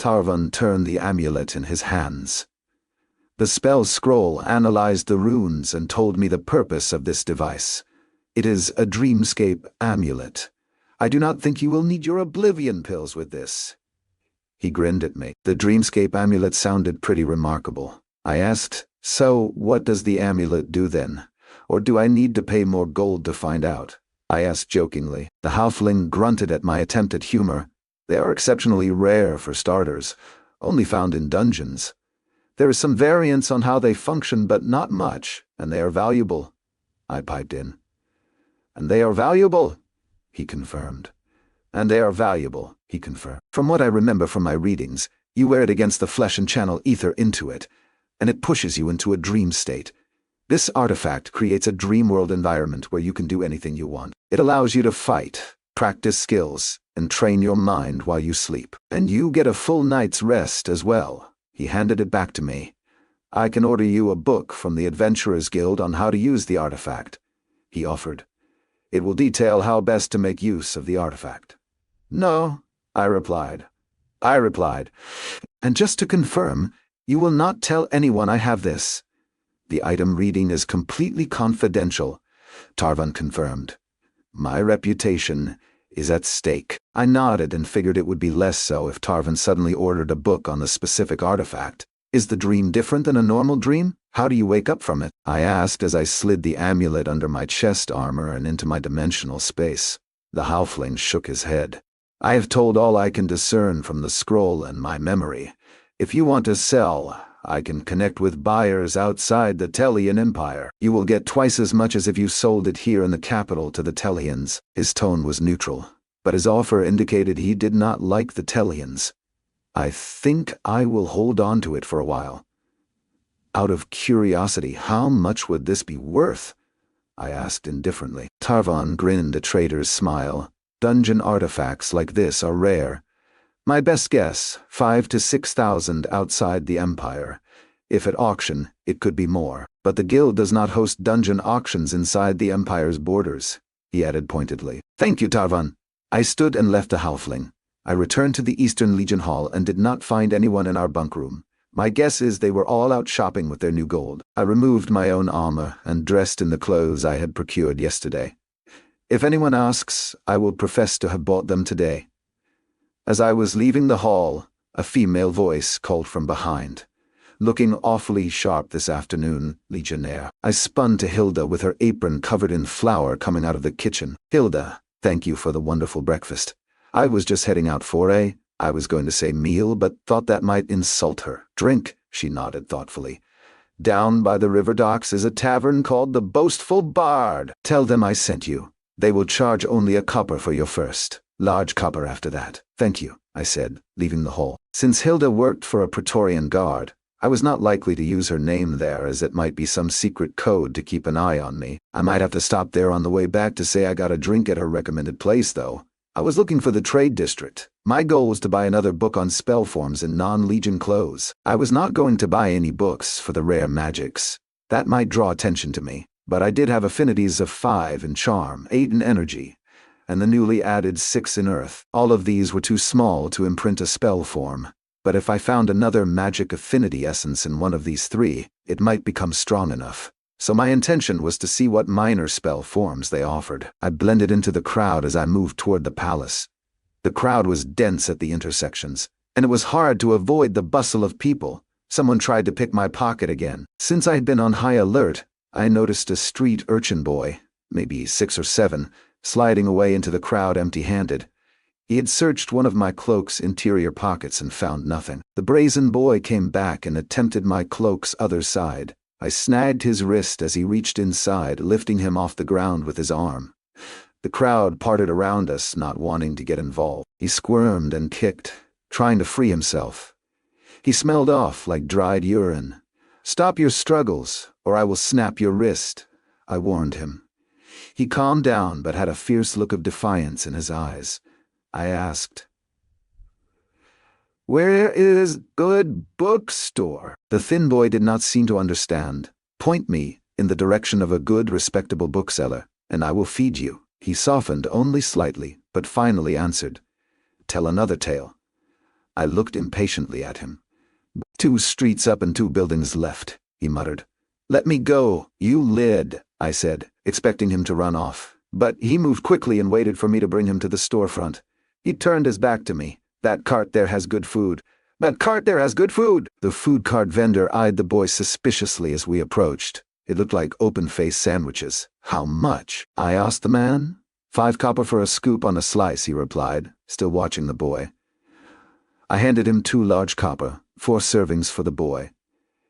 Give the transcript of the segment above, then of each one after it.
Tarvan turned the amulet in his hands. The spell scroll analyzed the runes and told me the purpose of this device. It is a Dreamscape amulet. I do not think you will need your oblivion pills with this. He grinned at me. The Dreamscape amulet sounded pretty remarkable. I asked, so what does the amulet do then? Or do I need to pay more gold to find out? I asked jokingly. The halfling grunted at my attempt at humor. They are exceptionally rare for starters, only found in dungeons. There is some variance on how they function, but not much, and they are valuable. I piped in. And they are valuable, he confirmed. And they are valuable, he confirmed. From what I remember from my readings, you wear it against the flesh and channel ether into it, and it pushes you into a dream state. This artifact creates a dream world environment where you can do anything you want. It allows you to fight, practice skills, and train your mind while you sleep. And you get a full night's rest as well. He handed it back to me. I can order you a book from the Adventurers Guild on how to use the artifact, he offered. It will detail how best to make use of the artifact. No, I replied. And just to confirm, you will not tell anyone I have this. The item reading is completely confidential, Tarvan confirmed. My reputation is at stake. I nodded and figured it would be less so if Tarvan suddenly ordered a book on the specific artifact. Is the dream different than a normal dream? How do you wake up from it? I asked as I slid the amulet under my chest armor and into my dimensional space. The halfling shook his head. I have told all I can discern from the scroll and my memory. If you want to sell, I can connect with buyers outside the Tellian Empire. You will get twice as much as if you sold it here in the capital to the Tellians. His tone was neutral, but his offer indicated he did not like the Tellians. I think I will hold on to it for a while. Out of curiosity, how much would this be worth? I asked indifferently. Tarvan grinned a trader's smile. Dungeon artifacts like this are rare. My best guess, 5,000 to 6,000 outside the Empire. If at auction, it could be more. But the guild does not host dungeon auctions inside the Empire's borders, he added pointedly. Thank you, Tarvan. I stood and left the halfling. I returned to the Eastern Legion Hall and did not find anyone in our bunk room. My guess is they were all out shopping with their new gold. I removed my own armor and dressed in the clothes I had procured yesterday. If anyone asks, I will profess to have bought them today. As I was leaving the hall, a female voice called from behind. Looking awfully sharp this afternoon, Legionnaire. I spun to Hilda with her apron covered in flour coming out of the kitchen. Hilda, thank you for the wonderful breakfast. I was just heading out for I was going to say meal, but thought that might insult her. Drink, she nodded thoughtfully. Down by the river docks is a tavern called the Boastful Bard. Tell them I sent you. They will charge only a copper for your first. Large copper after that. Thank you, I said, leaving the hall. Since Hilda worked for a Praetorian guard, I was not likely to use her name there, as it might be some secret code to keep an eye on me. I might have to stop there on the way back to say I got a drink at her recommended place, though. I was looking for the trade district. My goal was to buy another book on spell forms in non-legion clothes. I was not going to buy any books for the rare magics. That might draw attention to me, but I did have affinities of 5 in charm, 8 in energy, and the newly added 6 in earth. All of these were too small to imprint a spell form, but if I found another magic affinity essence in one of these 3, it might become strong enough. So my intention was to see what minor spell forms they offered. I blended into the crowd as I moved toward the palace. The crowd was dense at the intersections, and it was hard to avoid the bustle of people. Someone tried to pick my pocket again. Since I had been on high alert, I noticed a street urchin boy, maybe 6 or 7, sliding away into the crowd empty-handed. He had searched one of my cloak's interior pockets and found nothing. The brazen boy came back and attempted my cloak's other side. I snagged his wrist as he reached inside, lifting him off the ground with his arm. The crowd parted around us, not wanting to get involved. He squirmed and kicked, trying to free himself. He smelled off like dried urine. Stop your struggles, or I will snap your wrist, I warned him. He calmed down but had a fierce look of defiance in his eyes. I asked, "Where is good bookstore?" The thin boy did not seem to understand. "Point me in the direction of a good, respectable bookseller, and I will feed you." He softened only slightly, but finally answered, "Tell another tale." I looked impatiently at him. 2 streets up and 2 buildings left, he muttered. Let me go, you lid, I said, expecting him to run off. But he moved quickly and waited for me to bring him to the storefront. He turned his back to me. That cart there has good food. That cart there has good food! The food cart vendor eyed the boy suspiciously as we approached. It looked like open-faced sandwiches. How much? I asked the man. 5 copper for a scoop on a slice, he replied, still watching the boy. I handed him 2 large copper, 4 servings for the boy.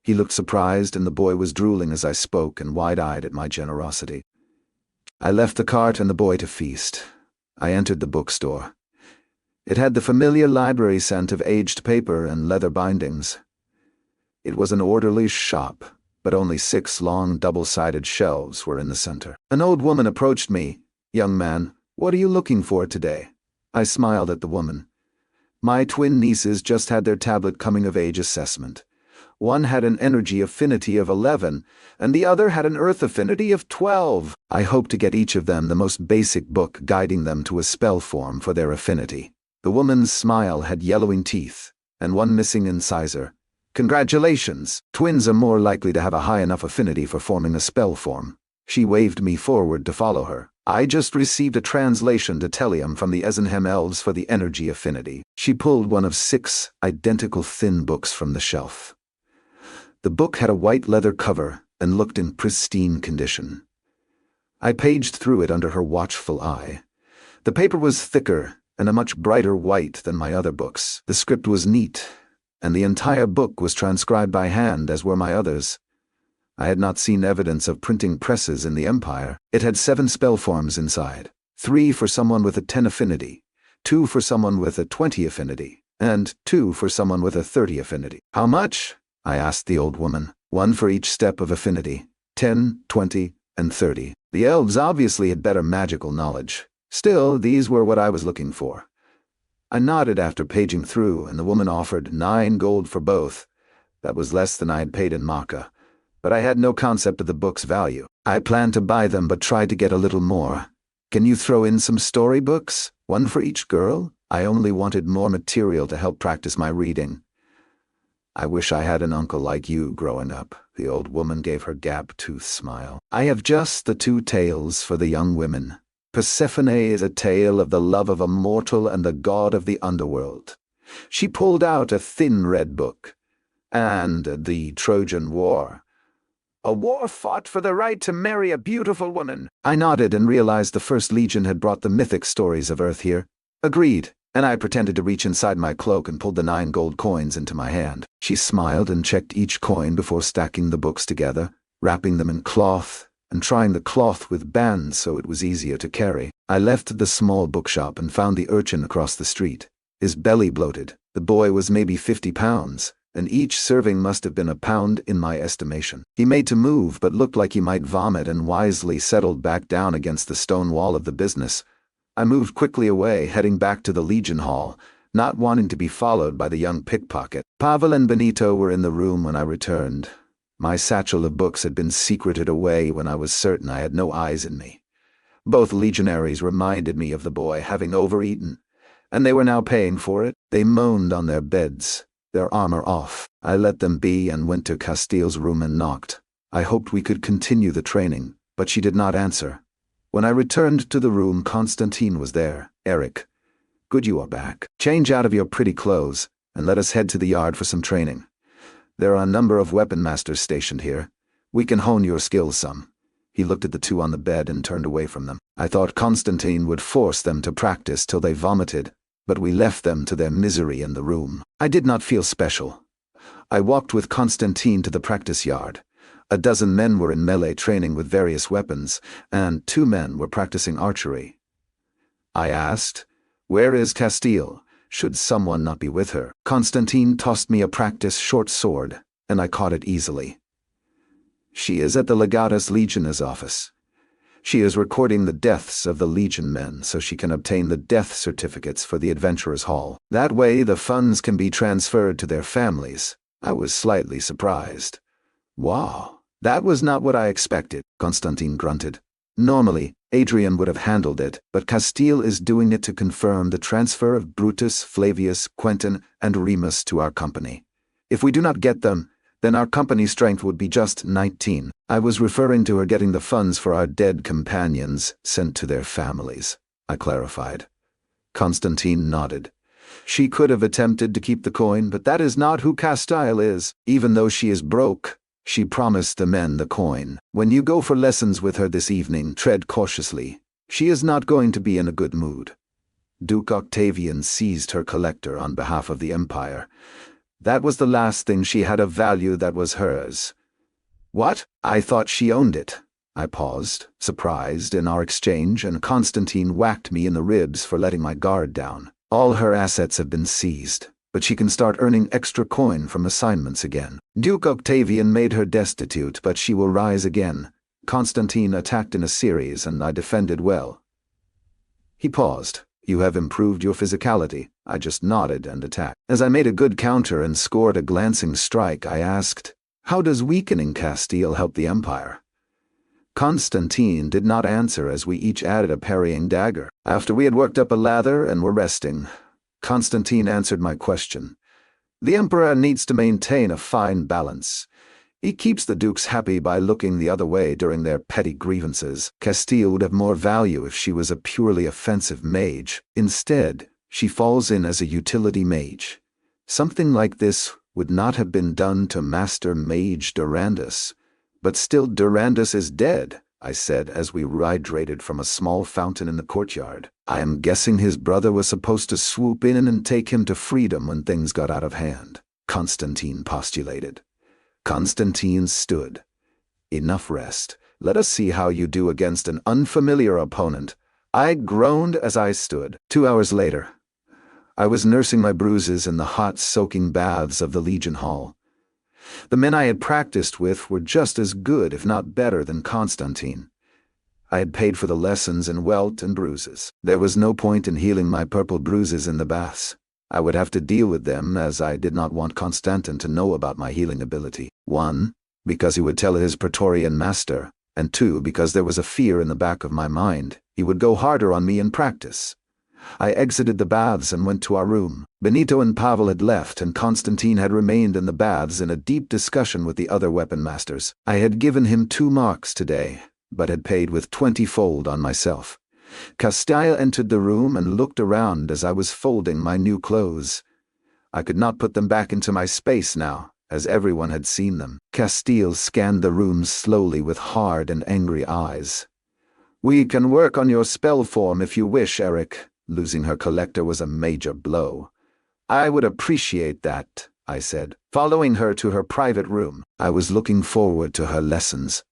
He looked surprised, and the boy was drooling as I spoke and wide-eyed at my generosity. I left the cart and the boy to feast. I entered the bookstore. It had the familiar library scent of aged paper and leather bindings. It was an orderly shop, but only 6 long double-sided shelves were in the center. An old woman approached me. Young man, what are you looking for today? I smiled at the woman. My twin nieces just had their tablet coming-of-age assessment. One had an energy affinity of 11, and the other had an earth affinity of 12. I hoped to get each of them the most basic book guiding them to a spell form for their affinity. The woman's smile had yellowing teeth, and one missing incisor. Congratulations! Twins are more likely to have a high enough affinity for forming a spell form. She waved me forward to follow her. I just received a translation to Tellium from the Esenhem elves for the energy affinity. She pulled one of 6 identical thin books from the shelf. The book had a white leather cover and looked in pristine condition. I paged through it under her watchful eye. The paper was thicker and a much brighter white than my other books. The script was neat, and the entire book was transcribed by hand, as were my others. I had not seen evidence of printing presses in the Empire. It had 7 spell forms inside, 3 for someone with a 10 affinity, 2 for someone with a 20 affinity, and 2 for someone with a 30 affinity. How much? I asked the old woman. 1 for each step of affinity, 10, 20, and 30. The elves obviously had better magical knowledge. Still, these were what I was looking for. I nodded after paging through, and the woman offered 9 gold for both. That was less than I had paid in Maca, but I had no concept of the book's value. I planned to buy them, but tried to get a little more. Can you throw in some storybooks? 1 for each girl? I only wanted more material to help practice my reading. I wish I had an uncle like you growing up. The old woman gave her gap-toothed smile. I have just the 2 tales for the young women. Persephone is a tale of the love of a mortal and the god of the underworld. She pulled out a thin red book. And the Trojan War. A war fought for the right to marry a beautiful woman. I nodded and realized the First Legion had brought the mythic stories of Earth here. Agreed, and I pretended to reach inside my cloak and pulled the 9 gold coins into my hand. She smiled and checked each coin before stacking the books together, wrapping them in cloth, and trying the cloth with bands so it was easier to carry. I left the small bookshop and found the urchin across the street. His belly bloated. The boy was maybe 50 pounds, and each serving must have been a pound in my estimation. He made to move but looked like he might vomit and wisely settled back down against the stone wall of the business. I moved quickly away, heading back to the Legion Hall, not wanting to be followed by the young pickpocket. Pavel and Benito were in the room when I returned. My satchel of books had been secreted away when I was certain I had no eyes in me. Both legionaries reminded me of the boy having overeaten, and they were now paying for it. They moaned on their beds, their armor off. I let them be and went to Castile's room and knocked. I hoped we could continue the training, but she did not answer. When I returned to the room, Constantine was there. Eric, good you are back. Change out of your pretty clothes, and let us head to the yard for some training. There are a number of weapon masters stationed here. We can hone your skills some. He looked at the 2 on the bed and turned away from them. I thought Constantine would force them to practice till they vomited, but we left them to their misery in the room. I did not feel special. I walked with Constantine to the practice yard. A dozen men were in melee training with various weapons, and 2 men were practicing archery. I asked, "Where is Castile? Should someone not be with her?" Constantine tossed me a practice short sword, and I caught it easily. She is at the Legatus Legionis office. She is recording the deaths of the Legion men so she can obtain the death certificates for the Adventurers' Hall. That way the funds can be transferred to their families. I was slightly surprised. Wow, that was not what I expected, Constantine grunted. Normally, Adrian would have handled it, but Castile is doing it to confirm the transfer of Brutus, Flavius, Quentin, and Remus to our company. If we do not get them, then our company's strength would be just 19. I was referring to her getting the funds for our dead companions sent to their families, I clarified. Constantine nodded. She could have attempted to keep the coin, but that is not who Castile is. Even though she is broke, she promised the men the coin. When you go for lessons with her this evening, tread cautiously. She is not going to be in a good mood. Duke Octavian seized her collector on behalf of the Empire. That was the last thing she had of value that was hers. What? I thought she owned it. I paused, surprised in our exchange, and Constantine whacked me in the ribs for letting my guard down. All her assets have been seized, but she can start earning extra coin from assignments again. Duke Octavian made her destitute, but she will rise again. Constantine attacked in a series, and I defended well. He paused. You have improved your physicality. I just nodded and attacked. As I made a good counter and scored a glancing strike, I asked, how does weakening Castile help the Empire? Constantine did not answer as we each added a parrying dagger. After we had worked up a lather and were resting, Constantine answered my question. The Emperor needs to maintain a fine balance. He keeps the dukes happy by looking the other way during their petty grievances. Castile would have more value if she was a purely offensive mage. Instead, she falls in as a utility mage. Something like this would not have been done to Master Mage Durandus. But still Durandus is dead, I said as we hydrated from a small fountain in the courtyard. I am guessing his brother was supposed to swoop in and take him to freedom when things got out of hand, Constantine postulated. Constantine stood. Enough rest. Let us see how you do against an unfamiliar opponent. I groaned as I stood. 2 hours later, I was nursing my bruises in the hot, soaking baths of the Legion Hall. The men I had practiced with were just as good, if not better, than Constantine. I had paid for the lessons in welt and bruises. There was no point in healing my purple bruises in the baths. I would have to deal with them, as I did not want Constantine to know about my healing ability. 1, because he would tell his Praetorian master, and 2, because there was a fear in the back of my mind he would go harder on me in practice. I exited the baths and went to our room. Benito and Pavel had left, and Constantine had remained in the baths in a deep discussion with the other weapon masters. I had given him 2 marks today, but had paid with 20-fold on myself. Castile entered the room and looked around as I was folding my new clothes. I could not put them back into my space now, as everyone had seen them. Castile scanned the room slowly with hard and angry eyes. We can work on your spell form if you wish, Eric. Losing her collector was a major blow. I would appreciate that, I said, following her to her private room. I was looking forward to her lessons.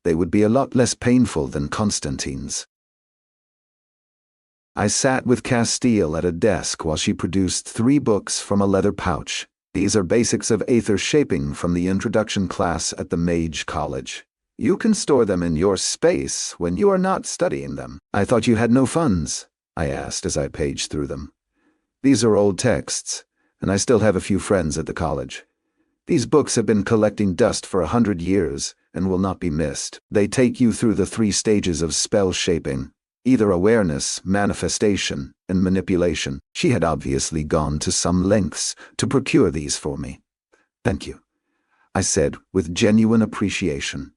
They would be a lot less painful than Constantine's. I sat with Castile at a desk while she produced 3 books from a leather pouch. These are basics of Aether shaping from the introduction class at the Mage College. You can store them in your space when you are not studying them. I thought you had no funds, I asked as I paged through them. These are old texts, and I still have a few friends at the college. These books have been collecting dust for 100 years and will not be missed. They take you through the 3 stages of spell shaping. Either awareness, manifestation, and manipulation. She had obviously gone to some lengths to procure these for me. Thank you, I said with genuine appreciation.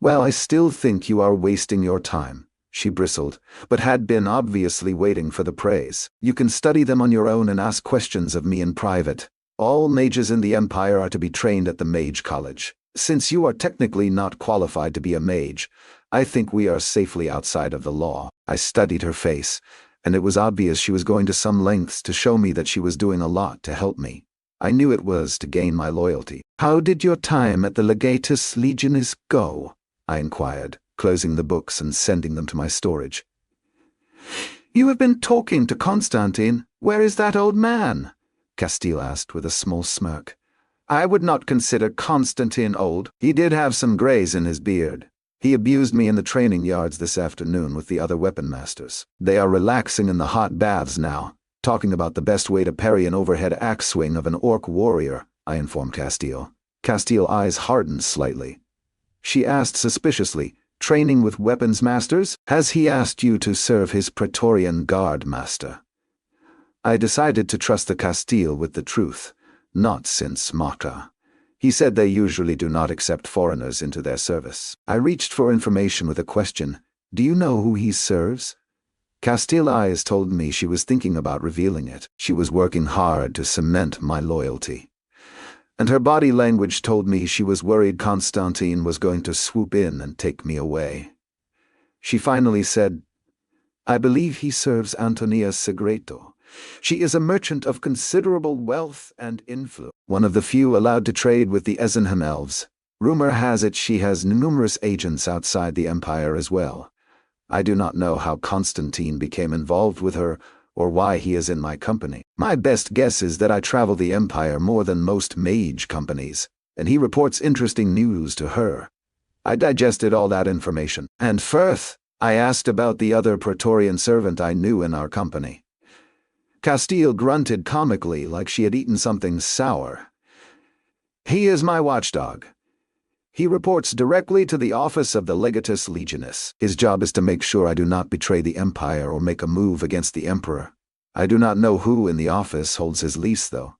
Well, I still think you are wasting your time, she bristled, but had been obviously waiting for the praise. You can study them on your own and ask questions of me in private. All mages in the Empire are to be trained at the Mage College. Since you are technically not qualified to be a mage, I think we are safely outside of the law. I studied her face, and it was obvious she was going to some lengths to show me that she was doing a lot to help me. I knew it was to gain my loyalty. How did your time at the Legatus Legionis go? I inquired, closing the books and sending them to my storage. You have been talking to Constantine. Where is that old man? Castile asked with a small smirk. I would not consider Constantine old. He did have some grays in his beard. He abused me in the training yards this afternoon with the other weapon masters. They are relaxing in the hot baths now, talking about the best way to parry an overhead axe swing of an orc warrior, I informed Castile. Castile's eyes hardened slightly. She asked suspiciously, training with weapons masters? Has he asked you to serve his Praetorian Guard master? I decided to trust the Castile with the truth, not since Maka. He said they usually do not accept foreigners into their service. I reached for information with a question. Do you know who he serves? Castile Eyes told me she was thinking about revealing it. She was working hard to cement my loyalty. And her body language told me she was worried Constantine was going to swoop in and take me away. She finally said, I believe he serves Antonia Segreto. She is a merchant of considerable wealth and influence, one of the few allowed to trade with the Esenham elves. Rumor has it she has numerous agents outside the Empire as well. I do not know how Constantine became involved with her or why he is in my company. My best guess is that I travel the Empire more than most mage companies, and he reports interesting news to her. I digested all that information. And Firth, I asked about the other Praetorian servant I knew in our company. Castile grunted comically like she had eaten something sour. He is my watchdog. He reports directly to the office of the Legatus Legionis. His job is to make sure I do not betray the Empire or make a move against the Emperor. I do not know who in the office holds his lease, though.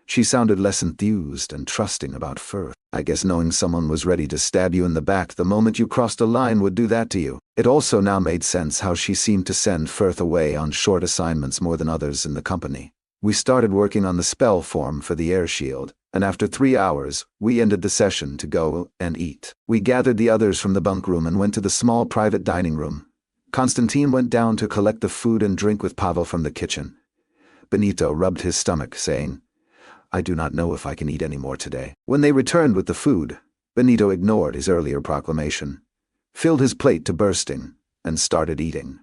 She sounded less enthused and trusting about Firth. I guess knowing someone was ready to stab you in the back the moment you crossed a line would do that to you. It also now made sense how she seemed to send Firth away on short assignments more than others in the company. We started working on the spell form for the air shield, and after 3 hours, we ended the session to go and eat. We gathered the others from the bunk room and went to the small private dining room. Constantine went down to collect the food and drink with Pavel from the kitchen. Benito rubbed his stomach, saying, I do not know if I can eat any more today. When they returned with the food, Benito ignored his earlier proclamation, filled his plate to bursting, and started eating.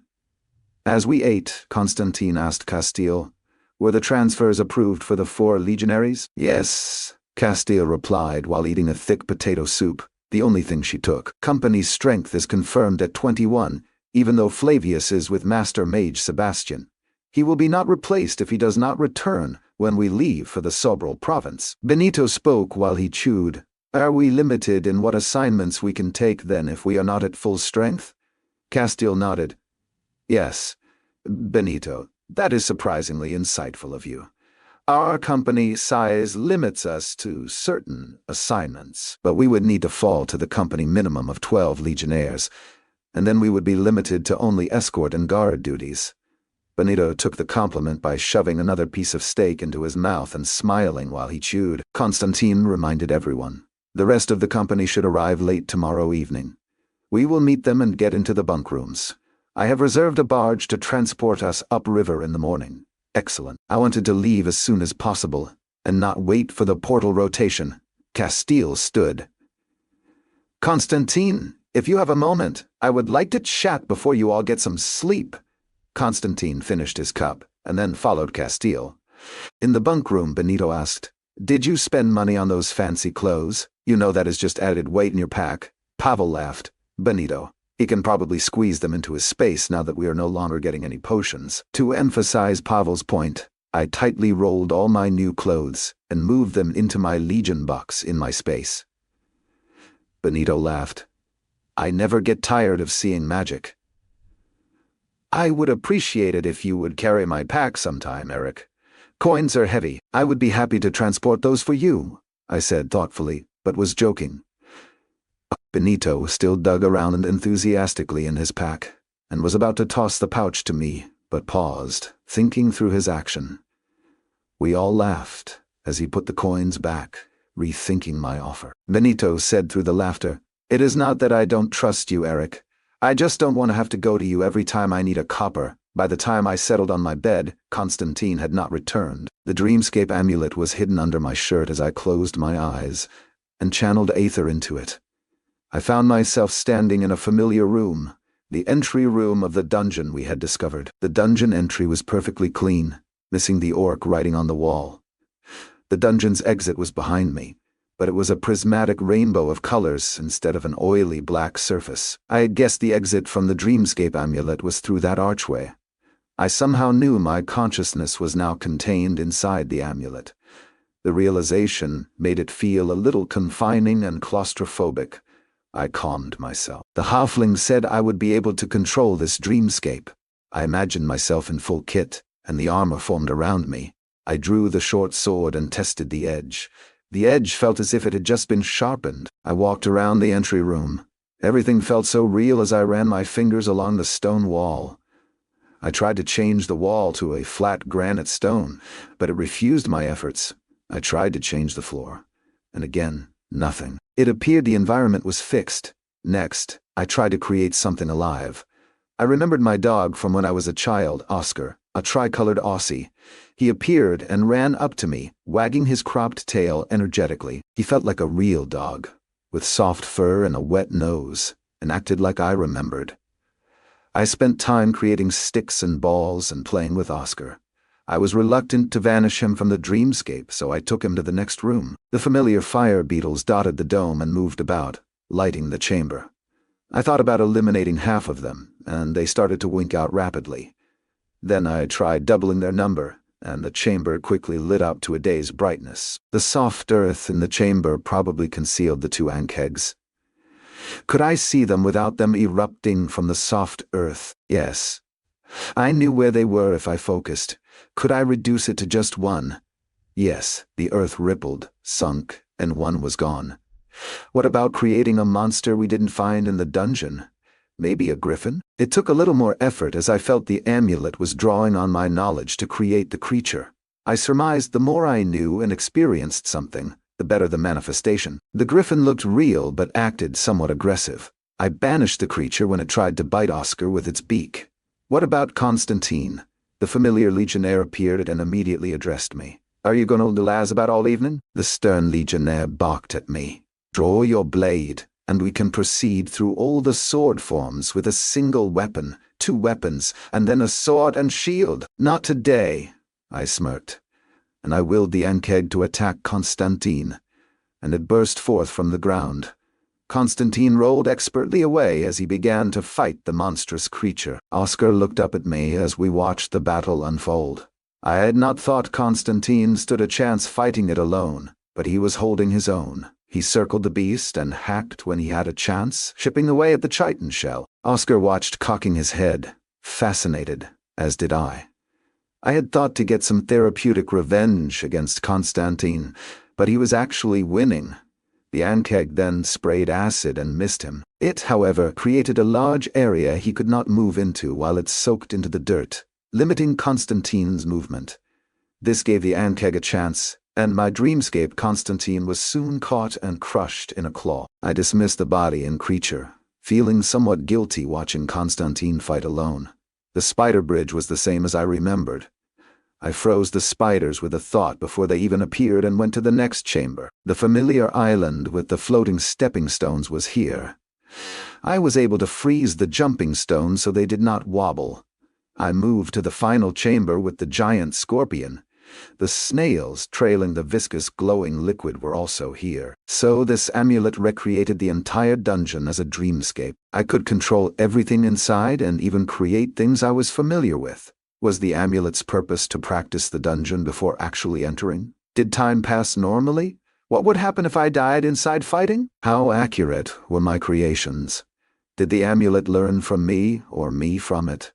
As we ate, Constantine asked Castile, were the transfers approved for the 4 legionaries? Yes, Castile replied while eating a thick potato soup, the only thing she took. Company's strength is confirmed at 21, even though Flavius is with Master Mage Sebastian. He will be not replaced if he does not return when we leave for the Sobral province. Benito spoke while he chewed. Are we limited in what assignments we can take then if we are not at full strength? Castile nodded. Yes, Benito, that is surprisingly insightful of you. Our company size limits us to certain assignments, but we would need to fall to the company minimum of 12 legionnaires, and then we would be limited to only escort and guard duties. Benito took the compliment by shoving another piece of steak into his mouth and smiling while he chewed. Constantine reminded everyone. The rest of the company should arrive late tomorrow evening. We will meet them and get into the bunk rooms. I have reserved a barge to transport us upriver in the morning. Excellent. I wanted to leave as soon as possible and not wait for the portal rotation. Castile stood. Constantine, if you have a moment, I would like to chat before you all get some sleep. Constantine finished his cup, and then followed Castile. In the bunk room, Benito asked, Did you spend money on those fancy clothes? You know that is just added weight in your pack. Pavel laughed. Benito, he can probably squeeze them into his space now that we are no longer getting any potions. To emphasize Pavel's point, I tightly rolled all my new clothes and moved them into my Legion box in my space. Benito laughed. I never get tired of seeing magic. I would appreciate it if you would carry my pack sometime, Eric. Coins are heavy. I would be happy to transport those for you, I said thoughtfully, but was joking. Benito still dug around enthusiastically in his pack, and was about to toss the pouch to me, but paused, thinking through his action. We all laughed as he put the coins back, rethinking my offer. Benito said through the laughter, It is not that I don't trust you, Eric. I just don't want to have to go to you every time I need a copper. By the time I settled on my bed, Constantine had not returned. The Dreamscape amulet was hidden under my shirt as I closed my eyes and channeled Aether into it. I found myself standing in a familiar room, the entry room of the dungeon we had discovered. The dungeon entry was perfectly clean, missing the orc writing on the wall. The dungeon's exit was behind me, but it was a prismatic rainbow of colors instead of an oily black surface. I had guessed the exit from the Dreamscape amulet was through that archway. I somehow knew my consciousness was now contained inside the amulet. The realization made it feel a little confining and claustrophobic, I calmed myself. The halfling said I would be able to control this dreamscape. I imagined myself in full kit, and the armor formed around me. I drew the short sword and tested the edge. The edge felt as if it had just been sharpened. I walked around the entry room. Everything felt so real as I ran my fingers along the stone wall. I tried to change the wall to a flat granite stone, but it refused my efforts. I tried to change the floor, and again, nothing. It appeared the environment was fixed. Next, I tried to create something alive. I remembered my dog from when I was a child, Oscar, a tricolored Aussie. He appeared and ran up to me, wagging his cropped tail energetically. He felt like a real dog, with soft fur and a wet nose, and acted like I remembered. I spent time creating sticks and balls and playing with Oscar. I was reluctant to vanish him from the dreamscape, so I took him to the next room. The familiar fire beetles dotted the dome and moved about, lighting the chamber. I thought about eliminating half of them, and they started to wink out rapidly. Then I tried doubling their number, and the chamber quickly lit up to a day's brightness. The soft earth in the chamber probably concealed the two ankegs. Could I see them without them erupting from the soft earth? Yes. I knew where they were if I focused. Could I reduce it to just one? Yes, the earth rippled, sunk, and one was gone. What about creating a monster we didn't find in the dungeon? Maybe a griffin? It took a little more effort as I felt the amulet was drawing on my knowledge to create the creature. I surmised the more I knew and experienced something, the better the manifestation. The griffin looked real but acted somewhat aggressive. I banished the creature when it tried to bite Oscar with its beak. What about Constantine? The familiar legionnaire appeared and immediately addressed me. Are you going to laugh about all evening? The stern legionnaire barked at me. Draw your blade, and we can proceed through all the sword forms with a single weapon, 2 weapons, and then a sword and shield. Not today, I smirked, and I willed the ankeg to attack Constantine, and it burst forth from the ground. Constantine rolled expertly away as he began to fight the monstrous creature. Oscar looked up at me as we watched the battle unfold. I had not thought Constantine stood a chance fighting it alone, but he was holding his own. He circled the beast and hacked when he had a chance, chipping away at the chitin shell. Oscar watched, cocking his head, fascinated, as did I. I had thought to get some therapeutic revenge against Constantine, but he was actually winning. The ankeg then sprayed acid and missed him. It, however, created a large area he could not move into while it soaked into the dirt, limiting Constantine's movement. This gave the ankeg a chance, and my dreamscape Constantine was soon caught and crushed in a claw. I dismissed the body and creature, feeling somewhat guilty watching Constantine fight alone. The spider bridge was the same as I remembered. I froze the spiders with a thought before they even appeared and went to the next chamber. The familiar island with the floating stepping stones was here. I was able to freeze the jumping stones so they did not wobble. I moved to the final chamber with the giant scorpion. The snails trailing the viscous glowing liquid were also here. So this amulet recreated the entire dungeon as a dreamscape. I could control everything inside and even create things I was familiar with. Was the amulet's purpose to practice the dungeon before actually entering? Did time pass normally? What would happen if I died inside fighting? How accurate were my creations? Did the amulet learn from me or me from it?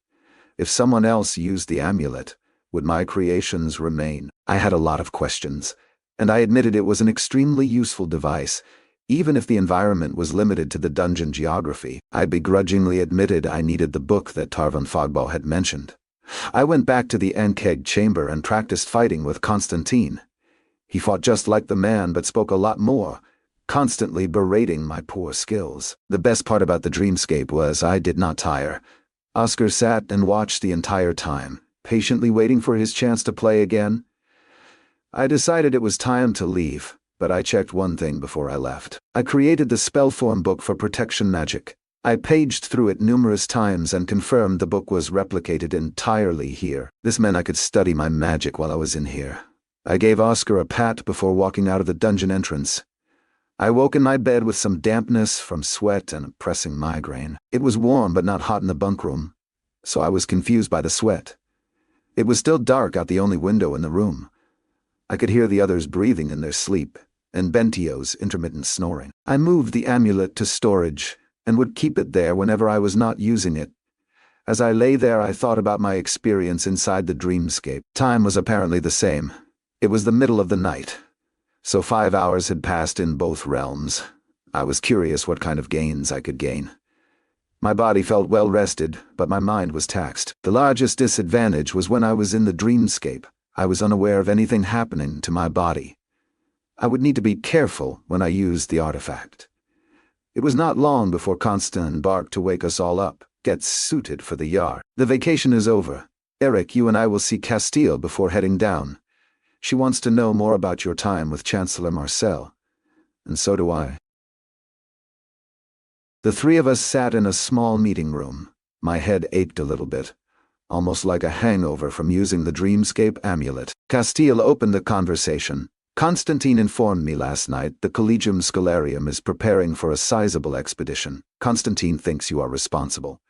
If someone else used the amulet, would my creations remain? I had a lot of questions, and I admitted it was an extremely useful device, even if the environment was limited to the dungeon geography. I begrudgingly admitted I needed the book that Tarvan Fogbough had mentioned. I went back to the ankeg chamber and practiced fighting with Constantine. He fought just like the man but spoke a lot more, constantly berating my poor skills. The best part about the dreamscape was I did not tire. Oscar sat and watched the entire time, patiently waiting for his chance to play again. I decided it was time to leave, but I checked one thing before I left. I created the spellform book for protection magic. I paged through it numerous times and confirmed the book was replicated entirely here. This meant I could study my magic while I was in here. I gave Oscar a pat before walking out of the dungeon entrance. I woke in my bed with some dampness from sweat and a pressing migraine. It was warm but not hot in the bunk room, so I was confused by the sweat. It was still dark out the only window in the room. I could hear the others breathing in their sleep, and Bentio's intermittent snoring. I moved the amulet to storage and would keep it there whenever I was not using it. As I lay there, I thought about my experience inside the Dreamscape. Time was apparently the same. It was the middle of the night, so 5 hours had passed in both realms. I was curious what kind of gains I could gain. My body felt well rested, but my mind was taxed. The largest disadvantage was when I was in the Dreamscape. I was unaware of anything happening to my body. I would need to be careful when I used the artifact. It was not long before Constant embarked to wake us all up, get suited for the yard. The vacation is over. Eric, you and I will see Castile before heading down. She wants to know more about your time with Chancellor Marcel. And so do I. The three of us sat in a small meeting room. My head ached a little bit, almost like a hangover from using the Dreamscape amulet. Castile opened the conversation. Constantine informed me last night the Collegium Scholarium is preparing for a sizable expedition. Constantine thinks you are responsible.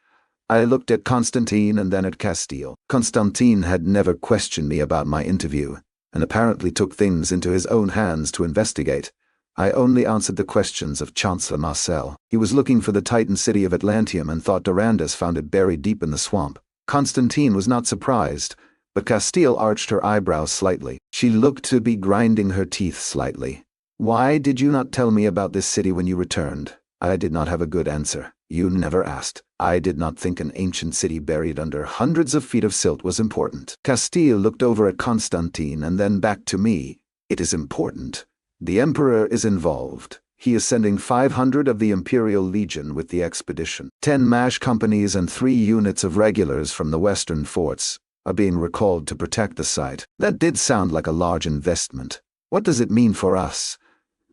I looked at Constantine and then at Castile. Constantine had never questioned me about my interview, and apparently took things into his own hands to investigate. I only answered the questions of Chancellor Marcel. He was looking for the Titan city of Atlantium and thought Durandus found it buried deep in the swamp. Constantine was not surprised, but Castile arched her eyebrows slightly. She looked to be grinding her teeth slightly. Why did you not tell me about this city when you returned? I did not have a good answer. You never asked. I did not think an ancient city buried under hundreds of feet of silt was important. Castile looked over at Constantine and then back to me. It is important. The Emperor is involved. He is sending 500 of the Imperial Legion with the expedition. 10 MASH companies and 3 units of regulars from the western forts are being recalled to protect the site. That did sound like a large investment. What does it mean for us?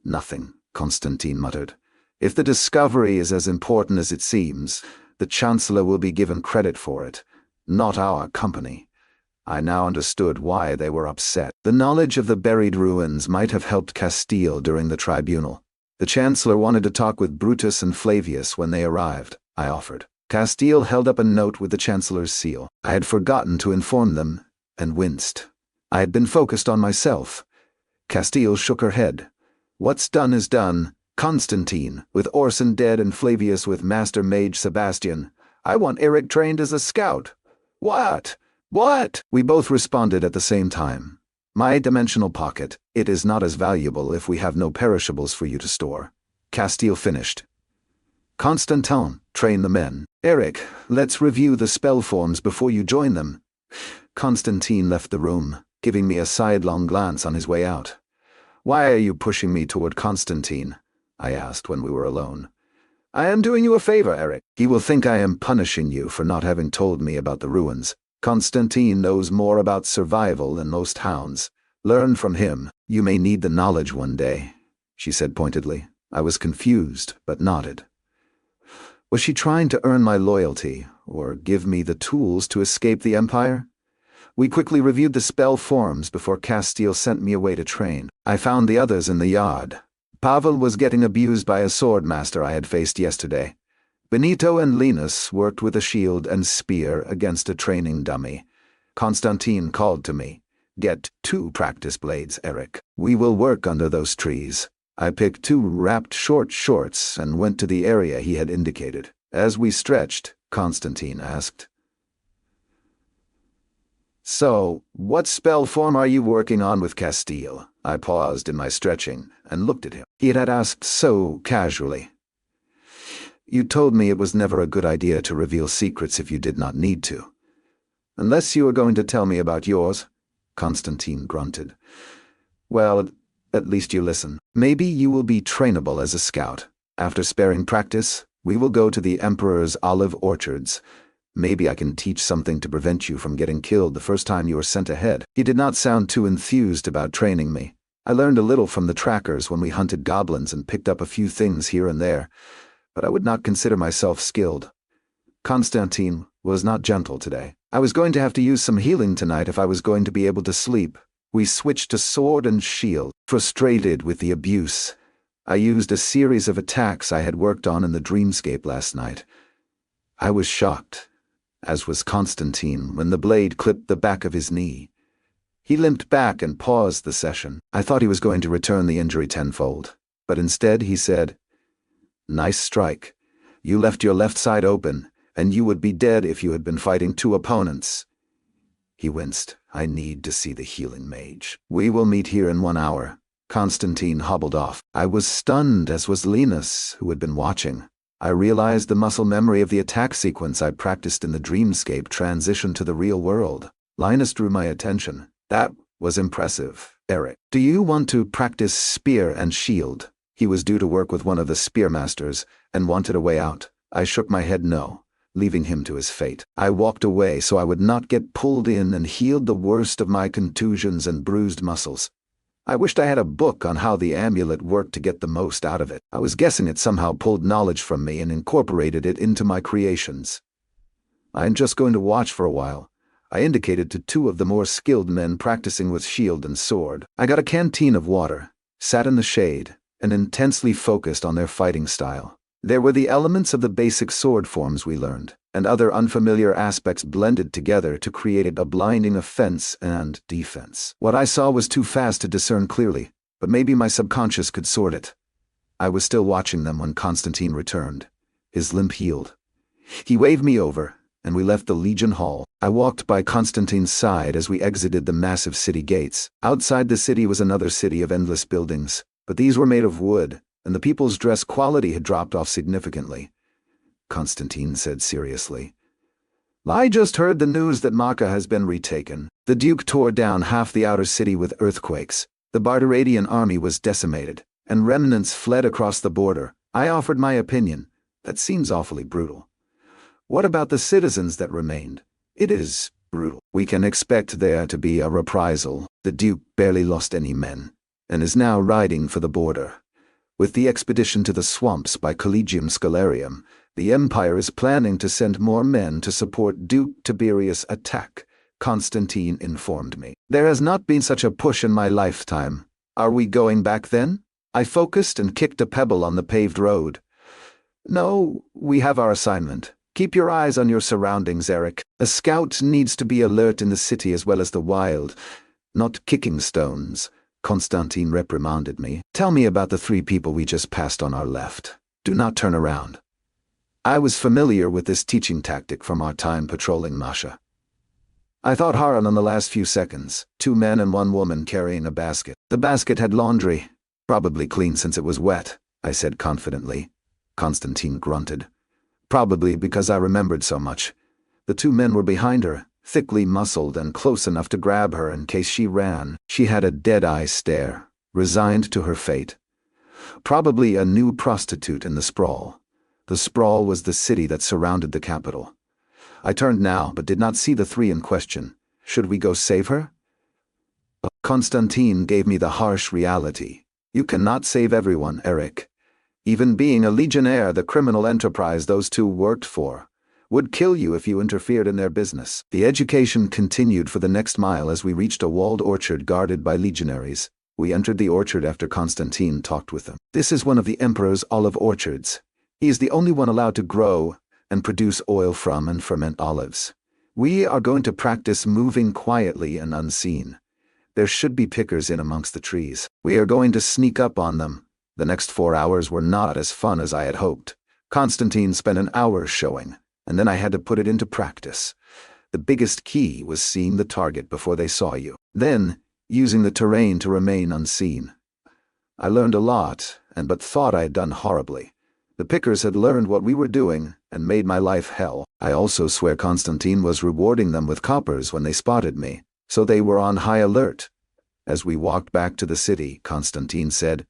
Nothing, Constantine muttered. If the discovery is as important as it seems, the Chancellor will be given credit for it, not our company. I now understood why they were upset. The knowledge of the buried ruins might have helped Castile during the tribunal. The Chancellor wanted to talk with Brutus and Flavius when they arrived, I offered. Castile held up a note with the Chancellor's seal. I had forgotten to inform them, and winced. I had been focused on myself. Castile shook her head. What's done is done. Constantine, with Orson dead and Flavius with Master Mage Sebastian. I want Eric trained as a scout. What? What? We both responded at the same time. My dimensional pocket. It is not as valuable if we have no perishables for you to store. Castile finished. Constantin, train the men. Eric, let's review the spell forms before you join them. Constantine left the room, giving me a sidelong glance on his way out. Why are you pushing me toward Constantine? I asked when we were alone. I am doing you a favor, Eric. He will think I am punishing you for not having told me about the ruins. Constantine knows more about survival than most hounds. Learn from him. You may need the knowledge one day, she said pointedly. I was confused, but nodded. Was she trying to earn my loyalty, or give me the tools to escape the Empire? We quickly reviewed the spell forms before Castile sent me away to train. I found the others in the yard. Pavel was getting abused by a swordmaster I had faced yesterday. Benito and Linus worked with a shield and spear against a training dummy. Constantine called to me. Get 2 practice blades, Eric. We will work under those trees. I picked 2 wrapped short shorts and went to the area he had indicated. As we stretched, Constantine asked, So, what spell form are you working on with Castile? I paused in my stretching and looked at him. He had asked so casually. You told me it was never a good idea to reveal secrets if you did not need to. Unless you are going to tell me about yours, Constantine grunted. Well, at least you listen. Maybe you will be trainable as a scout. After sparing practice, we will go to the Emperor's olive orchards. Maybe I can teach something to prevent you from getting killed the first time you are sent ahead. He did not sound too enthused about training me. I learned a little from the trackers when we hunted goblins and picked up a few things here and there, but I would not consider myself skilled. Constantine was not gentle today. I was going to have to use some healing tonight if I was going to be able to sleep. We switched to sword and shield. Frustrated with the abuse, I used a series of attacks I had worked on in the Dreamscape last night. I was shocked, as was Constantine when the blade clipped the back of his knee. He limped back and paused the session. I thought he was going to return the injury tenfold, but instead he said, "Nice strike. You left your left side open, and you would be dead if you had been fighting 2 opponents." He winced. "I need to see the healing mage. We will meet here in 1 hour." Constantine hobbled off. I was stunned, as was Linus, who had been watching. I realized the muscle memory of the attack sequence I practiced in the Dreamscape transitioned to the real world. Linus drew my attention. "That was impressive, Eric. Do you want to practice spear and shield?" He was due to work with one of the spearmasters and wanted a way out. I shook my head no, leaving him to his fate. I walked away so I would not get pulled in and healed the worst of my contusions and bruised muscles. I wished I had a book on how the amulet worked to get the most out of it. I was guessing it somehow pulled knowledge from me and incorporated it into my creations. "I'm just going to watch for a while," I indicated to 2 of the more skilled men practicing with shield and sword. I got a canteen of water, sat in the shade, and intensely focused on their fighting style. There were the elements of the basic sword forms we learned, and other unfamiliar aspects blended together to create a blinding offense and defense. What I saw was too fast to discern clearly, but maybe my subconscious could sort it. I was still watching them when Constantine returned. His limp healed. He waved me over, and we left the Legion Hall. I walked by Constantine's side as we exited the massive city gates. Outside the city was another city of endless buildings, but these were made of wood, and the people's dress quality had dropped off significantly. Constantine said seriously, "I just heard the news that Maca has been retaken. The Duke tore down half the outer city with earthquakes. The Bardaradian army was decimated, and remnants fled across the border. I offered my opinion. That seems awfully brutal. What about the citizens that remained? It is brutal. We can expect there to be a reprisal. The Duke barely lost any men, and is now riding for the border. With the expedition to the swamps by Collegium Scalarium, the Empire is planning to send more men to support Duke Tiberius' attack," Constantine informed me. "There has not been such a push in my lifetime. Are we going back then?" I focused and kicked a pebble on the paved road. "No, we have our assignment. Keep your eyes on your surroundings, Eric. A scout needs to be alert in the city as well as the wild. Not kicking stones," Constantine reprimanded me. "Tell me about the 3 people we just passed on our left. Do not turn around." I was familiar with this teaching tactic from our time patrolling Masha. I thought hard on the last few seconds. 2 men and 1 woman carrying a basket. The basket had laundry. "Probably clean since it was wet," I said confidently. Constantine grunted. "Probably because I remembered so much." The 2 men were behind her, thickly muscled and close enough to grab her in case she ran. She had a dead-eye stare, resigned to her fate. Probably a new prostitute in the sprawl. The sprawl was the city that surrounded the capital. I turned now, but did not see the 3 in question. Should we go save her? Constantine gave me the harsh reality. "You cannot save everyone, Eric. Even being a legionnaire, the criminal enterprise those 2 worked for would kill you if you interfered in their business." The education continued for the next mile as we reached a walled orchard guarded by legionaries. We entered the orchard after Constantine talked with them. "This is one of the Emperor's olive orchards. He is the only one allowed to grow and produce oil from and ferment olives. We are going to practice moving quietly and unseen. There should be pickers in amongst the trees. We are going to sneak up on them." The next 4 hours were not as fun as I had hoped. Constantine spent an hour showing, and then I had to put it into practice. The biggest key was seeing the target before they saw you. Then, using the terrain to remain unseen. I learned a lot, but thought I had done horribly. The pickers had learned what we were doing and made my life hell. I also swear Constantine was rewarding them with coppers when they spotted me, so they were on high alert. As we walked back to the city, Constantine said,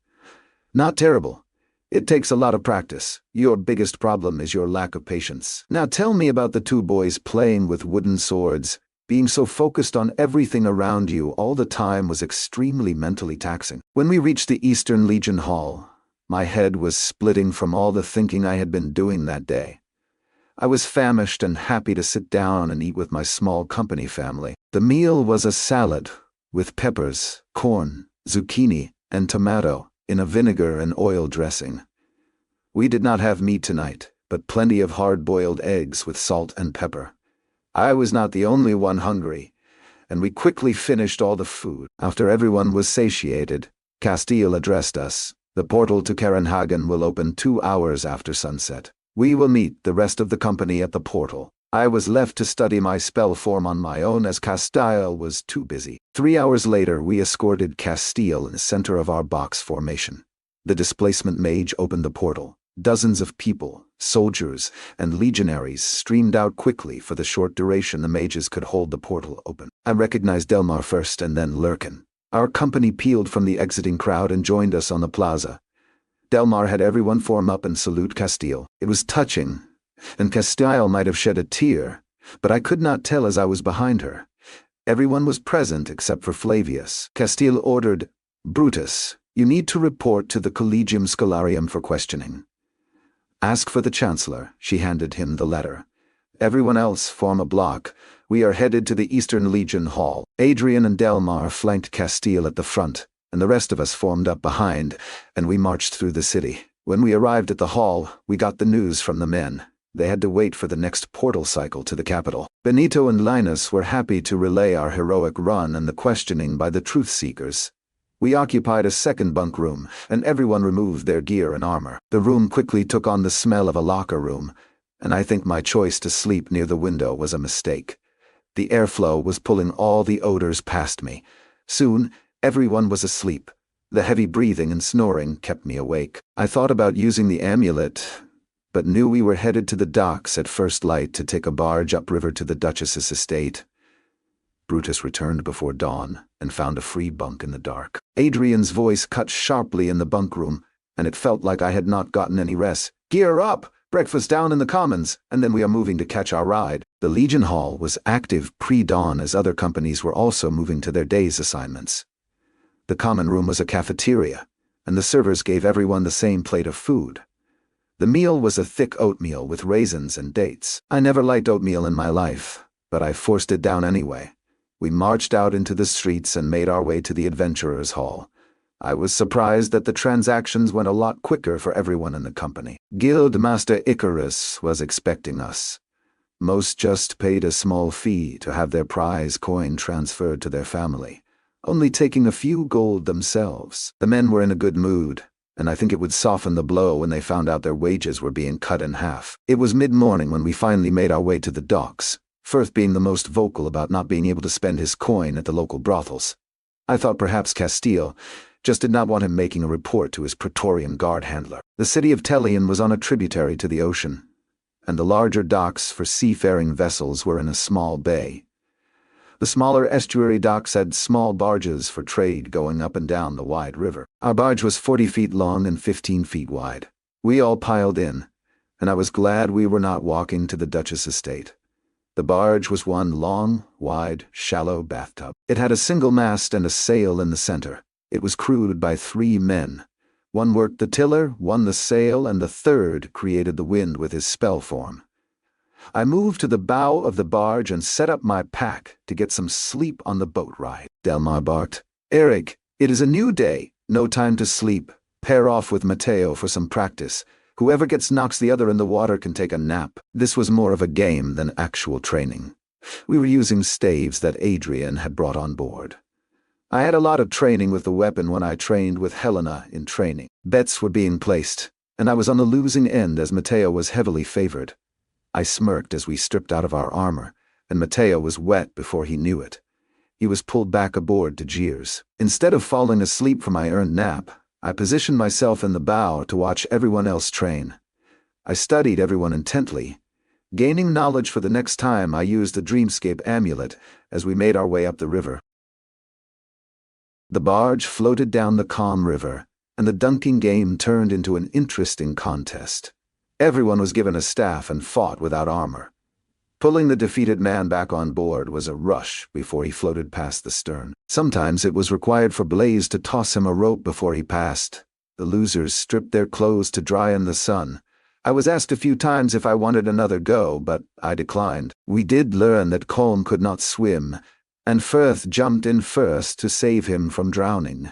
"Not terrible. It takes a lot of practice. Your biggest problem is your lack of patience. Now tell me about the 2 boys playing with wooden swords. Being so focused on everything around you all the time was extremely mentally taxing." When we reached the Eastern Legion Hall, my head was splitting from all the thinking I had been doing that day. I was famished and happy to sit down and eat with my small company family. The meal was a salad with peppers, corn, zucchini, and tomato in a vinegar and oil dressing. We did not have meat tonight, but plenty of hard-boiled eggs with salt and pepper. I was not the only one hungry, and we quickly finished all the food. After everyone was satiated, Castile addressed us. The portal to Carenhagen will open 2 hours after sunset. We will meet the rest of the company at the portal. I was left to study my spell form on my own as Castile was too busy. 3 hours later, we escorted Castile in the center of our box formation. The displacement mage opened the portal. Dozens of people, soldiers, and legionaries streamed out quickly. For the short duration the mages could hold the portal open. I recognized Delmar first and then Lurkin. Our company peeled from the exiting crowd and joined us on the plaza. Delmar had everyone form up and salute Castile. It was touching, and Castile might have shed a tear, but I could not tell as I was behind her. Everyone was present except for Flavius. Castile ordered, "Brutus, you need to report to the Collegium Scholarium for questioning. Ask for the Chancellor." She handed him the letter. "Everyone else form a block. We are headed to the Eastern Legion Hall." Adrian and Delmar flanked Castile at the front, and the rest of us formed up behind, and we marched through the city. When we arrived at the hall, we got the news from the men. They had to wait for the next portal cycle to the capital. Benito and Linus were happy to relay our heroic run and the questioning by the truth seekers. We occupied a second bunk room, and everyone removed their gear and armor. The room quickly took on the smell of a locker room, and I think my choice to sleep near the window was a mistake. The airflow was pulling all the odors past me. Soon, everyone was asleep. The heavy breathing and snoring kept me awake. I thought about using the amulet, but knew we were headed to the docks at first light to take a barge upriver to the Duchess's estate. Brutus returned before dawn and found a free bunk in the dark. Adrian's voice cut sharply in the bunk room, and it felt like I had not gotten any rest. "Gear up! Breakfast down in the commons, and then we are moving to catch our ride." The Legion Hall was active pre-dawn as other companies were also moving to their day's assignments. The common room was a cafeteria, and the servers gave everyone the same plate of food. The meal was a thick oatmeal with raisins and dates. I never liked oatmeal in my life, but I forced it down anyway. We marched out into the streets and made our way to the Adventurers' Hall. I was surprised that the transactions went a lot quicker for everyone in the company. Guild Master Icarus was expecting us. Most just paid a small fee to have their prize coin transferred to their family, only taking a few gold themselves. The men were in a good mood, and I think it would soften the blow when they found out their wages were being cut in half. It was mid-morning when we finally made our way to the docks, Firth being the most vocal about not being able to spend his coin at the local brothels. I thought perhaps Castile just did not want him making a report to his Praetorian guard handler. The city of Telion was on a tributary to the ocean, and the larger docks for seafaring vessels were in a small bay. The smaller estuary docks had small barges for trade going up and down the wide river. Our barge was 40 feet long and 15 feet wide. We all piled in, and I was glad we were not walking to the Duchess estate. The barge was one long, wide, shallow bathtub. It had a single mast and a sail in the center. It was crewed by 3 men. One worked the tiller, one the sail, and the third created the wind with his spell form. I moved to the bow of the barge and set up my pack to get some sleep on the boat ride. Delmar barked, "Eric, it is a new day. No time to sleep. Pair off with Matteo for some practice. Whoever gets knocks the other in the water can take a nap." This was more of a game than actual training. We were using staves that Adrian had brought on board. I had a lot of training with the weapon when I trained with Helena in training. Bets were being placed, and I was on the losing end as Matteo was heavily favored. I smirked as we stripped out of our armor, and Matteo was wet before he knew it. He was pulled back aboard to jeers. Instead of falling asleep for my earned nap, I positioned myself in the bow to watch everyone else train. I studied everyone intently, gaining knowledge for the next time I used the Dreamscape amulet as we made our way up the river. The barge floated down the calm river, and the dunking game turned into an interesting contest. Everyone was given a staff and fought without armor. Pulling the defeated man back on board was a rush before he floated past the stern. Sometimes it was required for Blaze to toss him a rope before he passed. The losers stripped their clothes to dry in the sun. I was asked a few times if I wanted another go, but I declined. We did learn that Colm could not swim, and Firth jumped in first to save him from drowning.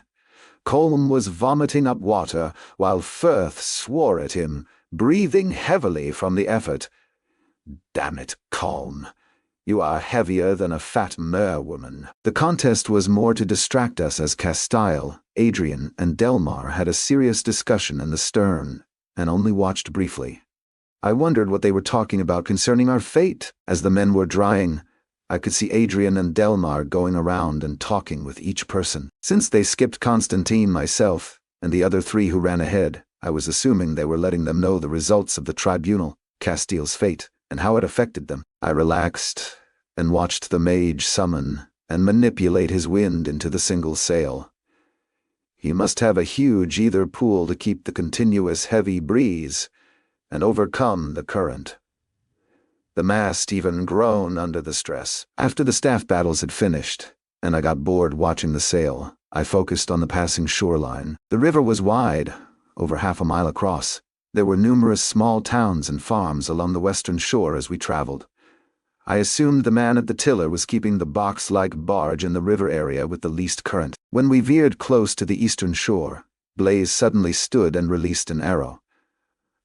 Colm was vomiting up water while Firth swore at him, breathing heavily from the effort. "Damn it, Colm. You are heavier than a fat mer-woman. The contest was more to distract us as Castile, Adrian, and Delmar had a serious discussion in the stern, and only watched briefly. I wondered what they were talking about concerning our fate. As the men were drying, I could see Adrian and Delmar going around and talking with each person. Since they skipped Constantine, myself, and the other 3 who ran ahead, I was assuming they were letting them know the results of the tribunal, Castile's fate, and how it affected them. I relaxed and watched the mage summon and manipulate his wind into the single sail. He must have a huge ether pool to keep the continuous heavy breeze and overcome the current. The mast even groaned under the stress. After the staff battles had finished, and I got bored watching the sail, I focused on the passing shoreline. The river was wide, over half a mile across. There were numerous small towns and farms along the western shore as we traveled. I assumed the man at the tiller was keeping the box-like barge in the river area with the least current. When we veered close to the eastern shore, Blaze suddenly stood and released an arrow.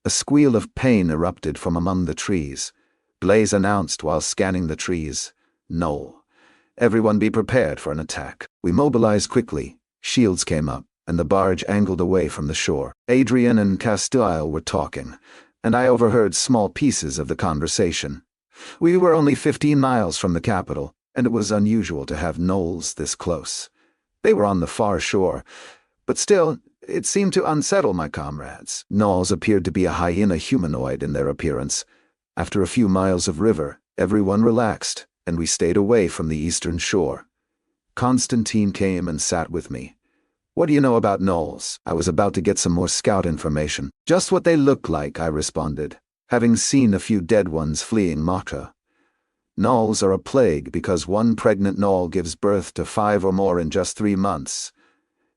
A squeal of pain erupted from among the trees. Blaze announced while scanning the trees, "No. Everyone be prepared for an attack." We mobilized quickly. Shields came up, and the barge angled away from the shore. Adrian and Castile were talking, and I overheard small pieces of the conversation. We were only 15 miles from the capital, and it was unusual to have gnolls this close. They were on the far shore, but still, it seemed to unsettle my comrades. Gnolls appeared to be a hyena humanoid in their appearance. After a few miles of river, everyone relaxed, and we stayed away from the eastern shore. Constantine came and sat with me. "What do you know about gnolls?" I was about to get some more scout information. "Just what they look like," I responded, having seen a few dead ones fleeing Maka. Gnolls are a plague because one pregnant gnoll gives birth to 5 or more in just 3 months.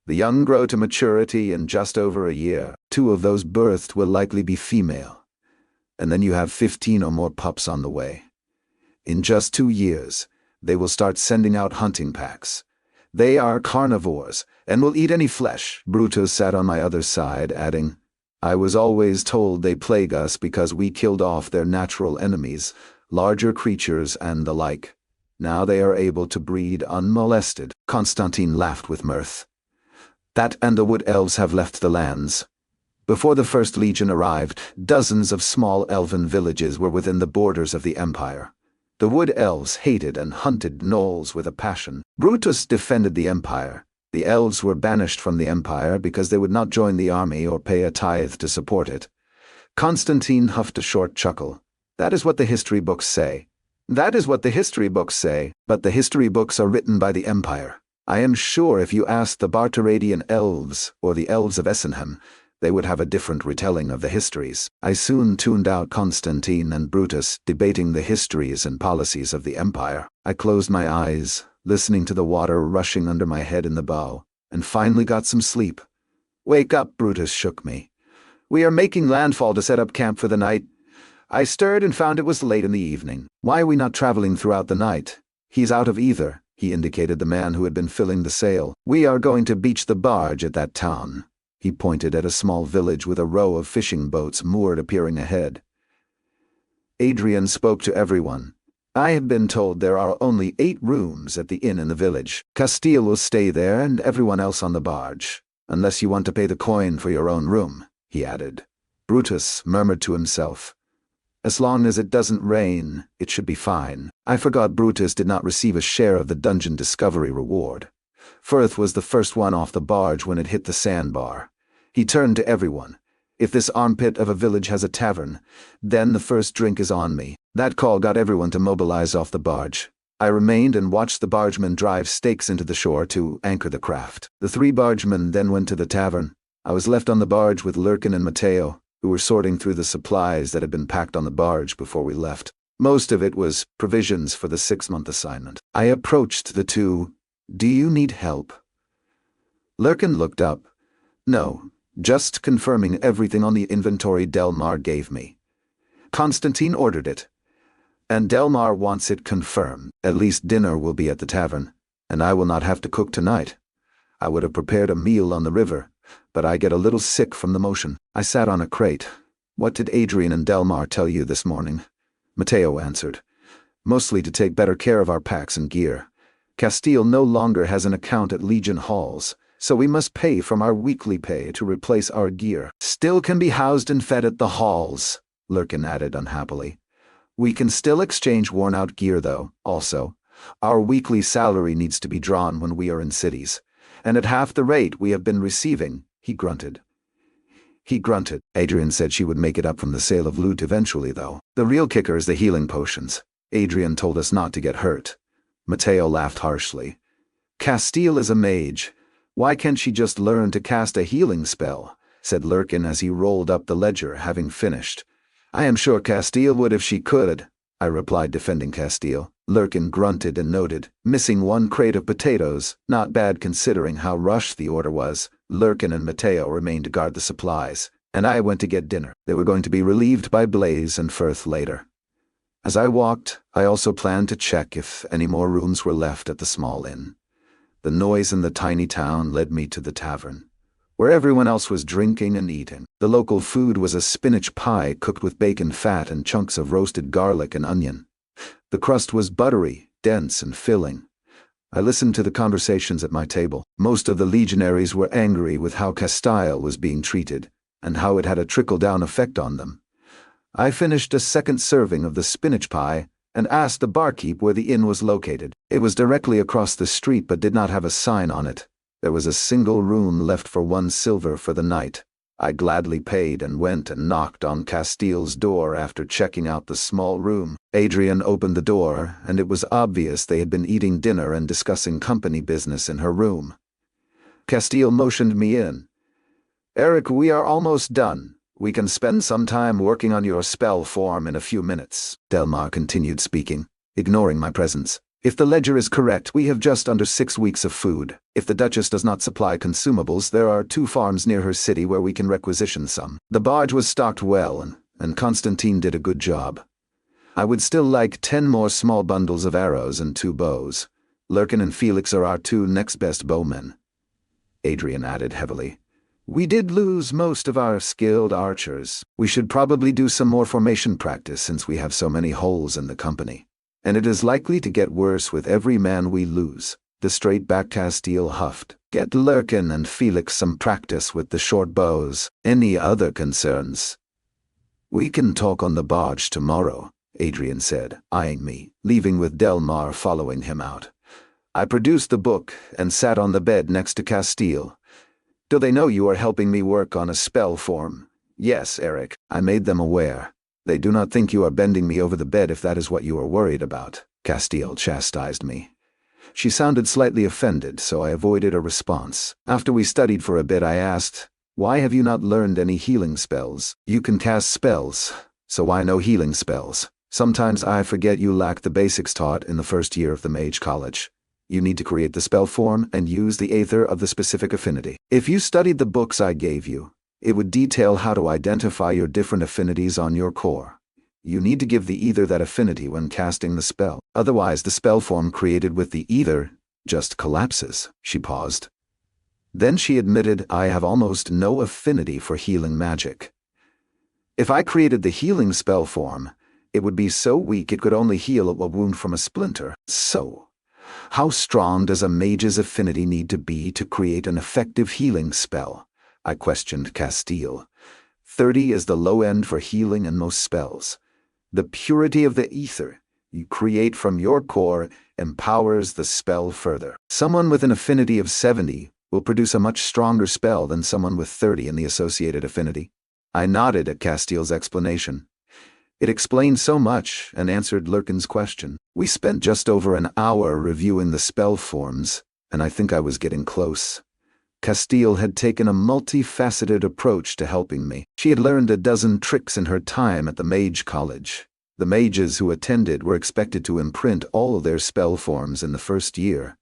The young grow to maturity in just over a year. 2 of those birthed will likely be female. And then you have 15 or more pups on the way. In just 2 years, they will start sending out hunting packs. They are carnivores, and will eat any flesh. Brutus sat on my other side, adding, "I was always told they plague us because we killed off their natural enemies, larger creatures and the like. Now they are able to breed unmolested." Constantine laughed with mirth. "That and the wood elves have left the lands. Before the First Legion arrived, dozens of small elven villages were within the borders of the Empire. The wood elves hated and hunted gnolls with a passion. Brutus defended the Empire. The elves were banished from the Empire because they would not join the army or pay a tithe to support it." Constantine huffed a short chuckle. "That is what the history books say." "That is what the history books say, but the history books are written by the Empire. I am sure if you asked the Barteradian elves or the elves of Essenham, they would have a different retelling of the histories." I soon tuned out Constantine and Brutus debating the histories and policies of the Empire. I closed my eyes, listening to the water rushing under my head in the bow, and finally got some sleep. "Wake up," Brutus shook me. "We are making landfall to set up camp for the night." I stirred and found it was late in the evening. "Why are we not traveling throughout the night?" "He's out of ether," he indicated the man who had been filling the sail. "We are going to beach the barge at that town." He pointed at a small village with a row of fishing boats moored appearing ahead. Adrian spoke to everyone. "I have been told there are only 8 rooms at the inn in the village. Castile will stay there and everyone else on the barge, unless you want to pay the coin for your own room," he added. Brutus murmured to himself, "As long as it doesn't rain, it should be fine." I forgot Brutus did not receive a share of the dungeon discovery reward. Firth was the first one off the barge when it hit the sandbar. He turned to everyone. "If this armpit of a village has a tavern, then the first drink is on me." That call got everyone to mobilize off the barge. I remained and watched the bargemen drive stakes into the shore to anchor the craft. The 3 bargemen then went to the tavern. I was left on the barge with Lurkin and Matteo, who were sorting through the supplies that had been packed on the barge before we left. Most of it was provisions for the 6-month assignment. I approached the 2. "Do you need help?" Lurkin looked up. "No. Just confirming everything on the inventory Delmar gave me." Constantine ordered it. "And Delmar wants it confirmed. At least dinner will be at the tavern, and I will not have to cook tonight. I would have prepared a meal on the river, but I get a little sick from the motion." I sat on a crate. "What did Adrian and Delmar tell you this morning?" Matteo answered. mostly to take better care of our packs and gear. Castile no longer has an account at Legion Halls, so we must pay from our weekly pay to replace our gear. Still can be housed and fed at the halls, Lurkin added unhappily. We can still exchange worn-out gear, though, also. Our weekly salary needs to be drawn when we are in cities, and at half the rate we have been receiving, he grunted. Adrian said she would make it up from the sale of loot eventually, though. The real kicker is the healing potions. Adrian told us not to get hurt. Mateo laughed harshly. Castile is a mage. Why can't she just learn to cast a healing spell? Said Lurkin as he rolled up the ledger, having finished. I am sure Castile would if she could, I replied, defending Castile. Lurkin grunted and noted, missing one crate of potatoes, not bad considering how rushed the order was. Lurkin and Mateo remained to guard the supplies, and I went to get dinner. They were going to be relieved by Blaze and Firth later. As I walked, I also planned to check if any more rooms were left at the small inn. The noise in the tiny town led me to the tavern, where everyone else was drinking and eating. The local food was a spinach pie cooked with bacon fat and chunks of roasted garlic and onion. The crust was buttery, dense, and filling. I listened to the conversations at my table. Most of the legionaries were angry with how Castile was being treated, and how it had a trickle-down effect on them. I finished a second serving of the spinach pie and asked the barkeep where the inn was located. It was directly across the street but did not have a sign on it. There was a single room left for 1 silver for the night. I gladly paid and went and knocked on Castile's door after checking out the small room. Adrian opened the door, and it was obvious they had been eating dinner and discussing company business in her room. Castile motioned me in. Eric, we are almost done. We can spend some time working on your spell form in a few minutes. Delmar continued speaking, ignoring my presence. If the ledger is correct, we have just under 6 weeks of food. If the Duchess does not supply consumables, there are 2 farms near her city where we can requisition some. The barge was stocked well, and Constantine did a good job. I would still like 10 more small bundles of arrows and 2 bows. Lurkin and Felix are our 2 next best bowmen. Adrian added heavily. We did lose most of our skilled archers. We should probably do some more formation practice since we have so many holes in the company. And it is likely to get worse with every man we lose. The straight-back Castile huffed. Get Lurkin and Felix some practice with the short bows. Any other concerns? We can talk on the barge tomorrow, Adrian said, eyeing me, leaving with Delmar following him out. I produced the book and sat on the bed next to Castile. Do they know you are helping me work on a spell form? Yes, Eric. I made them aware. They do not think you are bending me over the bed if that is what you are worried about, Castile chastised me. She sounded slightly offended, so I avoided a response. After we studied for a bit, I asked, why have you not learned any healing spells? You can cast spells, so why no healing spells? Sometimes I forget you lack the basics taught in the first year of the Mage College. You need to create the spell form and use the aether of the specific affinity. If you studied the books I gave you, it would detail how to identify your different affinities on your core. You need to give the ether that affinity when casting the spell. Otherwise, the spell form created with the ether just collapses. She paused. Then she admitted, I have almost no affinity for healing magic. If I created the healing spell form, it would be so weak it could only heal a wound from a splinter. So, how strong does a mage's affinity need to be to create an effective healing spell? I questioned Castile. 30 is the low end for healing and most spells. The purity of the ether you create from your core empowers the spell further. Someone with an affinity of 70 will produce a much stronger spell than someone with 30 in the associated affinity. I nodded at Castile's explanation. It explained so much and answered Lurkin's question. We spent just over an hour reviewing the spell forms, and I think I was getting close. Castile had taken a multifaceted approach to helping me. She had learned a dozen tricks in her time at the Mage College. The mages who attended were expected to imprint all of their spell forms in the first year.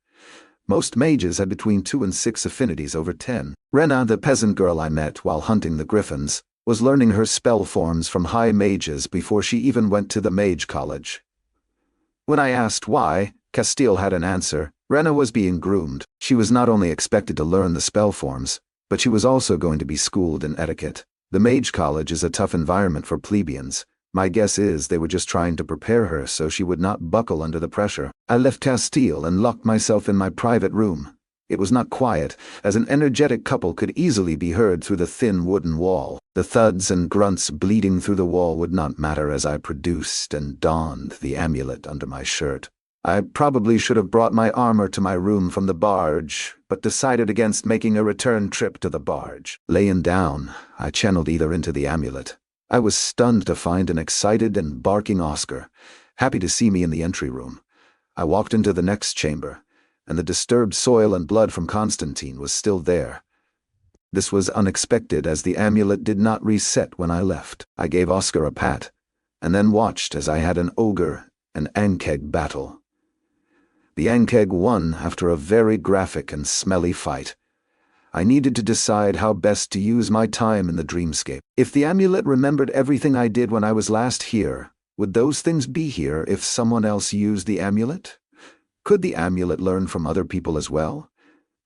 Most mages had between 2 and 6 affinities over 10. Rena, the peasant girl I met while hunting the griffins, was learning her spell forms from high mages before she even went to the Mage College. When I asked why, Castile had an answer. Rena was being groomed. She was not only expected to learn the spell forms, but she was also going to be schooled in etiquette. The Mage College is a tough environment for plebeians, My guess is they were just trying to prepare her so she would not buckle under the pressure. I left Castile and locked myself in my private room. It was not quiet, as an energetic couple could easily be heard through the thin wooden wall. The thuds and grunts bleeding through the wall would not matter as I produced and donned the amulet under my shirt. I probably should have brought my armor to my room from the barge, but decided against making a return trip to the barge. Laying down, I channeled either into the amulet. I was stunned to find an excited and barking Oscar, happy to see me in the entry room. I walked into the next chamber, and the disturbed soil and blood from Constantine was still there. This was unexpected, as the amulet did not reset when I left. I gave Oscar a pat, and then watched as I had an ogre and Ankeg battle. The Ankeg won after a very graphic and smelly fight. I needed to decide how best to use my time in the Dreamscape. If the amulet remembered everything I did when I was last here, would those things be here if someone else used the amulet? Could the amulet learn from other people as well?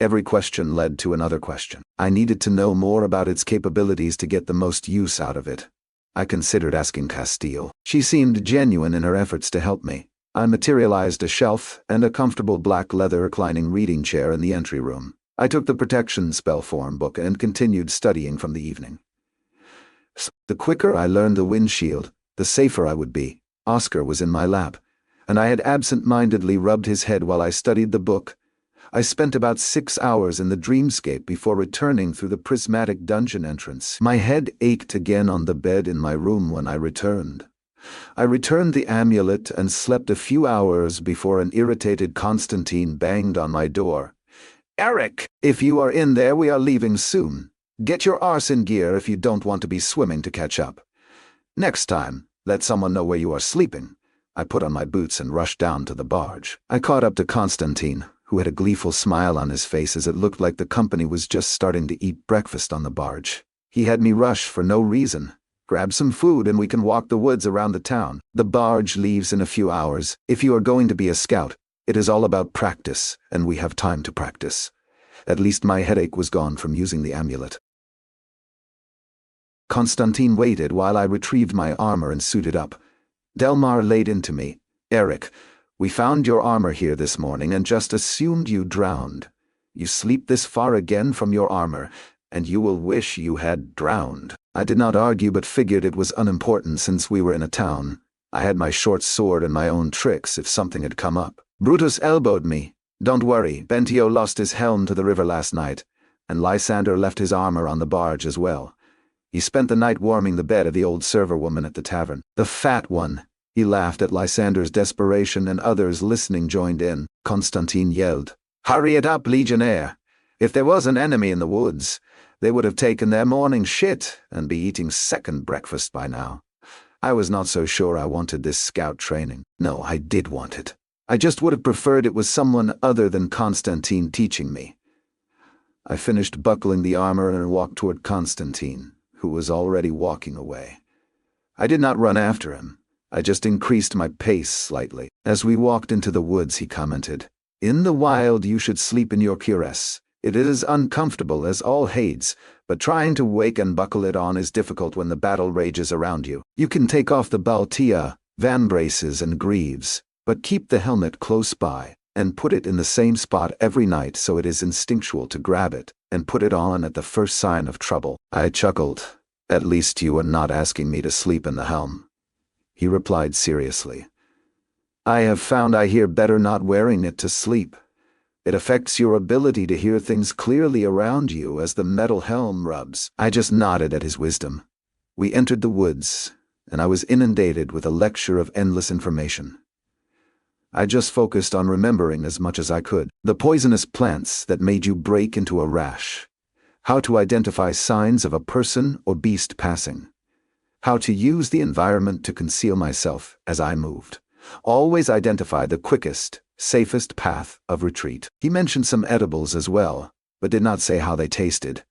Every question led to another question. I needed to know more about its capabilities to get the most use out of it. I considered asking Castile. She seemed genuine in her efforts to help me. I materialized a shelf and a comfortable black leather reclining reading chair in the entry room. I took the protection spell form book and continued studying from the evening. The quicker I learned the windshield, the safer I would be. Oscar was in my lap, and I had absent-mindedly rubbed his head while I studied the book. I spent about 6 hours in the Dreamscape before returning through the prismatic dungeon entrance. My head ached again on the bed in my room when I returned. I returned the amulet and slept a few hours before an irritated Constantine banged on my door. "Eric, if you are in there, we are leaving soon. Get your arse in gear if you don't want to be swimming to catch up. Next time, let someone know where you are sleeping." I put on my boots and rushed down to the barge. I caught up to Constantine, who had a gleeful smile on his face as it looked like the company was just starting to eat breakfast on the barge. He had me rush for no reason. "Grab some food and we can walk the woods around the town. The barge leaves in a few hours. If you are going to be a scout, it is all about practice, and we have time to practice." At least my headache was gone from using the amulet. Constantine waited while I retrieved my armor and suited up. Delmar laid into me. "Eric, we found your armor here this morning and just assumed you drowned. You sleep this far again from your armor, and you will wish you had drowned." I did not argue, but figured it was unimportant since we were in a town. I had my short sword and my own tricks if something had come up. Brutus elbowed me. "Don't worry, Bentio lost his helm to the river last night, and Lysander left his armor on the barge as well. He spent the night warming the bed of the old server woman at the tavern. The fat one." He laughed at Lysander's desperation, and others listening joined in. Constantine yelled, "Hurry it up, Legionnaire! If there was an enemy in the woods, they would have taken their morning shit and be eating second breakfast by now." I was not so sure I wanted this scout training. No, I did want it. I just would have preferred it was someone other than Constantine teaching me. I finished buckling the armor and walked toward Constantine, who was already walking away. I did not run after him. I just increased my pace slightly. As we walked into the woods, he commented, "In the wild you should sleep in your cuirass. It is uncomfortable as all hades, but trying to wake and buckle it on is difficult when the battle rages around you. You can take off the baltia, vambraces and greaves, but keep the helmet close by, and put it in the same spot every night so it is instinctual to grab it, and put it on at the first sign of trouble." I chuckled. "At least you are not asking me to sleep in the helm." He replied seriously, "I have found I hear better not wearing it to sleep. It affects your ability to hear things clearly around you as the metal helm rubs." I just nodded at his wisdom. We entered the woods, and I was inundated with a lecture of endless information. I just focused on remembering as much as I could. The poisonous plants that made you break into a rash. How to identify signs of a person or beast passing. How to use the environment to conceal myself as I moved. Always identify the quickest, safest path of retreat. He mentioned some edibles as well, but did not say how they tasted.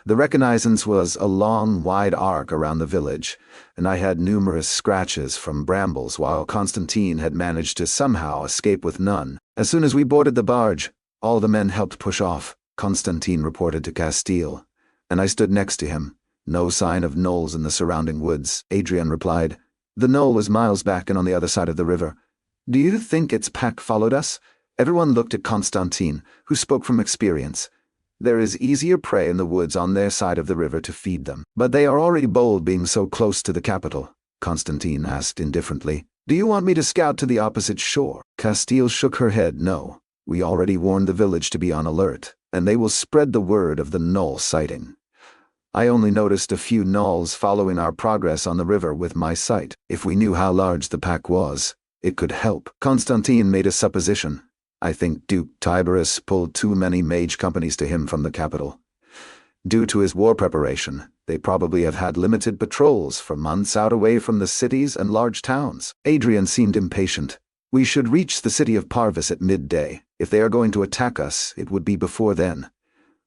The reconnaissance was a long, wide arc around the village, and I had numerous scratches from brambles while Constantine had managed to somehow escape with none. As soon as we boarded the barge, all the men helped push off, Constantine reported to Castile, and I stood next to him. "No sign of gnolls in the surrounding woods," Adrian replied. The knoll was miles back and on the other side of the river. Do you think its pack followed us? Everyone looked at Constantine, who spoke from experience. There is easier prey in the woods on their side of the river to feed them. But they are already bold being so close to the capital, Constantine asked indifferently. Do you want me to scout to the opposite shore? Castile shook her head. No. We already warned the village to be on alert, and they will spread the word of the knoll sighting. I only noticed a few gnolls following our progress on the river with my sight. If we knew how large the pack was, it could help. Constantine made a supposition. I think Duke Tiberius pulled too many mage companies to him from the capital. Due to his war preparation, they probably have had limited patrols for months out away from the cities and large towns. Adrian seemed impatient. We should reach the city of Parvis at midday. If they are going to attack us, it would be before then.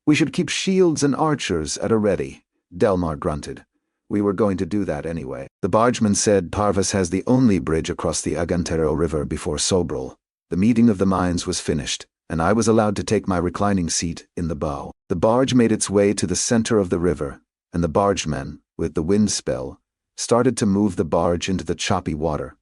We should keep shields and archers at a ready, Delmar grunted. We were going to do that anyway. The bargeman said Parvis has the only bridge across the Agantero River before Sobril. The meeting of the minds was finished, and I was allowed to take my reclining seat in the bow. The barge made its way to the center of the river, and the bargeman, with the wind spell, started to move the barge into the choppy water.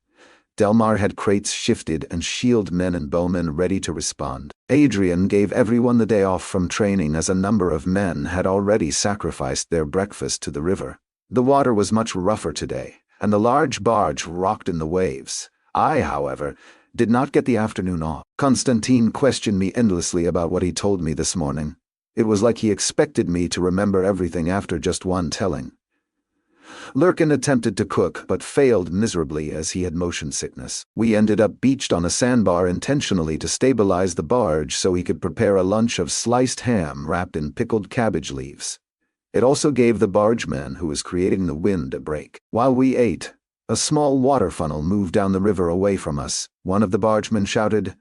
Delmar had crates shifted and shield men and bowmen ready to respond. Adrian gave everyone the day off from training as a number of men had already sacrificed their breakfast to the river. The water was much rougher today, and the large barge rocked in the waves. I, however, did not get the afternoon off. Constantine questioned me endlessly about what he told me this morning. It was like he expected me to remember everything after just one telling. Lurkin attempted to cook, but failed miserably as he had motion sickness. We ended up beached on a sandbar intentionally to stabilize the barge so he could prepare a lunch of sliced ham wrapped in pickled cabbage leaves. It also gave the bargeman who was creating the wind a break. While we ate, a small water funnel moved down the river away from us. One of the bargemen shouted,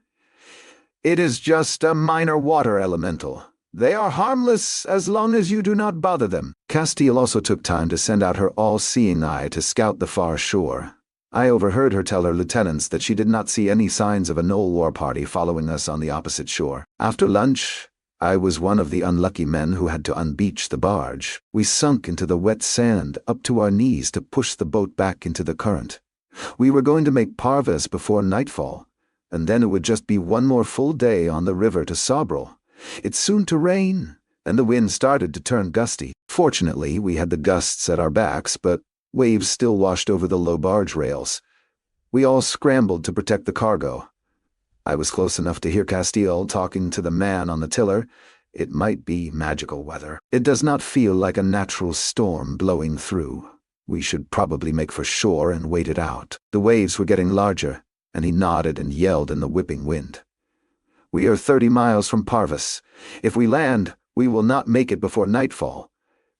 "It is just a minor water elemental. They are harmless as long as you do not bother them." Castile also took time to send out her all-seeing eye to scout the far shore. I overheard her tell her lieutenants that she did not see any signs of a Knoll war party following us on the opposite shore. After lunch, I was one of the unlucky men who had to unbeach the barge. We sunk into the wet sand up to our knees to push the boat back into the current. We were going to make Parvis before nightfall, and then it would just be one more full day on the river to Sobril. It's soon to rain, and the wind started to turn gusty. Fortunately, we had the gusts at our backs, but waves still washed over the low barge rails. We all scrambled to protect the cargo. I was close enough to hear Castile talking to the man on the tiller. It might be magical weather. It does not feel like a natural storm blowing through. We should probably make for shore and wait it out. The waves were getting larger, and he nodded and yelled in the whipping wind. We are 30 miles from Parvis. If we land, we will not make it before nightfall.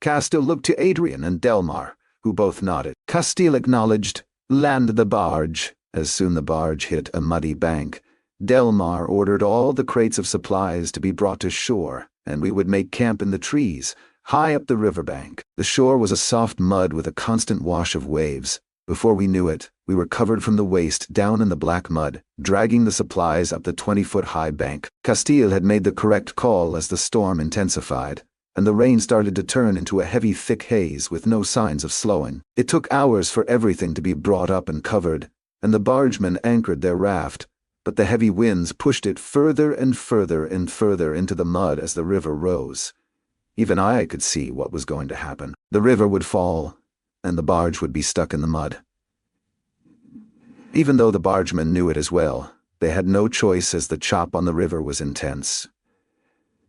Castile looked to Adrian and Delmar, who both nodded. Castile acknowledged, "Land the barge." As soon the barge hit a muddy bank, Delmar ordered all the crates of supplies to be brought to shore, and we would make camp in the trees, high up the riverbank. The shore was a soft mud with a constant wash of waves. Before we knew it, we were covered from the waist down in the black mud, dragging the supplies up the 20-foot-high bank. Castile had made the correct call as the storm intensified, and the rain started to turn into a heavy, thick haze with no signs of slowing. It took hours for everything to be brought up and covered, and the bargemen anchored their raft, but the heavy winds pushed it further and further and further into the mud as the river rose. Even I could see what was going to happen. The river would fall, and the barge would be stuck in the mud. Even though the bargemen knew it as well, they had no choice as the chop on the river was intense.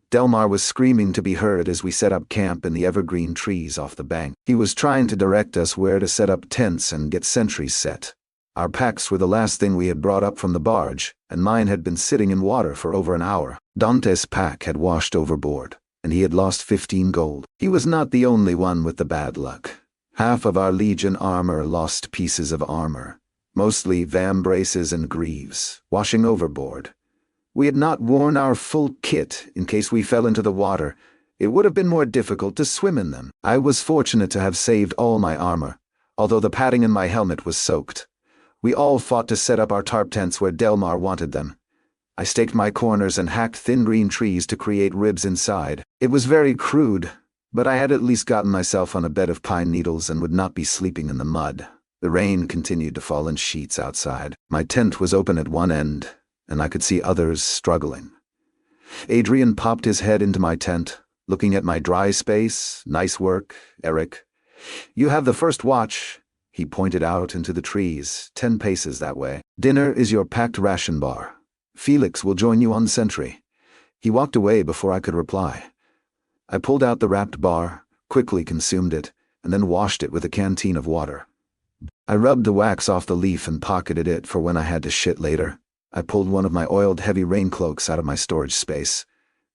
Delmar was screaming to be heard as we set up camp in the evergreen trees off the bank. He was trying to direct us where to set up tents and get sentries set. Our packs were the last thing we had brought up from the barge, and mine had been sitting in water for over an hour. Dante's pack had washed overboard, and he had lost 15 gold. He was not the only one with the bad luck. Half of our Legion armor lost pieces of armor, mostly vambraces and greaves, washing overboard. We had not worn our full kit in case we fell into the water. It would have been more difficult to swim in them. I was fortunate to have saved all my armor, although the padding in my helmet was soaked. We all fought to set up our tarp tents where Delmar wanted them. I staked my corners and hacked thin green trees to create ribs inside. It was very crude, but I had at least gotten myself on a bed of pine needles and would not be sleeping in the mud. The rain continued to fall in sheets outside. My tent was open at one end, and I could see others struggling. Adrian popped his head into my tent, looking at my dry space. "Nice work, Eric. You have the first watch." He pointed out into the trees, 10 paces that way. "Dinner is your packed ration bar. Felix will join you on sentry." He walked away before I could reply. I pulled out the wrapped bar, quickly consumed it, and then washed it with a canteen of water. I rubbed the wax off the leaf and pocketed it for when I had to shit later. I pulled one of my oiled heavy rain cloaks out of my storage space.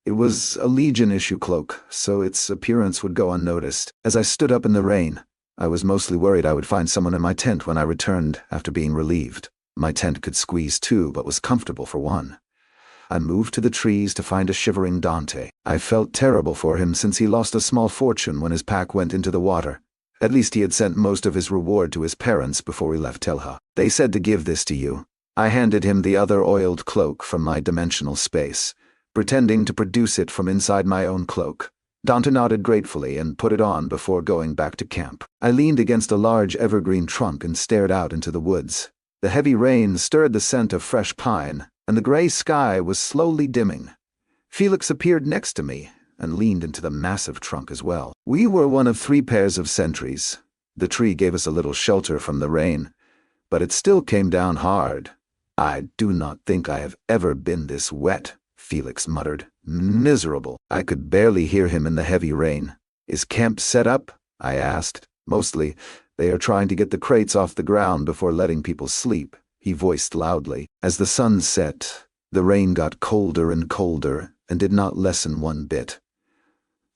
It was a Legion-issue cloak, so its appearance would go unnoticed. As I stood up in the rain, I was mostly worried I would find someone in my tent when I returned after being relieved. My tent could squeeze two, but was comfortable for one. I moved to the trees to find a shivering Dante. I felt terrible for him since he lost a small fortune when his pack went into the water. At least he had sent most of his reward to his parents before he left Telha. "They said to give this to you." I handed him the other oiled cloak from my dimensional space, pretending to produce it from inside my own cloak. Dante nodded gratefully and put it on before going back to camp. I leaned against a large evergreen trunk and stared out into the woods. The heavy rain stirred the scent of fresh pine, and the gray sky was slowly dimming. Felix appeared next to me and leaned into the massive trunk as well. We were one of 3 pairs of sentries. The tree gave us a little shelter from the rain, but it still came down hard. "I do not think I have ever been this wet," Felix muttered. "Miserable." I could barely hear him in the heavy rain. "Is camp set up?" I asked. "Mostly. They are trying to get the crates off the ground before letting people sleep," he voiced loudly. As the sun set, the rain got colder and colder and did not lessen one bit.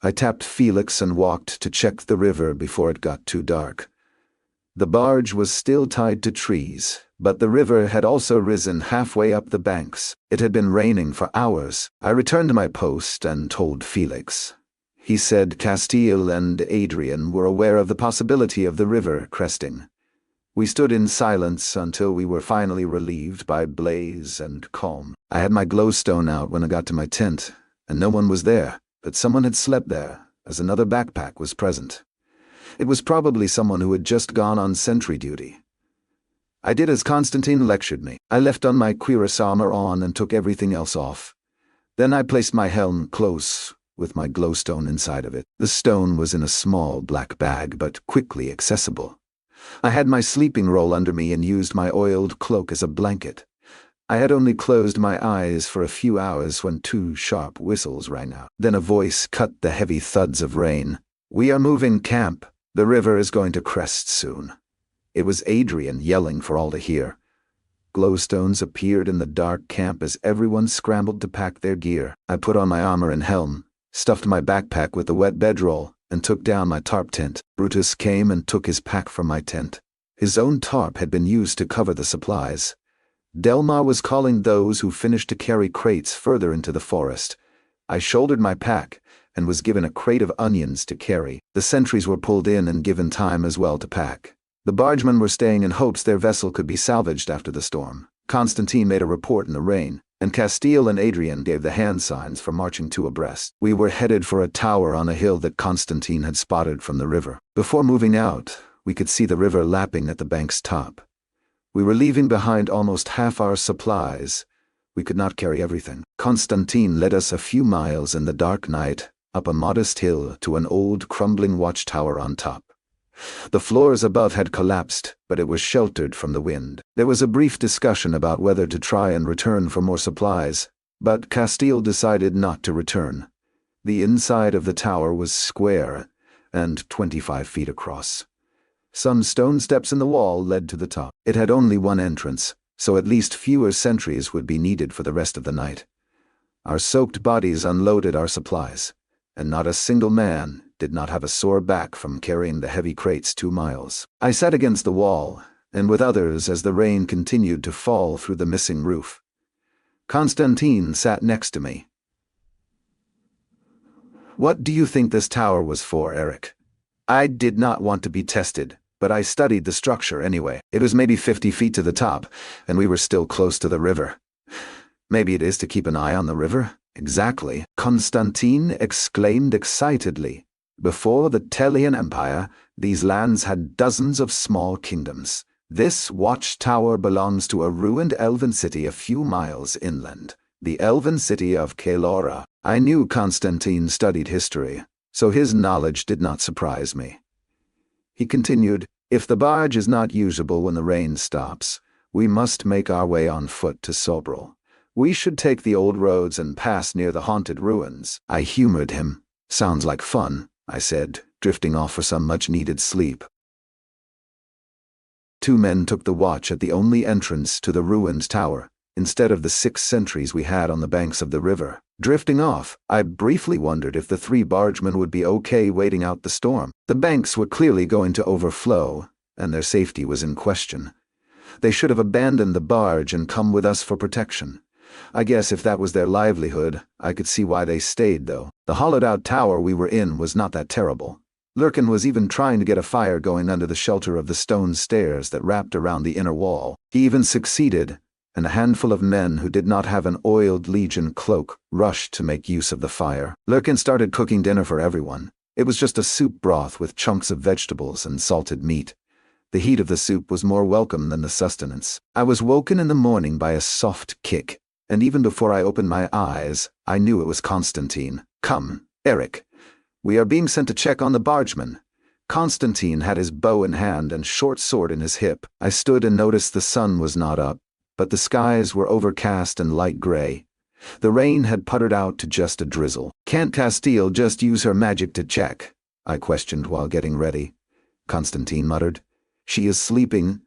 I tapped Felix and walked to check the river before it got too dark. The barge was still tied to trees, but the river had also risen halfway up the banks. It had been raining for hours. I returned to my post and told Felix. He said Castile and Adrian were aware of the possibility of the river cresting. We stood in silence until we were finally relieved by blaze and calm. I had my glowstone out when I got to my tent, and no one was there, but someone had slept there, as another backpack was present. It was probably someone who had just gone on sentry duty. I did as Constantine lectured me. I left on my cuirass armor on and took everything else off. Then I placed my helm close, with my glowstone inside of it. The stone was in a small black bag, but quickly accessible. I had my sleeping roll under me and used my oiled cloak as a blanket. I had only closed my eyes for a few hours when 2 sharp whistles rang out. Then a voice cut the heavy thuds of rain. "We are moving camp. The river is going to crest soon." It was Adrian yelling for all to hear. Glowstones appeared in the dark camp as everyone scrambled to pack their gear. I put on my armor and helm, stuffed my backpack with the wet bedroll, and took down my tarp tent. Brutus came and took his pack from my tent. His own tarp had been used to cover the supplies. Delmar was calling those who finished to carry crates further into the forest. I shouldered my pack and was given a crate of onions to carry. The sentries were pulled in and given time as well to pack. The bargemen were staying in hopes their vessel could be salvaged after the storm. Constantine made a report in the rain, and Castile and Adrian gave the hand signs for marching 2 abreast. We were headed for a tower on a hill that Constantine had spotted from the river. Before moving out, we could see the river lapping at the bank's top. We were leaving behind almost half our supplies. We could not carry everything. Constantine led us a few miles in the dark night, up a modest hill to an old crumbling watchtower on top. The floors above had collapsed, but it was sheltered from the wind. There was a brief discussion about whether to try and return for more supplies, but Castile decided not to return. The inside of the tower was square and 25 feet across. Some stone steps in the wall led to the top. It had only one entrance, so at least fewer sentries would be needed for the rest of the night. Our soaked bodies unloaded our supplies, and not a single man did not have a sore back from carrying the heavy crates 2 miles. I sat against the wall, and with others as the rain continued to fall through the missing roof. Constantine sat next to me. "What do you think this tower was for, Eric?" I did not want to be tested, but I studied the structure anyway. It was maybe 50 feet to the top, and we were still close to the river. "Maybe it is to keep an eye on the river?" "Exactly," Constantine exclaimed excitedly. Before the Telian Empire, these lands had dozens of small kingdoms. This watchtower belongs to a ruined elven city a few miles inland, the elven city of Caelora. I knew Constantine studied history, so his knowledge did not surprise me. He continued, "If the barge is not usable when the rain stops, we must make our way on foot to Sobril. We should take the old roads and pass near the haunted ruins." I humored him. "Sounds like fun," I said, drifting off for some much-needed sleep. 2 men took the watch at the only entrance to the ruined tower, instead of the 6 sentries we had on the banks of the river. Drifting off, I briefly wondered if the 3 bargemen would be okay waiting out the storm. The banks were clearly going to overflow, and their safety was in question. They should have abandoned the barge and come with us for protection. I guess if that was their livelihood, I could see why they stayed, though. The hollowed-out tower we were in was not that terrible. Lurkin was even trying to get a fire going under the shelter of the stone stairs that wrapped around the inner wall. He even succeeded, and a handful of men who did not have an oiled legion cloak rushed to make use of the fire. Lurkin started cooking dinner for everyone. It was just a soup broth with chunks of vegetables and salted meat. The heat of the soup was more welcome than the sustenance. I was woken in the morning by a soft kick, and even before I opened my eyes, I knew it was Constantine. "Come, Eric. We are being sent to check on the bargeman." Constantine had his bow in hand and short sword in his hip. I stood and noticed the sun was not up, but the skies were overcast and light gray. The rain had puttered out to just a drizzle. "Can't Castile just use her magic to check?" I questioned while getting ready. Constantine muttered, "She is sleeping,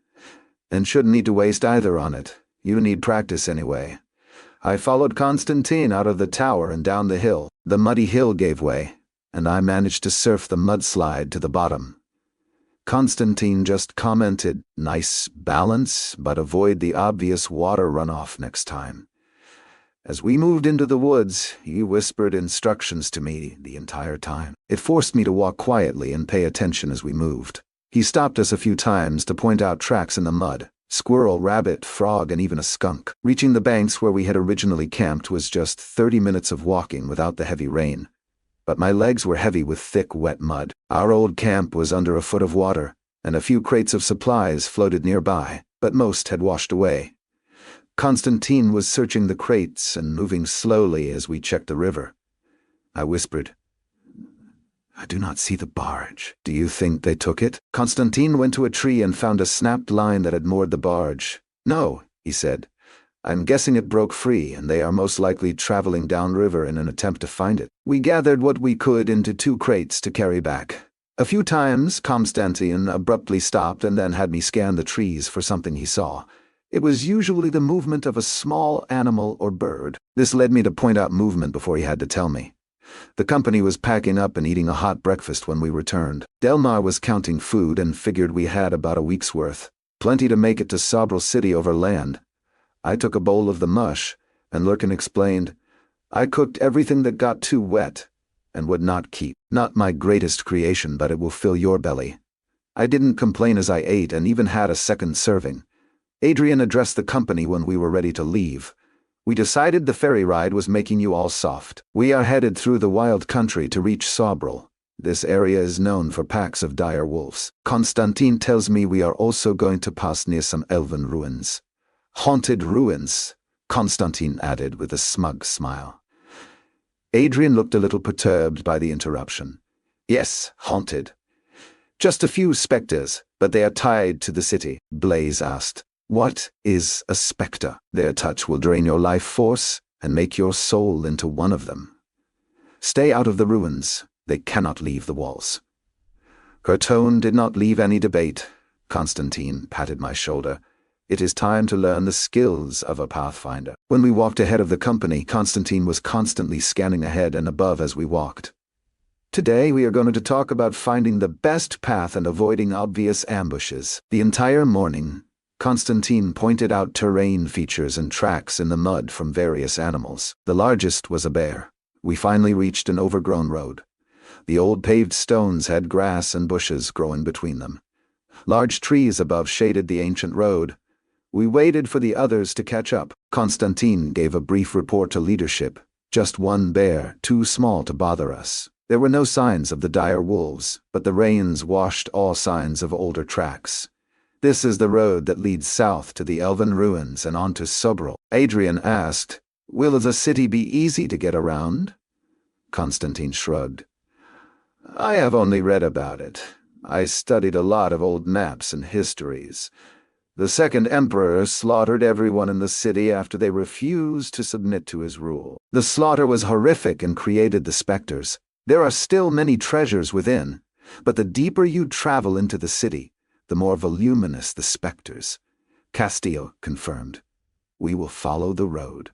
and shouldn't need to waste either on it. You need practice anyway." I followed Constantine out of the tower and down the hill. The muddy hill gave way, and I managed to surf the mudslide to the bottom. Constantine just commented, "Nice balance, but avoid the obvious water runoff next time." As we moved into the woods, he whispered instructions to me the entire time. It forced me to walk quietly and pay attention as we moved. He stopped us a few times to point out tracks in the mud. Squirrel, rabbit, frog, and even a skunk. Reaching the banks where we had originally camped was just 30 minutes of walking without the heavy rain. But my legs were heavy with thick, wet mud. Our old camp was under a foot of water, and a few crates of supplies floated nearby, but most had washed away. Constantine was searching the crates and moving slowly as we checked the river. I whispered, "I do not see the barge. Do you think they took it?" Constantine went to a tree and found a snapped line that had moored the barge. "No," he said. "I'm guessing it broke free, and they are most likely traveling downriver in an attempt to find it." We gathered what we could into 2 crates to carry back. A few times, Constantine abruptly stopped and then had me scan the trees for something he saw. It was usually the movement of a small animal or bird. This led me to point out movement before he had to tell me. The company was packing up and eating a hot breakfast when we returned. Delmar was counting food and figured we had about a week's worth. Plenty to make it to Sobril City over land. I took a bowl of the mush, and Lurkin explained, "I cooked everything that got too wet, and would not keep. Not my greatest creation, but it will fill your belly." I didn't complain as I ate and even had a second serving. Adrian addressed the company when we were ready to leave. "We decided the ferry ride was making you all soft. We are headed through the wild country to reach Sobril. This area is known for packs of dire wolves. Constantine tells me we are also going to pass near some elven ruins." "Haunted ruins," Constantine added with a smug smile. Adrian looked a little perturbed by the interruption. "Yes, haunted. Just a few specters, but they are tied to the city." Blaze asked, "What is a spectre?" "Their touch will drain your life force and make your soul into one of them. Stay out of the ruins. They cannot leave the walls." Her tone did not leave any debate. Constantine patted my shoulder. "It is time to learn the skills of a pathfinder." When we walked ahead of the company, Constantine was constantly scanning ahead and above as we walked. "Today we are going to talk about finding the best path and avoiding obvious ambushes." The entire morning, Constantine pointed out terrain features and tracks in the mud from various animals. The largest was a bear. We finally reached an overgrown road. The old paved stones had grass and bushes growing between them. Large trees above shaded the ancient road. We waited for the others to catch up. Constantine gave a brief report to leadership. "Just one bear, too small to bother us. There were no signs of the dire wolves, but the rains washed all signs of older tracks. "This is the road that leads south to the Elven ruins and on to Sobrel." Adrian asked, "Will the city be easy to get around?" Constantine shrugged. "I have only read about it. I studied a lot of old maps and histories. The second emperor slaughtered everyone in the city after they refused to submit to his rule. The slaughter was horrific and created the specters. There are still many treasures within, but the deeper you travel into the city, the more voluminous the specters." Castile confirmed. "We will follow the road.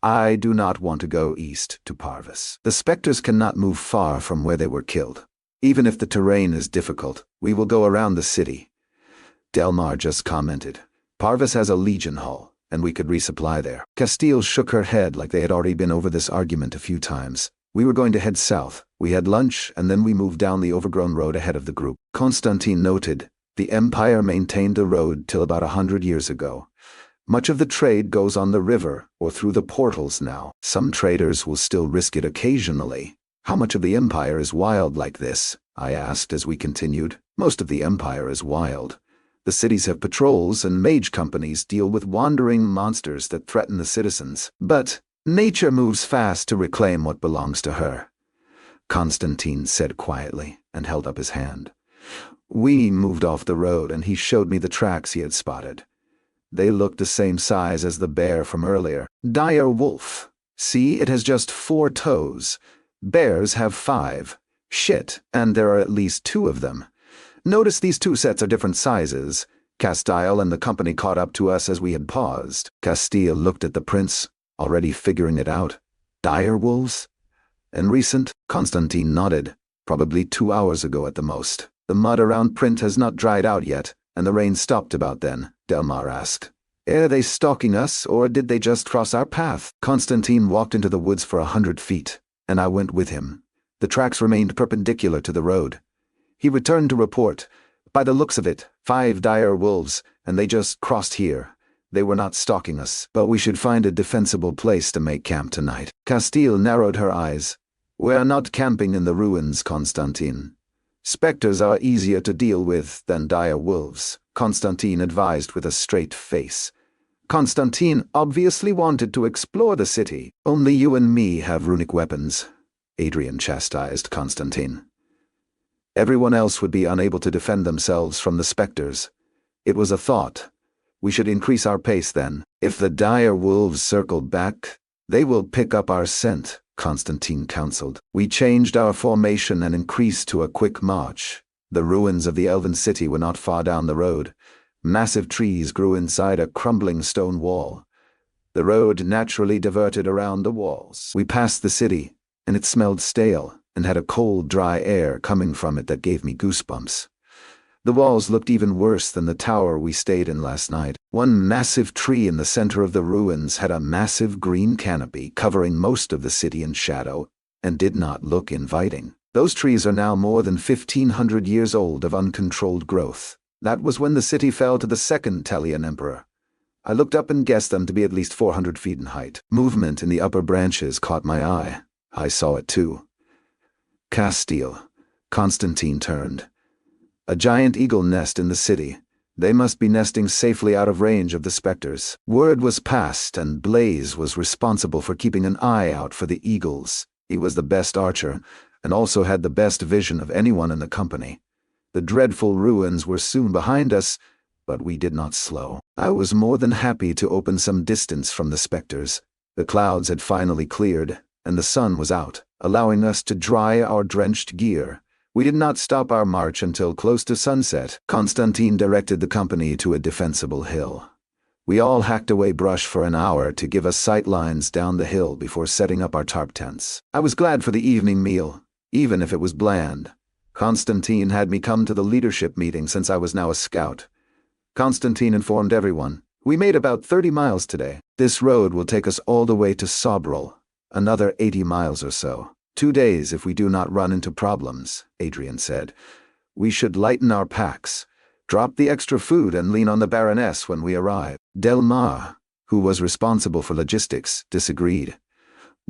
I do not want to go east to Parvis. The specters cannot move far from where they were killed. Even if the terrain is difficult, we will go around the city." Delmar just commented, "Parvis has a legion hall, and we could resupply there." Castile shook her head like they had already been over this argument a few times. "We were going to head south. We had lunch, and then we moved down the overgrown road ahead of the group." Constantine noted, "The Empire maintained the road till about 100 years ago. Much of the trade goes on the river or through the portals now. Some traders will still risk it occasionally." "How much of the Empire is wild like this?" I asked as we continued. "Most of the Empire is wild. The cities have patrols and mage companies deal with wandering monsters that threaten the citizens. But nature moves fast to reclaim what belongs to her," Constantine said quietly and held up his hand. We moved off the road and he showed me the tracks he had spotted. They looked the same size as the bear from earlier. "Dire wolf. See, it has just 4 toes. Bears have 5. Shit, and there are at least 2 of them. Notice these 2 sets are different sizes." Castile and the company caught up to us as we had paused. Castile looked at the prince, already figuring it out. "Dire wolves? And recent?" Constantine nodded. "Probably 2 hours ago at the most. The mud around Print has not dried out yet, and the rain stopped about then," Delmar asked. "Are they stalking us, or did they just cross our path?" Constantine walked into the woods for 100 feet, and I went with him. The tracks remained perpendicular to the road. He returned to report, "By the looks of it, 5 dire wolves, and they just crossed here. They were not stalking us, but we should find a defensible place to make camp tonight." Castile narrowed her eyes. "We are not camping in the ruins, Constantine. Specters are easier to deal with than dire wolves," Constantine advised with a straight face. "Constantine obviously wanted to explore the city. Only you and me have runic weapons," Adrian chastised Constantine. "Everyone else would be unable to defend themselves from the specters. It was a thought. We should increase our pace then. If the dire wolves circle back, they will pick up our scent," Constantine counseled. We changed our formation and increased to a quick march. The ruins of the Elven city were not far down the road. Massive trees grew inside a crumbling stone wall. The road naturally diverted around the walls. We passed the city, and it smelled stale and had a cold, dry air coming from it that gave me goosebumps. The walls looked even worse than the tower we stayed in last night. One massive tree in the center of the ruins had a massive green canopy covering most of the city in shadow and did not look inviting. Those trees are now more than 1,500 years old of uncontrolled growth. That was when the city fell to the second Telian emperor. I looked up and guessed them to be at least 400 feet in height. Movement in the upper branches caught my eye. I saw it too. "Castile." Constantine turned. "A giant eagle nest in the city. They must be nesting safely out of range of the specters." Word was passed, and Blaze was responsible for keeping an eye out for the eagles. He was the best archer, and also had the best vision of anyone in the company. The dreadful ruins were soon behind us, but we did not slow. I was more than happy to open some distance from the specters. The clouds had finally cleared, and the sun was out, allowing us to dry our drenched gear. We did not stop our march until close to sunset. Constantine directed the company to a defensible hill. We all hacked away brush for an hour to give us sight lines down the hill before setting up our tarp tents. I was glad for the evening meal, even if it was bland. Constantine had me come to the leadership meeting since I was now a scout. Constantine informed everyone, "We made about 30 miles today. This road will take us all the way to Sobrel, another 80 miles or so. 2 days if we do not run into problems," Adrian said. "We should lighten our packs, drop the extra food and lean on the Baroness when we arrive." Delmar, who was responsible for logistics, disagreed.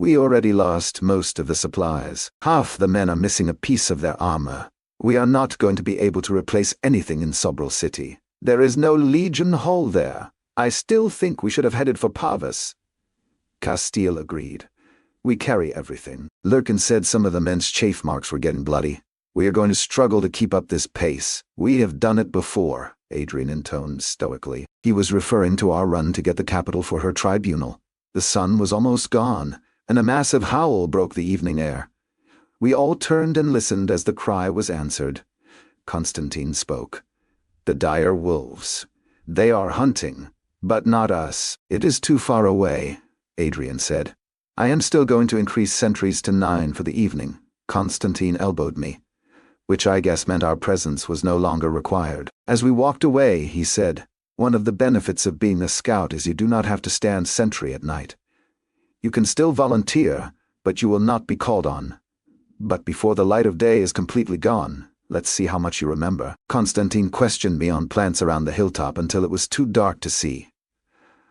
We already lost most of the supplies. Half the men are missing a piece of their armor. We are not going to be able to replace anything in Sobral City. There is no Legion Hall there. I still think we should have headed for Parvis. Castile agreed. We carry everything. Lurkin said some of the men's chafe marks were getting bloody. We are going to struggle to keep up this pace. We have done it before, Adrian intoned stoically. He was referring to our run to get the capital for her tribunal. The sun was almost gone, and a massive howl broke the evening air. We all turned and listened as the cry was answered. Constantine spoke. The dire wolves. They are hunting, but not us. It is too far away, Adrian said. I am still going to increase sentries to 9 for the evening. Constantine elbowed me, which I guess meant our presence was no longer required. As we walked away, he said, one of the benefits of being a scout is you do not have to stand sentry at night. You can still volunteer, but you will not be called on. But before the light of day is completely gone, let's see how much you remember. Constantine questioned me on plants around the hilltop until it was too dark to see.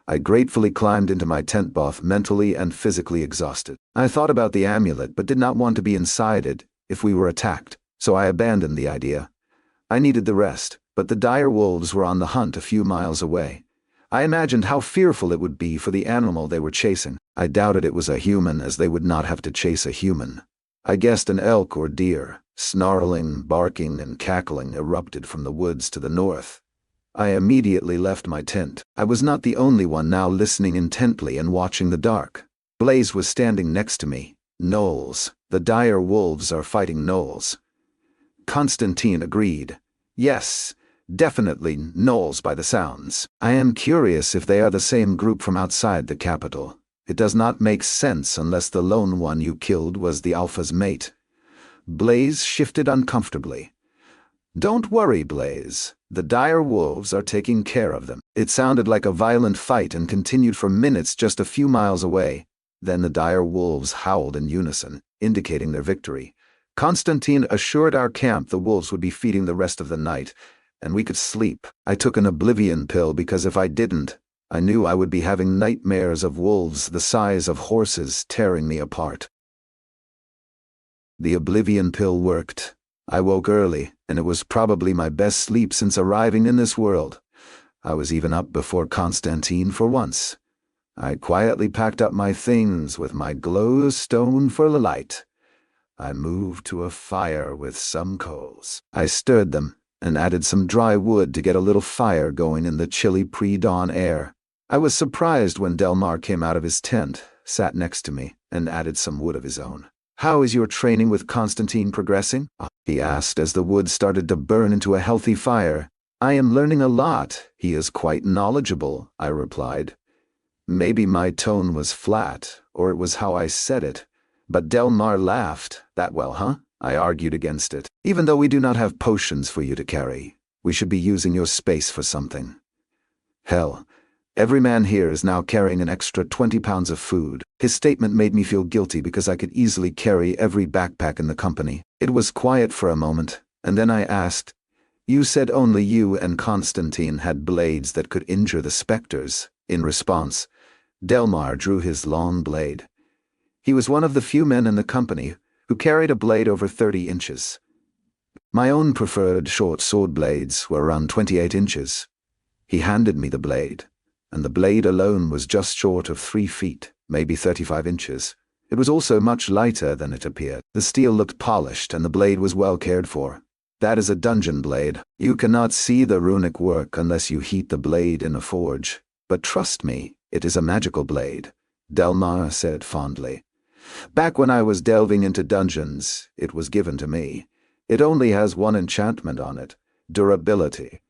I gratefully climbed into my tent both mentally and physically exhausted. I thought about the amulet but did not want to be inside it if we were attacked, so I abandoned the idea. I needed the rest, but the dire wolves were on the hunt a few miles away. I imagined how fearful it would be for the animal they were chasing. I doubted it was a human, as they would not have to chase a human. I guessed an elk or deer. Snarling, barking, and cackling erupted from the woods to the north. I immediately left my tent. I was not the only one now listening intently and watching the dark. Blaze was standing next to me. Gnolls. The dire wolves are fighting gnolls. Constantine agreed. Yes, definitely gnolls by the sounds. I am curious if they are the same group from outside the capital. It does not make sense unless the lone one you killed was the Alpha's mate. Blaze shifted uncomfortably. Don't worry, Blaze. The dire wolves are taking care of them. It sounded like a violent fight and continued for minutes just a few miles away. Then the dire wolves howled in unison, indicating their victory. Constantine assured our camp the wolves would be feeding the rest of the night, and we could sleep. I took an oblivion pill because if I didn't, I knew I would be having nightmares of wolves the size of horses tearing me apart. The oblivion pill worked. I woke early, and it was probably my best sleep since arriving in this world. I was even up before Constantine for once. I quietly packed up my things with my glowstone for the light. I moved to a fire with some coals. I stirred them and added some dry wood to get a little fire going in the chilly pre-dawn air. I was surprised when Delmar came out of his tent, sat next to me, and added some wood of his own. How is your training with Constantine progressing? He asked as the wood started to burn into a healthy fire. I am learning a lot. He is quite knowledgeable, I replied. Maybe my tone was flat, or it was how I said it. But Delmar laughed. That well, huh? I argued against it. Even though we do not have potions for you to carry, we should be using your space for something. Hell, every man here is now carrying an extra 20 pounds of food. His statement made me feel guilty because I could easily carry every backpack in the company. It was quiet for a moment, and then I asked, You said only you and Constantine had blades that could injure the specters. In response, Delmar drew his long blade. He was one of the few men in the company who carried a blade over 30 inches. My own preferred short sword blades were around 28 inches. He handed me the blade, and the blade alone was just short of 3 feet, maybe 35 inches. It was also much lighter than it appeared. The steel looked polished, and the blade was well cared for. That is a dungeon blade. You cannot see the runic work unless you heat the blade in a forge. But trust me, it is a magical blade, Delmar said fondly. Back when I was delving into dungeons, it was given to me. It only has one enchantment on it, durability.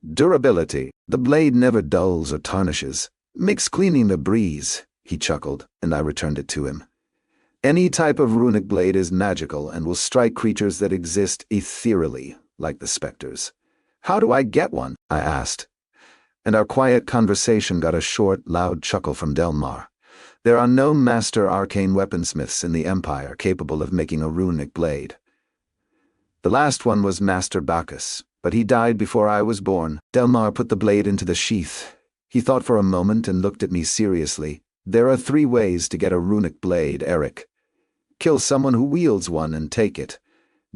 Durability. The blade never dulls or tarnishes. Makes cleaning a breeze, he chuckled, and I returned it to him. Any type of runic blade is magical and will strike creatures that exist ethereally, like the specters. How do I get one? I asked. And our quiet conversation got a short, loud chuckle from Delmar. There are no master arcane weaponsmiths in the Empire capable of making a runic blade. The last one was Master Bacchus, but he died before I was born. Delmar put the blade into the sheath. He thought for a moment and looked at me seriously. There are 3 ways to get a runic blade, Eric. Kill someone who wields one and take it.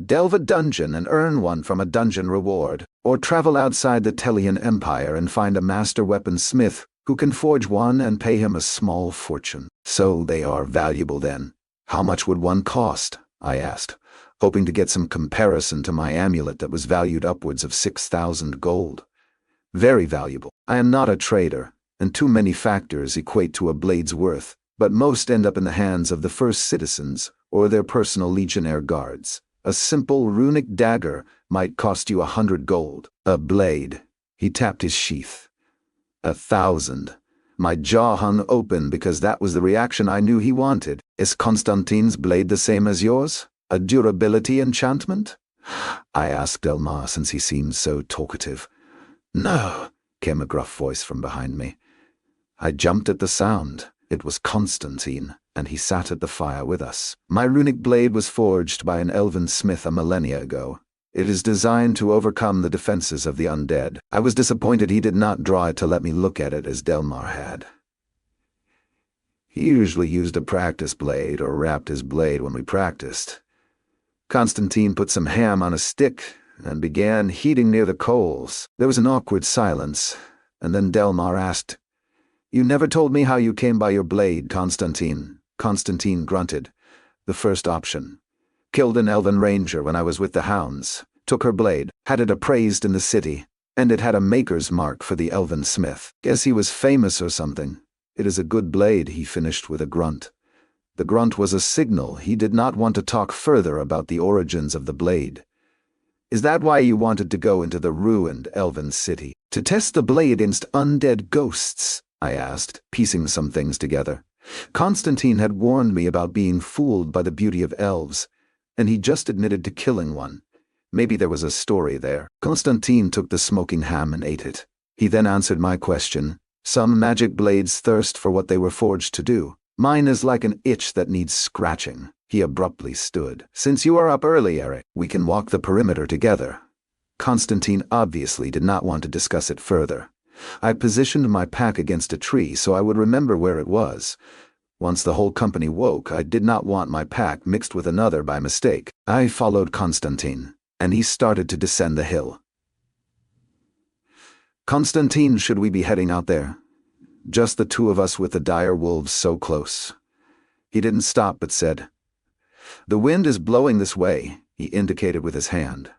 Delve a dungeon and earn one from a dungeon reward. Or travel outside the Telian Empire and find a master weaponsmith who can forge one and pay him a small fortune. So they are valuable then. How much would one cost? I asked, hoping to get some comparison to my amulet that was valued upwards of 6,000 gold. Very valuable. I am not a trader, and too many factors equate to a blade's worth, but most end up in the hands of the first citizens or their personal legionnaire guards. A simple runic dagger might cost you 100 gold. A blade. He tapped his sheath. 1,000. My jaw hung open because that was the reaction I knew he wanted. Is Constantine's blade the same as yours? A durability enchantment? I asked Delmar since he seemed so talkative. No, came a gruff voice from behind me. I jumped at the sound. It was Constantine, and he sat at the fire with us. My runic blade was forged by an Elven smith a millennia ago. It is designed to overcome the defenses of the undead. I was disappointed he did not draw it to let me look at it as Delmar had. He usually used a practice blade or wrapped his blade when we practiced. Constantine put some ham on a stick and began heating near the coals. There was an awkward silence, and then Delmar asked, "You never told me how you came by your blade, Constantine." Constantine grunted. The first option. Killed an Elven ranger when I was with the hounds. Took her blade, had it appraised in the city, and it had a maker's mark for the Elven smith. Guess he was famous or something. It is a good blade, he finished with a grunt. The grunt was a signal he did not want to talk further about the origins of the blade. Is that why you wanted to go into the ruined Elven city? To test the blade against undead ghosts? I asked, piecing some things together. Constantine had warned me about being fooled by the beauty of elves, and he just admitted to killing one. Maybe there was a story there. Constantine took the smoking ham and ate it. He then answered my question. Some magic blades thirst for what they were forged to do. Mine is like an itch that needs scratching. He abruptly stood. Since you are up early, Eric, we can walk the perimeter together. Constantine obviously did not want to discuss it further. I positioned my pack against a tree so I would remember where it was. Once the whole company woke, I did not want my pack mixed with another by mistake. I followed Constantine, and he started to descend the hill. Constantine, should we be heading out there? Just the 2 of us with the dire wolves so close. He didn't stop but said, "The wind is blowing this way," he indicated with his hand.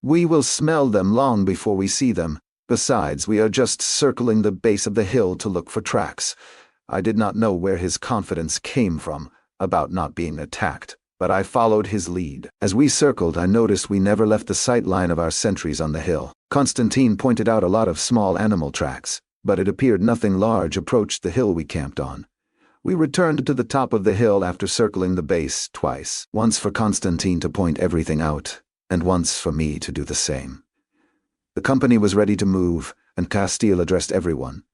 "We will smell them long before we see them. Besides, we are just circling the base of the hill to look for tracks." I did not know where his confidence came from about not being attacked, but I followed his lead. As we circled, I noticed we never left the sight line of our sentries on the hill. Constantine pointed out a lot of small animal tracks, but it appeared nothing large approached the hill we camped on. We returned to the top of the hill after circling the base twice, once for Constantine to point everything out, and once for me to do the same. The company was ready to move, and Castile addressed everyone.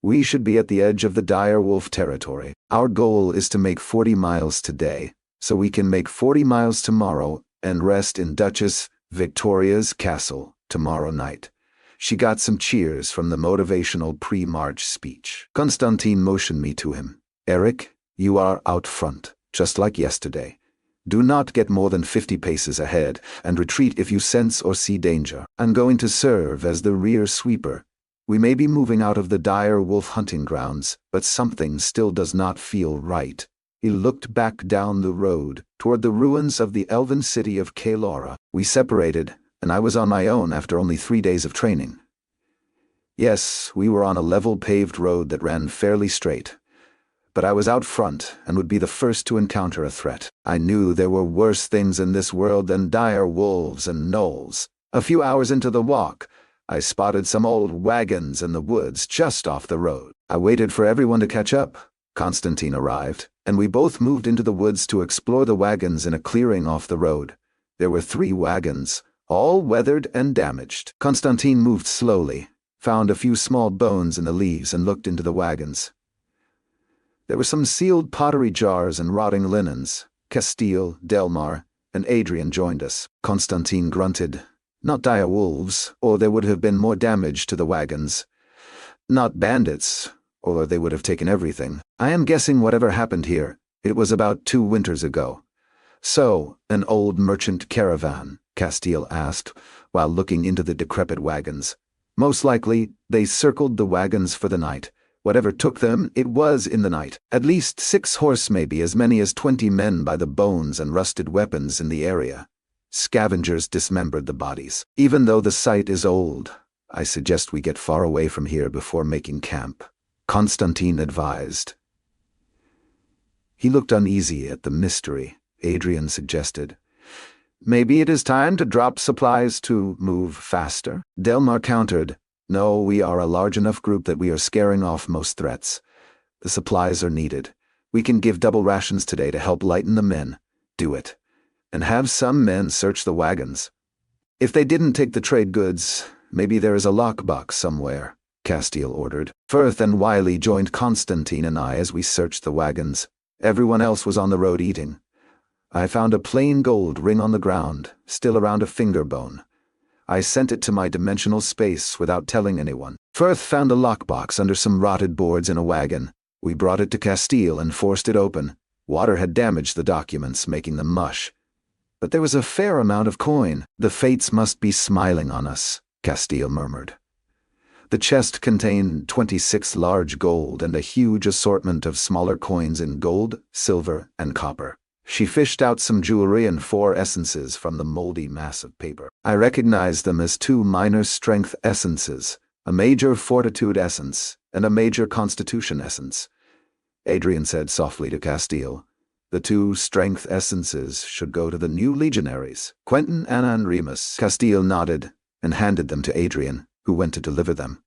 We should be at the edge of the dire wolf territory. Our goal is to make 40 miles today, so we can make 40 miles tomorrow and rest in Duchess Victoria's castle tomorrow night. She got some cheers from the motivational pre-march speech. Constantine motioned me to him. Eric, you are out front, just like yesterday. Do not get more than 50 paces ahead, and retreat if you sense or see danger. I'm going to serve as the rear sweeper. We may be moving out of the dire wolf hunting grounds, but something still does not feel right. He looked back down the road, toward the ruins of the elven city of Caelora. We separated, and I was on my own after only 3 days of training. Yes, we were on a level paved road that ran fairly straight. But I was out front and would be the first to encounter a threat. I knew there were worse things in this world than dire wolves and gnolls. A few hours into the walk, I spotted some old wagons in the woods just off the road. I waited for everyone to catch up. Constantine arrived, and we both moved into the woods to explore the wagons in a clearing off the road. There were 3 wagons, all weathered and damaged. Constantine moved slowly, found a few small bones in the leaves and looked into the wagons. There were some sealed pottery jars and rotting linens. Castile, Delmar, and Adrian joined us. Constantine grunted. Not dire wolves, or there would have been more damage to the wagons. Not bandits, or they would have taken everything. I am guessing whatever happened here, it was about 2 winters ago. So, an old merchant caravan, Castile asked, while looking into the decrepit wagons. Most likely, they circled the wagons for the night. Whatever took them, it was in the night. At least 6 horse, maybe as many as 20 men by the bones and rusted weapons in the area. Scavengers dismembered the bodies. Even though the site is old, I suggest we get far away from here before making camp, Constantine advised. He looked uneasy at the mystery. Adrian suggested. Maybe it is time to drop supplies to move faster? Delmar countered. No, we are a large enough group that we are scaring off most threats. The supplies are needed. We can give double rations today to help lighten the men. Do it. And have some men search the wagons. If they didn't take the trade goods, maybe there is a lockbox somewhere, Castile ordered. Firth and Wiley joined Constantine and I as we searched the wagons. Everyone else was on the road eating. I found a plain gold ring on the ground, still around a finger bone. I sent it to my dimensional space without telling anyone. Firth found a lockbox under some rotted boards in a wagon. We brought it to Castile and forced it open. Water had damaged the documents, making them mush. But there was a fair amount of coin. The fates must be smiling on us, Castile murmured. The chest contained 26 large gold and a huge assortment of smaller coins in gold, silver, and copper. She fished out some jewelry and 4 essences from the moldy mass of paper. I recognized them as 2 minor strength essences, a major fortitude essence and a major constitution essence. Adrian said softly to Castile, the 2 strength essences should go to the new legionaries, Quentin, Anna, and Remus. Castile nodded and handed them to Adrian, who went to deliver them.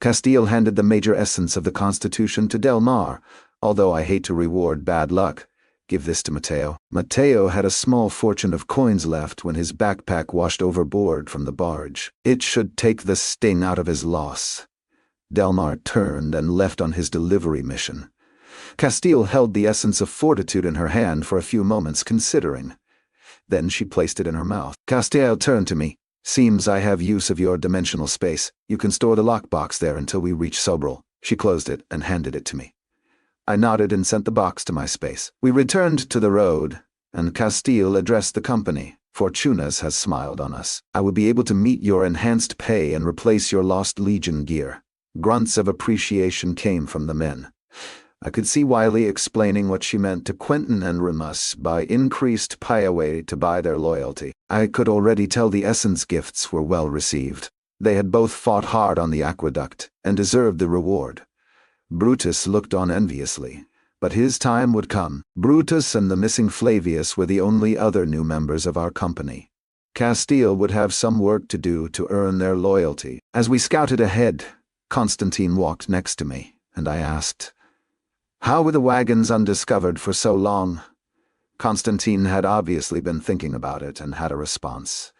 Castile handed the major essence of the constitution to Delmar, although I hate to reward bad luck. Give this to Matteo. Matteo had a small fortune of coins left when his backpack washed overboard from the barge. It should take the sting out of his loss. Delmar turned and left on his delivery mission. Castile held the essence of fortitude in her hand for a few moments, considering. Then she placed it in her mouth. Castile turned to me. Seems I have use of your dimensional space. You can store the lockbox there until we reach Sobral. She closed it and handed it to me. I nodded and sent the box to my space. We returned to the road, and Castile addressed the company. Fortunas has smiled on us. I will be able to meet your enhanced pay and replace your lost Legion gear. Grunts of appreciation came from the men. I could see Wiley explaining what she meant to Quentin and Remus by increased payaway to buy their loyalty. I could already tell the essence gifts were well received. They had both fought hard on the aqueduct and deserved the reward. Brutus looked on enviously, but his time would come. Brutus and the missing Flavius were the only other new members of our company. Castile would have some work to do to earn their loyalty. As we scouted ahead, Constantine walked next to me, and I asked, "How were the wagons undiscovered for so long?" Constantine had obviously been thinking about it and had a response.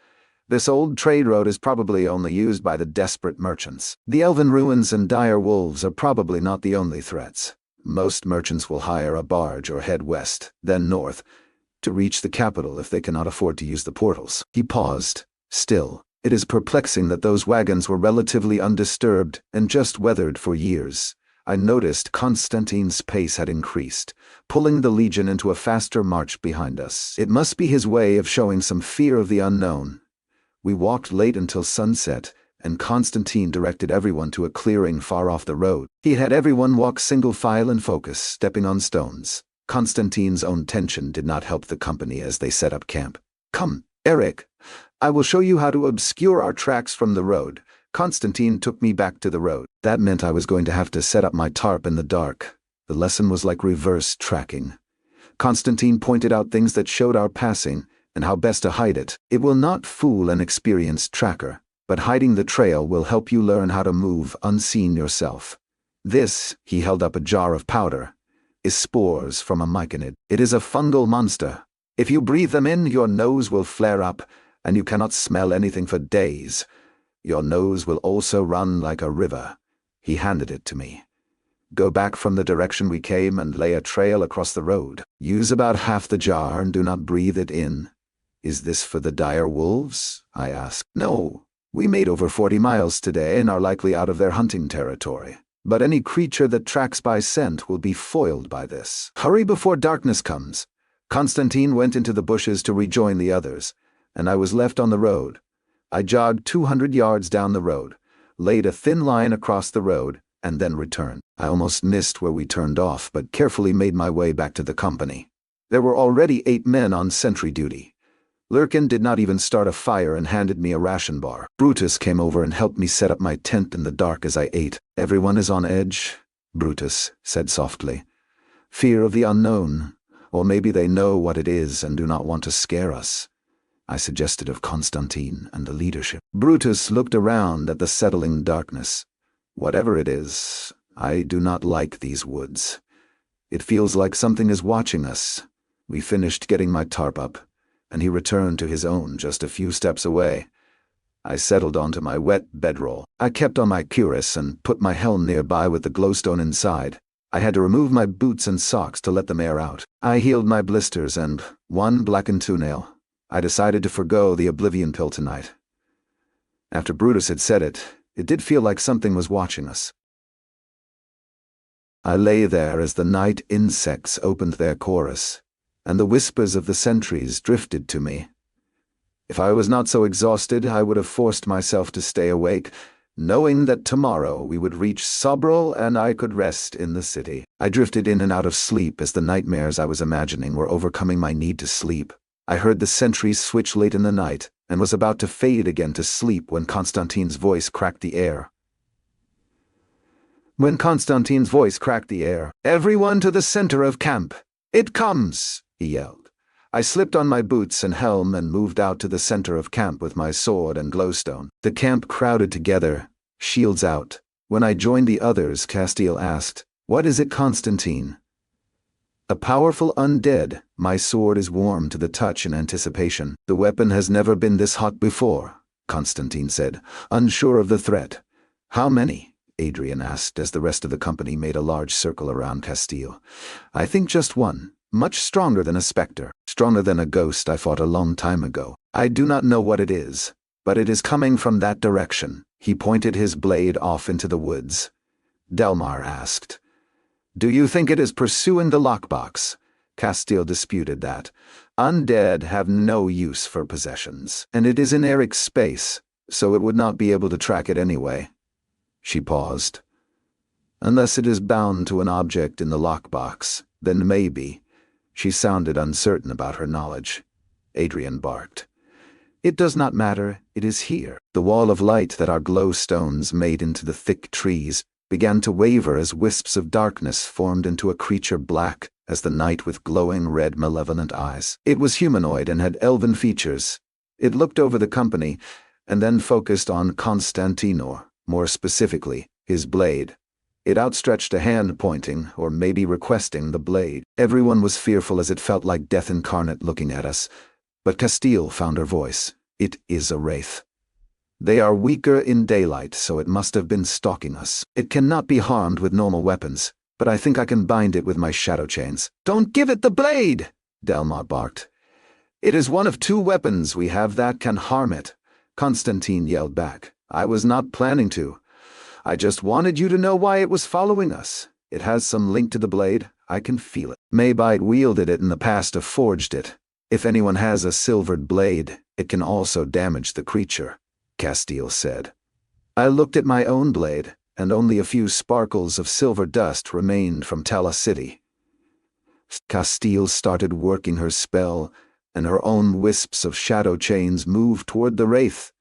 This old trade road is probably only used by the desperate merchants. The Elven ruins and dire wolves are probably not the only threats. Most merchants will hire a barge or head west, then north, to reach the capital if they cannot afford to use the portals. He paused. Still, it is perplexing that those wagons were relatively undisturbed and just weathered for years. I noticed Constantine's pace had increased, pulling the Legion into a faster march behind us. It must be his way of showing some fear of the unknown. We walked late until sunset, and Constantine directed everyone to a clearing far off the road. He had everyone walk single file and focus, stepping on stones. Constantine's own tension did not help the company as they set up camp. "Come, Eric. I will show you how to obscure our tracks from the road." Constantine took me back to the road. That meant I was going to have to set up my tarp in the dark. The lesson was like reverse tracking. Constantine pointed out things that showed our passing, and how best to hide it. It will not fool an experienced tracker, but hiding the trail will help you learn how to move unseen yourself. This, he held up a jar of powder, is spores from a myconid. It is a fungal monster. If you breathe them in, your nose will flare up, and you cannot smell anything for days. Your nose will also run like a river. He handed it to me. Go back from the direction we came and lay a trail across the road. Use about half the jar and do not breathe it in. Is this for the dire wolves? I asked. No, we made over 40 miles today and are likely out of their hunting territory. But any creature that tracks by scent will be foiled by this. Hurry before darkness comes. Constantine went into the bushes to rejoin the others, and I was left on the road. I jogged 200 yards down the road, laid a thin line across the road, and then returned. I almost missed where we turned off, but carefully made my way back to the company. There were already 8 men on sentry duty. Lurkin did not even start a fire and handed me a ration bar. Brutus came over and helped me set up my tent in the dark as I ate. Everyone is on edge, Brutus said softly. Fear of the unknown, or maybe they know what it is and do not want to scare us. I suggested of Constantine and the leadership. Brutus looked around at the settling darkness. Whatever it is, I do not like these woods. It feels like something is watching us. We finished getting my tarp up, and he returned to his own just a few steps away. I settled onto my wet bedroll. I kept on my cuirass and put my helm nearby with the glowstone inside. I had to remove my boots and socks to let them air out. I healed my blisters and one blackened toenail. I decided to forgo the oblivion pill tonight. After Brutus had said it, it did feel like something was watching us. I lay there as the night insects opened their chorus, and the whispers of the sentries drifted to me. If I was not so exhausted, I would have forced myself to stay awake, knowing that tomorrow we would reach Sobril and I could rest in the city. I drifted in and out of sleep as the nightmares I was imagining were overcoming my need to sleep. I heard the sentries switch late in the night, and was about to fade again to sleep when Constantine's voice cracked the air. "Everyone to the center of camp! It comes!" he yelled. I slipped on my boots and helm and moved out to the center of camp with my sword and glowstone. The camp crowded together, shields out. When I joined the others, Castile asked, "What is it, Constantine?" "A powerful undead. My sword is warm to the touch in anticipation. The weapon has never been this hot before," Constantine said, unsure of the threat. "How many?" Adrian asked as the rest of the company made a large circle around Castile. "I think just one. Much stronger than a specter. Stronger than a ghost I fought a long time ago. I do not know what it is, but it is coming from that direction." He pointed his blade off into the woods. Delmar asked, "Do you think it is pursuing the lockbox?" Castile disputed that. "Undead have no use for possessions, and it is in Eric's space, so it would not be able to track it anyway." She paused. "Unless it is bound to an object in the lockbox, then maybe." She sounded uncertain about her knowledge. Adrian barked. "It does not matter, it is here." The wall of light that our glowstones made into the thick trees began to waver as wisps of darkness formed into a creature black as the night with glowing red malevolent eyes. It was humanoid and had elven features. It looked over the company and then focused on Constantinor, more specifically, his blade. It outstretched a hand pointing, or maybe requesting, the blade. Everyone was fearful as it felt like death incarnate looking at us, but Castile found her voice. "It is a wraith. They are weaker in daylight, so it must have been stalking us. It cannot be harmed with normal weapons, but I think I can bind it with my shadow chains." "Don't give it the blade!" Delmar barked. "It is one of 2 weapons we have that can harm it," Constantine yelled back. "I was not planning to. I just wanted you to know why it was following us. It has some link to the blade. I can feel it. Maybite wielded it in the past or forged it. If anyone has a silvered blade, it can also damage the creature," Castile said. I looked at my own blade, and only a few sparkles of silver dust remained from Tala City. Castile started working her spell, and her own wisps of shadow chains moved toward the wraith.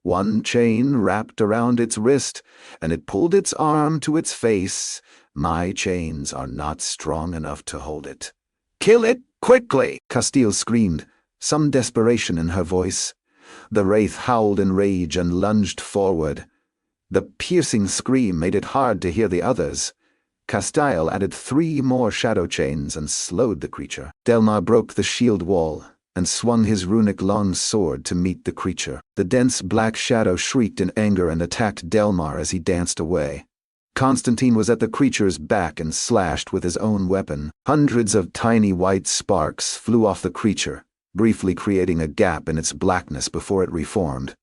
One chain wrapped around its wrist, and it pulled its arm to its face. My chains are not strong enough to hold it. "Kill it, quickly!" Castile screamed, some desperation in her voice. The wraith howled in rage and lunged forward. The piercing scream made it hard to hear the others. Castile added 3 more shadow chains and slowed the creature. Delmar broke the shield wall and swung his runic long sword to meet the creature. The dense black shadow shrieked in anger and attacked Delmar as he danced away. Constantine was at the creature's back and slashed with his own weapon. Hundreds of tiny white sparks flew off the creature, briefly creating a gap in its blackness before it reformed.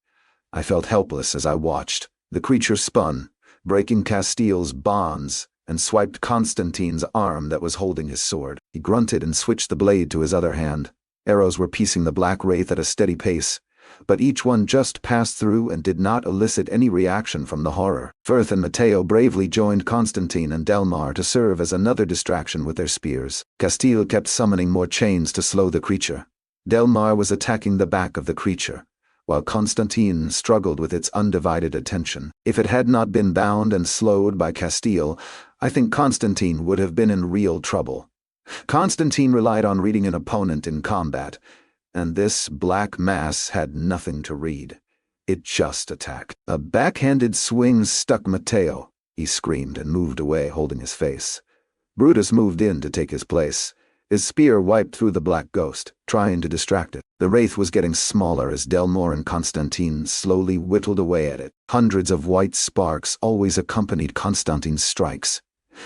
I felt helpless as I watched. The creature spun, breaking Castile's bonds, and swiped Constantine's arm that was holding his sword. He grunted and switched the blade to his other hand. Arrows were piecing the black wraith at a steady pace, but each one just passed through and did not elicit any reaction from the horror. Firth and Matteo bravely joined Constantine and Delmar to serve as another distraction with their spears. Castile kept summoning more chains to slow the creature. Delmar was attacking the back of the creature, while Constantine struggled with its undivided attention. If it had not been bound and slowed by Castile, I think Constantine would have been in real trouble. Constantine relied on reading an opponent in combat, and this black mass had nothing to read. It just attacked. A backhanded swing stuck Matteo. He screamed and moved away, holding his face. Brutus moved in to take his place. His spear wiped through the black ghost, trying to distract it. The wraith was getting smaller as Delmar and Constantine slowly whittled away at it. Hundreds of white sparks always accompanied Constantine's strikes.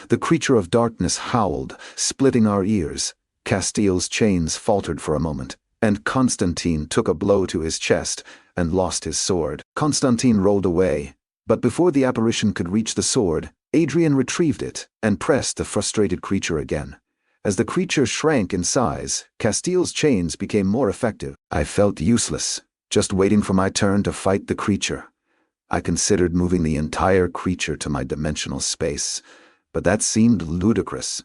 The creature of darkness howled, splitting our ears. Castile's chains faltered for a moment, and Constantine took a blow to his chest and lost his sword. Constantine rolled away, but before the apparition could reach the sword, Adrian retrieved it and pressed the frustrated creature again. As the creature shrank in size, Castile's chains became more effective. I felt useless, just waiting for my turn to fight the creature. I considered moving the entire creature to my dimensional space, but that seemed ludicrous,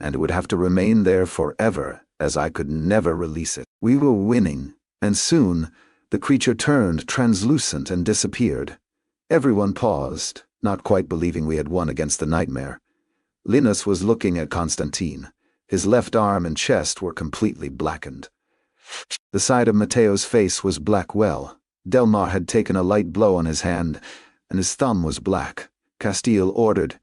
and it would have to remain there forever, as I could never release it. We were winning, and soon the creature turned translucent and disappeared. Everyone paused, not quite believing we had won against the nightmare. Linus was looking at Constantine. His left arm and chest were completely blackened. The side of Matteo's face was black well. Delmar had taken a light blow on his hand, and his thumb was black. Castile ordered,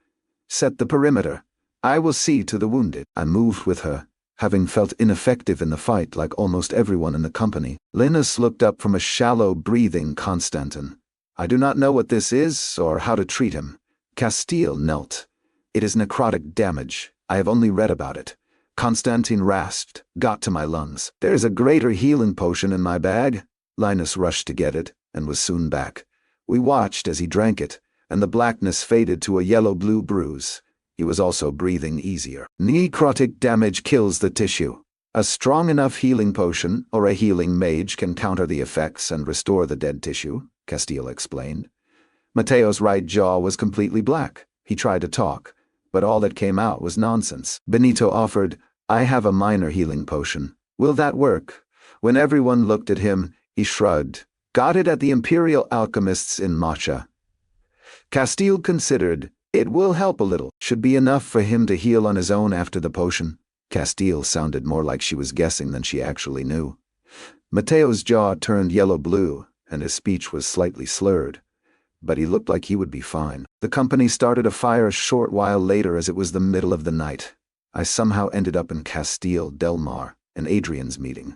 "Set the perimeter. I will see to the wounded." I moved with her, having felt ineffective in the fight like almost everyone in the company. Linus looked up from a shallow breathing Constantin. "I do not know what this is or how to treat him." Castile knelt. "It is necrotic damage. I have only read about it." Constantine rasped, got to my lungs. "There is a greater healing potion in my bag." Linus rushed to get it, and was soon back. We watched as he drank it, and the blackness faded to a yellow-blue bruise. He was also breathing easier. "Necrotic damage kills the tissue. A strong enough healing potion or a healing mage can counter the effects and restore the dead tissue," Castile explained. Matteo's right jaw was completely black. He tried to talk, but all that came out was nonsense. Benito offered, "I have a minor healing potion. Will that work?" When everyone looked at him, he shrugged. "Got it at the Imperial Alchemists in Macha." Castile considered, "It will help a little. Should be enough for him to heal on his own after the potion." Castile sounded more like she was guessing than she actually knew. Matteo's jaw turned yellow-blue, and his speech was slightly slurred, but he looked like he would be fine. The company started a fire a short while later as it was the middle of the night. I somehow ended up in Castile, Delmar, and Adrian's meeting.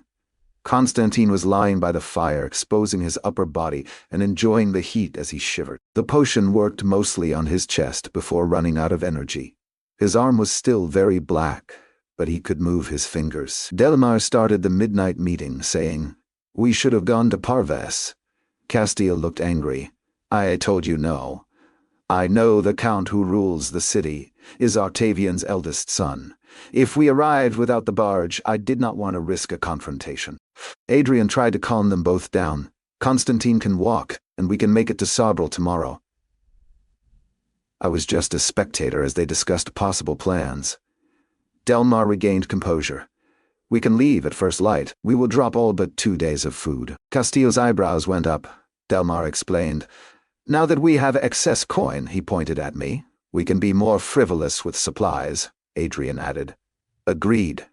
Constantine was lying by the fire, exposing his upper body and enjoying the heat as he shivered. The potion worked mostly on his chest before running out of energy. His arm was still very black, but he could move his fingers. Delmar started the midnight meeting, saying, "We should have gone to Parves." Castile looked angry. "I told you no. I know the count who rules the city is Octavian's eldest son. If we arrived without the barge, I did not want to risk a confrontation." Adrian tried to calm them both down. "Constantine can walk, and we can make it to Sabral tomorrow." I was just a spectator as they discussed possible plans. Delmar regained composure. "We can leave at first light. We will drop all but 2 days of food." Castile's eyebrows went up. Delmar explained, "Now that we have excess coin," he pointed at me, "we can be more frivolous with supplies." Adrian added, "Agreed.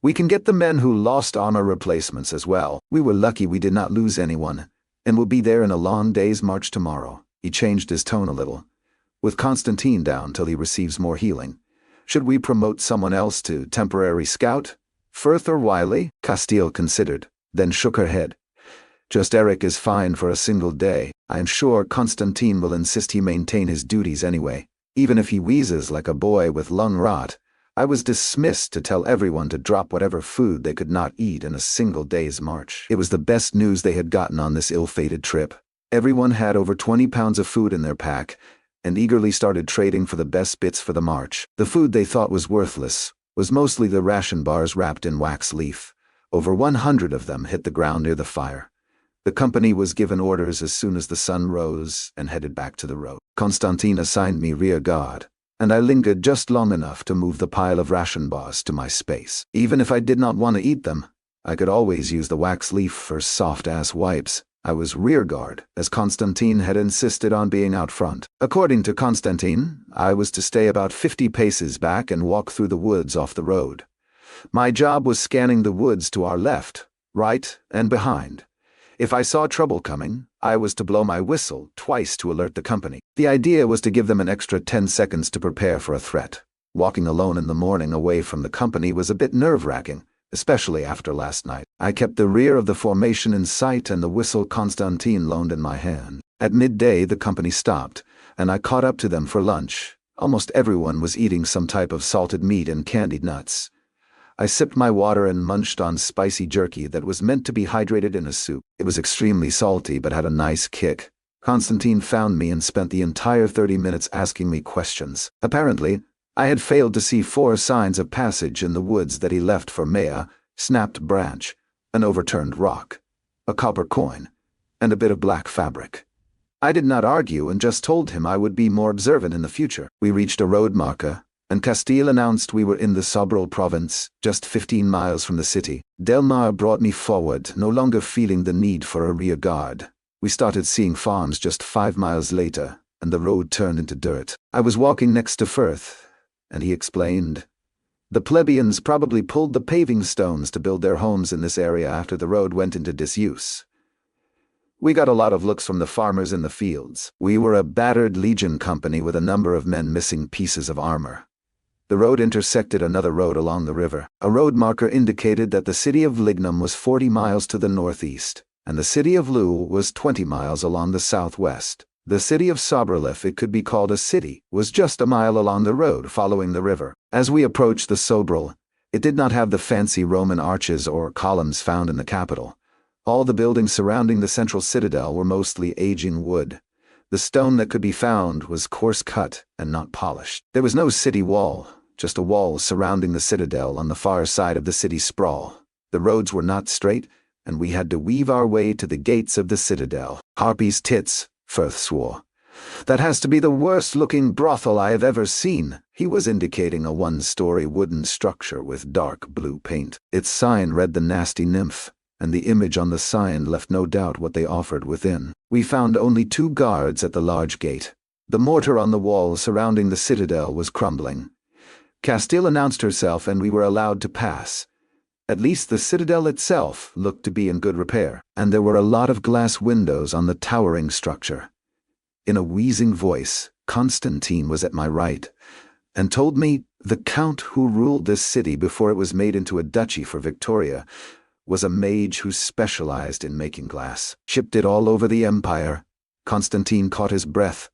We can get the men who lost armor replacements as well. We were lucky we did not lose anyone, and we'll be there in a long day's march tomorrow." He changed his tone a little. "With Constantine down till he receives more healing. Should we promote someone else to temporary scout? Firth or Wiley?" Castile considered, then shook her head. "Just Eric is fine for a single day. I am sure Constantine will insist he maintain his duties anyway, even if he wheezes like a boy with lung rot." I was dismissed to tell everyone to drop whatever food they could not eat in a single day's march. It was the best news they had gotten on this ill-fated trip. Everyone had over 20 pounds of food in their pack, and eagerly started trading for the best bits for the march. The food they thought was worthless was mostly the ration bars wrapped in wax leaf. Over 100 of them hit the ground near the fire. The company was given orders as soon as the sun rose and headed back to the road. Constantine assigned me rear guard, and I lingered just long enough to move the pile of ration bars to my space. Even if I did not want to eat them, I could always use the wax leaf for soft-ass wipes. I was rear guard, as Constantine had insisted on being out front. According to Constantine, I was to stay about 50 paces back and walk through the woods off the road. My job was scanning the woods to our left, right, and behind. If I saw trouble coming, I was to blow my whistle twice to alert the company. The idea was to give them an extra 10 seconds to prepare for a threat. Walking alone in the morning away from the company was a bit nerve-wracking, especially after last night. I kept the rear of the formation in sight and the whistle Constantine loaned in my hand. At midday, the company stopped, and I caught up to them for lunch. Almost everyone was eating some type of salted meat and candied nuts. I sipped my water and munched on spicy jerky that was meant to be hydrated in a soup. It was extremely salty but had a nice kick. Constantine found me and spent the entire 30 minutes asking me questions. Apparently, I had failed to see 4 signs of passage in the woods that he left for Maya: snapped branch, an overturned rock, a copper coin, and a bit of black fabric. I did not argue and just told him I would be more observant in the future. We reached a road marker, and Castile announced we were in the Sobral province, just 15 miles from the city. Delmar brought me forward, no longer feeling the need for a rear guard. We started seeing farms just 5 miles later, and the road turned into dirt. I was walking next to Firth, and he explained, "The plebeians probably pulled the paving stones to build their homes in this area after the road went into disuse." We got a lot of looks from the farmers in the fields. We were a battered legion company with a number of men missing pieces of armor. The road intersected another road along the river. A road marker indicated that the city of Lignum was 40 miles to the northeast, and the city of Lou was 20 miles along the southwest. The city of Sobrel, if it could be called a city, was just a mile along the road following the river. As we approached the Sobrel, it did not have the fancy Roman arches or columns found in the capital. All the buildings surrounding the central citadel were mostly aging wood. The stone that could be found was coarse cut and not polished. There was no city wall, just a wall surrounding the citadel on the far side of the city sprawl. The roads were not straight, and we had to weave our way to the gates of the citadel. "Harpy's tits," Firth swore. "That has to be the worst-looking brothel I have ever seen." He was indicating a 1-story wooden structure with dark blue paint. Its sign read "The Nasty Nymph," and the image on the sign left no doubt what they offered within. We found only 2 guards at the large gate. The mortar on the wall surrounding the citadel was crumbling. Castile announced herself and we were allowed to pass. At least the citadel itself looked to be in good repair, and there were a lot of glass windows on the towering structure. In a wheezing voice, Constantine was at my right, and told me the count who ruled this city before it was made into a duchy for Victoria was a mage who specialized in making glass. Shipped it all over the empire. Constantine caught his breath.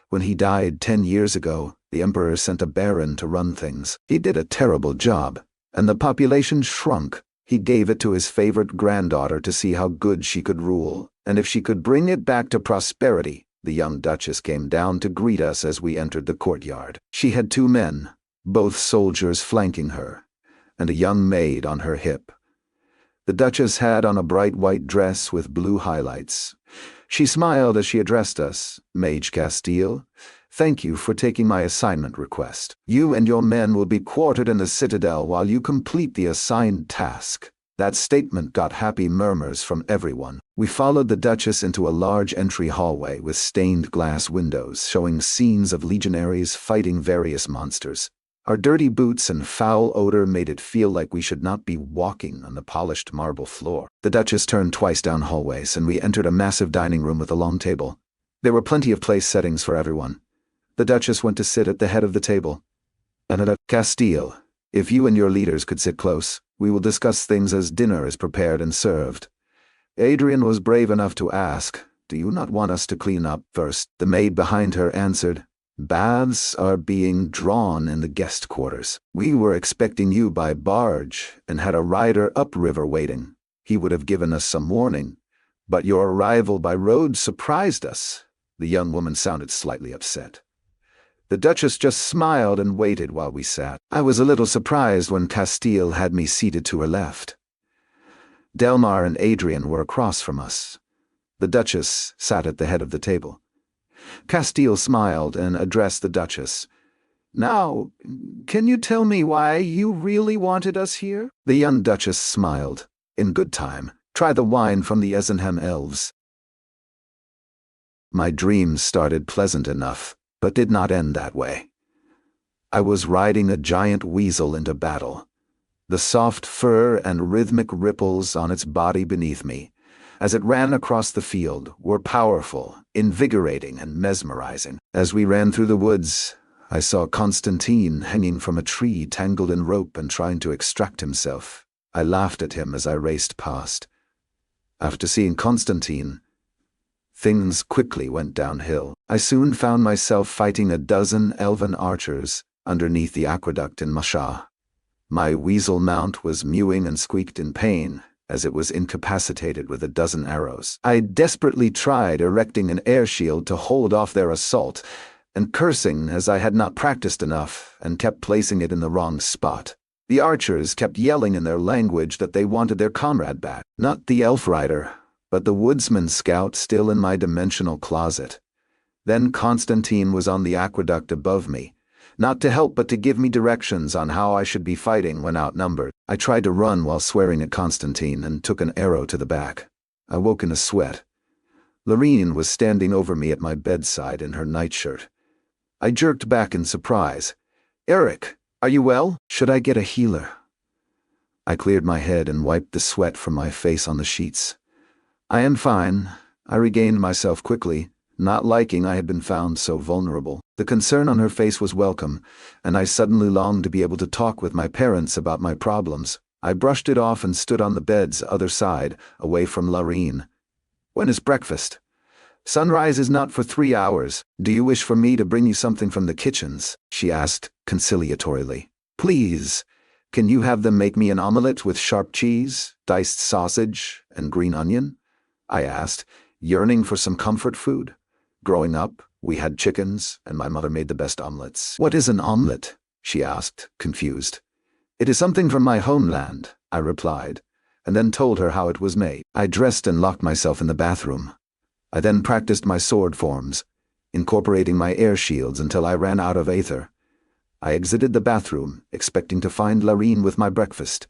When he died 10 years ago, the emperor sent a baron to run things. He did a terrible job, and the population shrunk. He gave it to his favorite granddaughter to see how good she could rule, and if she could bring it back to prosperity. The young Duchess came down to greet us as we entered the courtyard. She had 2 men, both soldiers flanking her, and a young maid on her hip. The Duchess had on a bright white dress with blue highlights. She smiled as she addressed us. "Mage Castile, thank you for taking my assignment request. You and your men will be quartered in the citadel while you complete the assigned task." That statement got happy murmurs from everyone. We followed the Duchess into a large entry hallway with stained glass windows showing scenes of legionaries fighting various monsters. Our dirty boots and foul odor made it feel like we should not be walking on the polished marble floor. The Duchess turned twice down hallways, and we entered a massive dining room with a long table. There were plenty of place settings for everyone. The Duchess went to sit at the head of the table. "Castile, if you and your leaders could sit close, we will discuss things as dinner is prepared and served." Adrian was brave enough to ask, "Do you not want us to clean up first?" The maid behind her answered, "Baths are being drawn in the guest quarters. We were expecting you by barge and had a rider upriver waiting. He would have given us some warning, but your arrival by road surprised us." The young woman sounded slightly upset. The Duchess just smiled and waited while we sat. I was a little surprised when Castile had me seated to her left. Delmar and Adrian were across from us. The Duchess sat at the head of the table. Castile smiled and addressed the Duchess. "Now, can you tell me why you really wanted us here?" The young Duchess smiled. "In good time. Try the wine from the Esenham elves." My dreams started pleasant enough, but did not end that way. I was riding a giant weasel into battle. The soft fur and rhythmic ripples on its body beneath me, as it ran across the field, were powerful, invigorating, and mesmerizing. As we ran through the woods, I saw Constantine hanging from a tree, tangled in rope and trying to extract himself. I laughed at him as I raced past. After seeing Constantine, things quickly went downhill. I soon found myself fighting a dozen elven archers underneath the aqueduct in Masha. My weasel mount was mewing and squeaked in pain, as it was incapacitated with a dozen arrows. I desperately tried erecting an air shield to hold off their assault, and cursing as I had not practiced enough and kept placing it in the wrong spot. The archers kept yelling in their language that they wanted their comrade back. Not the elf rider, but the woodsman scout still in my dimensional closet. Then Constantine was on the aqueduct above me, not to help but to give me directions on how I should be fighting when outnumbered. I tried to run while swearing at Constantine and took an arrow to the back. I woke in a sweat. Lorene was standing over me at my bedside in her nightshirt. I jerked back in surprise. "Eric, are you well? Should I get a healer?" I cleared my head and wiped the sweat from my face on the sheets. "I am fine." I regained myself quickly, not liking I had been found so vulnerable. The concern on her face was welcome, and I suddenly longed to be able to talk with my parents about my problems. I brushed it off and stood on the bed's other side, away from Lorene. "When is breakfast?" "Sunrise is not for 3 hours. Do you wish for me to bring you something from the kitchens?" she asked conciliatorily. "Please, can you have them make me an omelet with sharp cheese, diced sausage, and green onion?" I asked, yearning for some comfort food. Growing up, we had chickens, and my mother made the best omelets. "What is an omelet?" she asked, confused. "It is something from my homeland," I replied, and then told her how it was made. I dressed and locked myself in the bathroom. I then practiced my sword forms, incorporating my air shields until I ran out of aether. I exited the bathroom, expecting to find Lorene with my breakfast,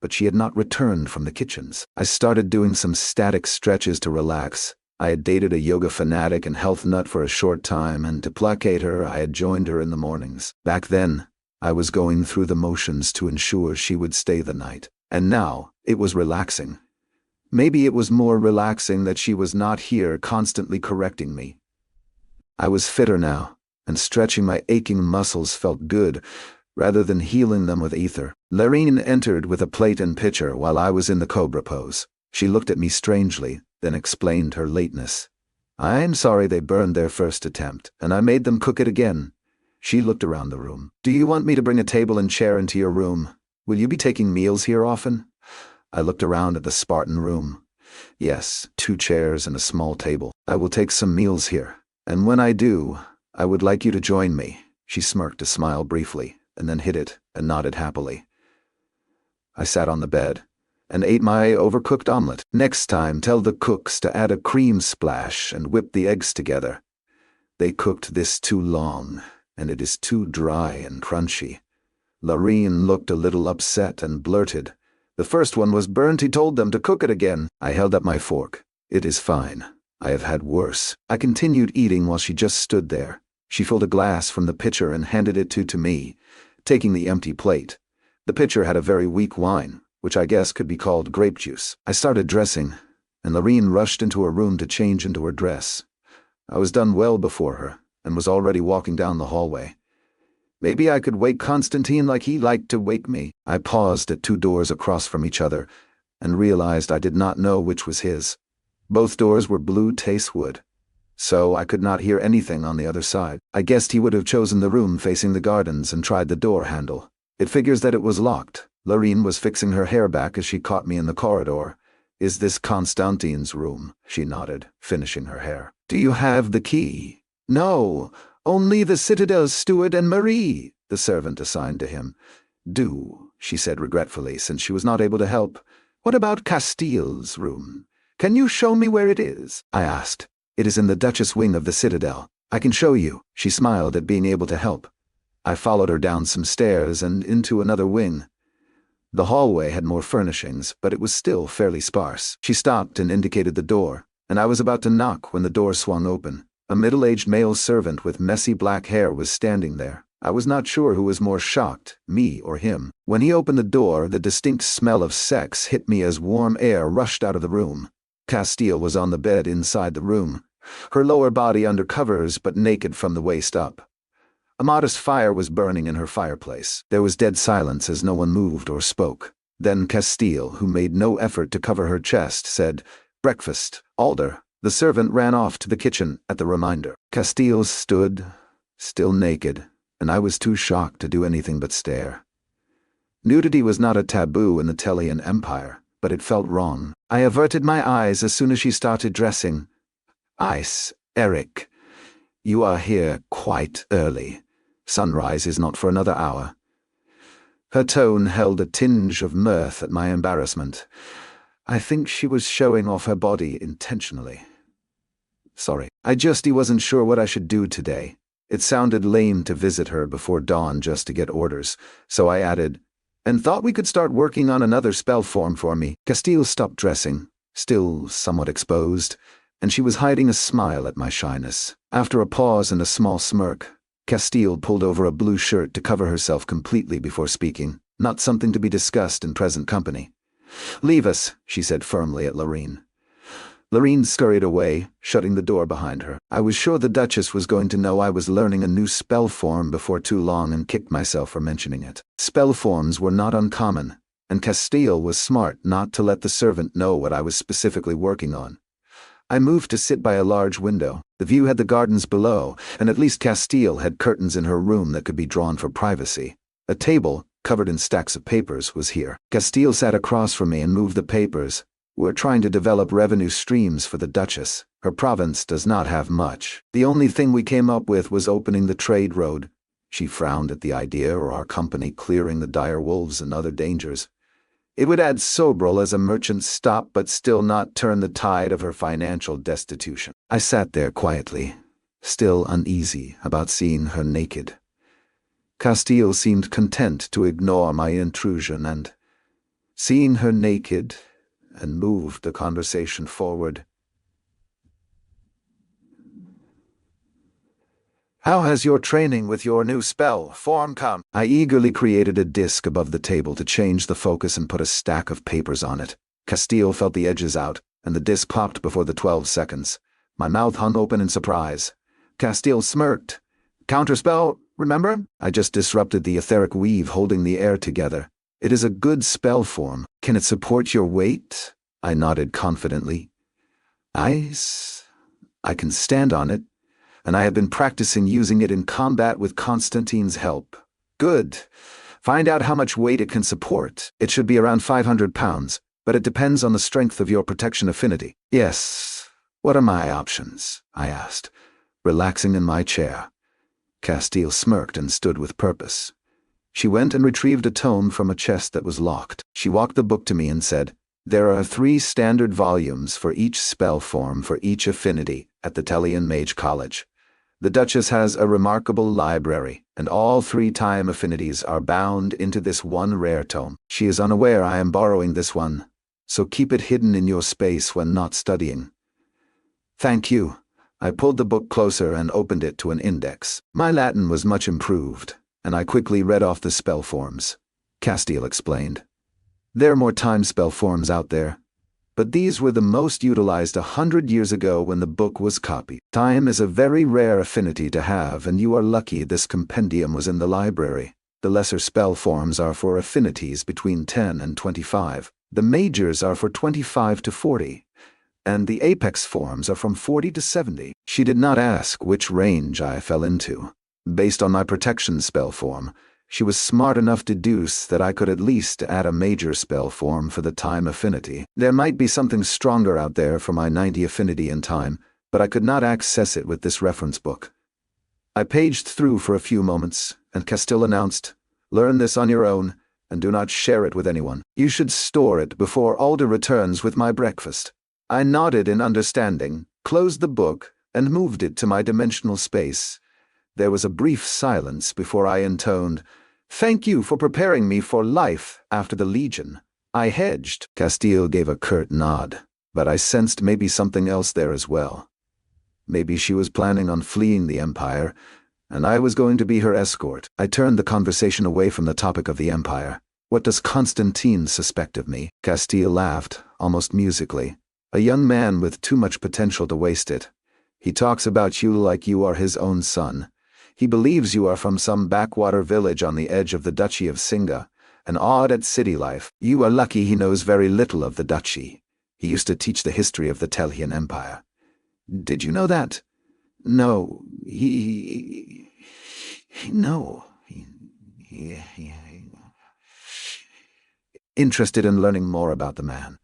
but she had not returned from the kitchens. I started doing some static stretches to relax. I had dated a yoga fanatic and health nut for a short time, and to placate her, I had joined her in the mornings. Back then, I was going through the motions to ensure she would stay the night. And now, it was relaxing. Maybe it was more relaxing that she was not here constantly correcting me. I was fitter now, and stretching my aching muscles felt good, rather than healing them with ether. Lorene entered with a plate and pitcher while I was in the cobra pose. She looked at me strangely, then explained her lateness. "I'm sorry they burned their first attempt, and I made them cook it again." She looked around the room. "Do you want me to bring a table and chair into your room? Will you be taking meals here often?" I looked around at the Spartan room. "Yes, 2 chairs and a small table. I will take some meals here. And when I do, I would like you to join me." She smirked a smile briefly, and then hid it and nodded happily. I sat on the bed and ate my overcooked omelet. "Next time, tell the cooks to add a cream splash and whip the eggs together. They cooked this too long, and it is too dry and crunchy." Lorene looked a little upset and blurted, "The first one was burnt. He told them to cook it again." I held up my fork. "It is fine. I have had worse." I continued eating while she just stood there. She filled a glass from the pitcher and handed it to me, taking the empty plate. The pitcher had a very weak wine, which I guess could be called grape juice. I started dressing, and Lorene rushed into her room to change into her dress. I was done well before her, and was already walking down the hallway. Maybe I could wake Constantine like he liked to wake me. I paused at 2 doors across from each other, and realized I did not know which was his. Both doors were blue taste wood, so I could not hear anything on the other side. I guessed he would have chosen the room facing the gardens and tried the door handle. It figures that it was locked. Lorene was fixing her hair back as she caught me in the corridor. "Is this Constantine's room?" She nodded, finishing her hair. "Do you have the key?" "No. Only the Citadel's steward and Marie, the servant assigned to him. Do, she said regretfully, since she was not able to help. What about Castile's room? Can you show me where it is? I asked. It is in the Duchess wing of the Citadel. I can show you. She smiled at being able to help. I followed her down some stairs and into another wing. The hallway had more furnishings, but it was still fairly sparse. She stopped and indicated the door, and I was about to knock when the door swung open. A middle-aged male servant with messy black hair was standing there. I was not sure who was more shocked, me or him. When he opened the door, the distinct smell of sex hit me as warm air rushed out of the room. Castile was on the bed inside the room, her lower body under covers but naked from the waist up. A modest fire was burning in her fireplace. There was dead silence as no one moved or spoke. Then Castile, who made no effort to cover her chest, said, "Breakfast, Alder." The servant ran off to the kitchen at the reminder. Castile stood, still naked, and I was too shocked to do anything but stare. Nudity was not a taboo in the Telian Empire, but it felt wrong. I averted my eyes as soon as she started dressing. Eric, you are here quite early. Sunrise is not for another hour." Her tone held a tinge of mirth at my embarrassment. I think she was showing off her body intentionally. Sorry, I wasn't sure what I should do today. It sounded lame to visit her before dawn just to get orders, so I added, "And thought we could start working on another spell form for me." Castile stopped dressing, still somewhat exposed, and she was hiding a smile at my shyness. After a pause and a small smirk, Castile pulled over a blue shirt to cover herself completely before speaking, not something to be discussed in present company. "Leave us," she said firmly at Lorene. Lorene scurried away, shutting the door behind her. I was sure the Duchess was going to know I was learning a new spell form before too long and kicked myself for mentioning it. Spell forms were not uncommon, and Castile was smart not to let the servant know what I was specifically working on. I moved to sit by a large window. The view had the gardens below, and at least Castile had curtains in her room that could be drawn for privacy. A table, covered in stacks of papers, was here. Castile sat across from me and moved the papers. We're trying to develop revenue streams for the Duchess. Her province does not have much. The only thing we came up with was opening the trade road. She frowned at the idea of our company clearing the dire wolves and other dangers. It would add Sobril as a merchant stop but still not turn the tide of her financial destitution. I sat there quietly, still uneasy about seeing her naked. Castile seemed content to ignore my intrusion and, seeing her naked, and moved the conversation forward. "How has your training with your new spell form come?" I eagerly created a disc above the table to change the focus and put a stack of papers on it. Castile felt the edges out, and the disc popped before the 12 seconds. My mouth hung open in surprise. Castile smirked. "Counterspell, remember? I just disrupted the etheric weave holding the air together. It is a good spell form. Can it support your weight?" I nodded confidently. I can stand on it, and I have been practicing using it in combat with Constantine's help. "Good. Find out how much weight it can support. It should be around 500 pounds, but it depends on the strength of your protection affinity." "Yes. What are my options?" I asked, relaxing in my chair. Castile smirked and stood with purpose. She went and retrieved a tome from a chest that was locked. She walked the book to me and said, "There are 3 standard volumes for each spell form for each affinity at the Telian Mage College. The Duchess has a remarkable library, and all 3 time affinities are bound into this one rare tome. She is unaware I am borrowing this one, so keep it hidden in your space when not studying." "Thank you." I pulled the book closer and opened it to an index. My Latin was much improved, and I quickly read off the spell forms. Castile explained. "There are more time spell forms out there, but these were the most utilized 100 years ago when the book was copied. Time is a very rare affinity to have, and you are lucky this compendium was in the library. The lesser spell forms are for affinities between 10 and 25. The majors are for 25 to 40. And the apex forms are from 40 to 70. She did not ask which range I fell into. Based on my protection spell form, she was smart enough to deduce that I could at least add a major spell form for the time affinity. There might be something stronger out there for my 90 affinity in time, but I could not access it with this reference book. I paged through for a few moments, and Castile announced, "Learn this on your own, and do not share it with anyone. You should store it before Alder returns with my breakfast." I nodded in understanding, closed the book, and moved it to my dimensional space. There was a brief silence before I intoned, "Thank you for preparing me for life after the Legion." I hedged. Castile gave a curt nod, but I sensed maybe something else there as well. Maybe she was planning on fleeing the Empire, and I was going to be her escort. I turned the conversation away from the topic of the Empire. "What does Constantine suspect of me?" Castile laughed, almost musically. "A young man with too much potential to waste it. He talks about you like you are his own son. He believes you are from some backwater village on the edge of the Duchy of Singa, and awed at city life. You are lucky he knows very little of the Duchy. He used to teach the history of the Telhian Empire. Did you know that?" "No, no. Interested in learning more about the man."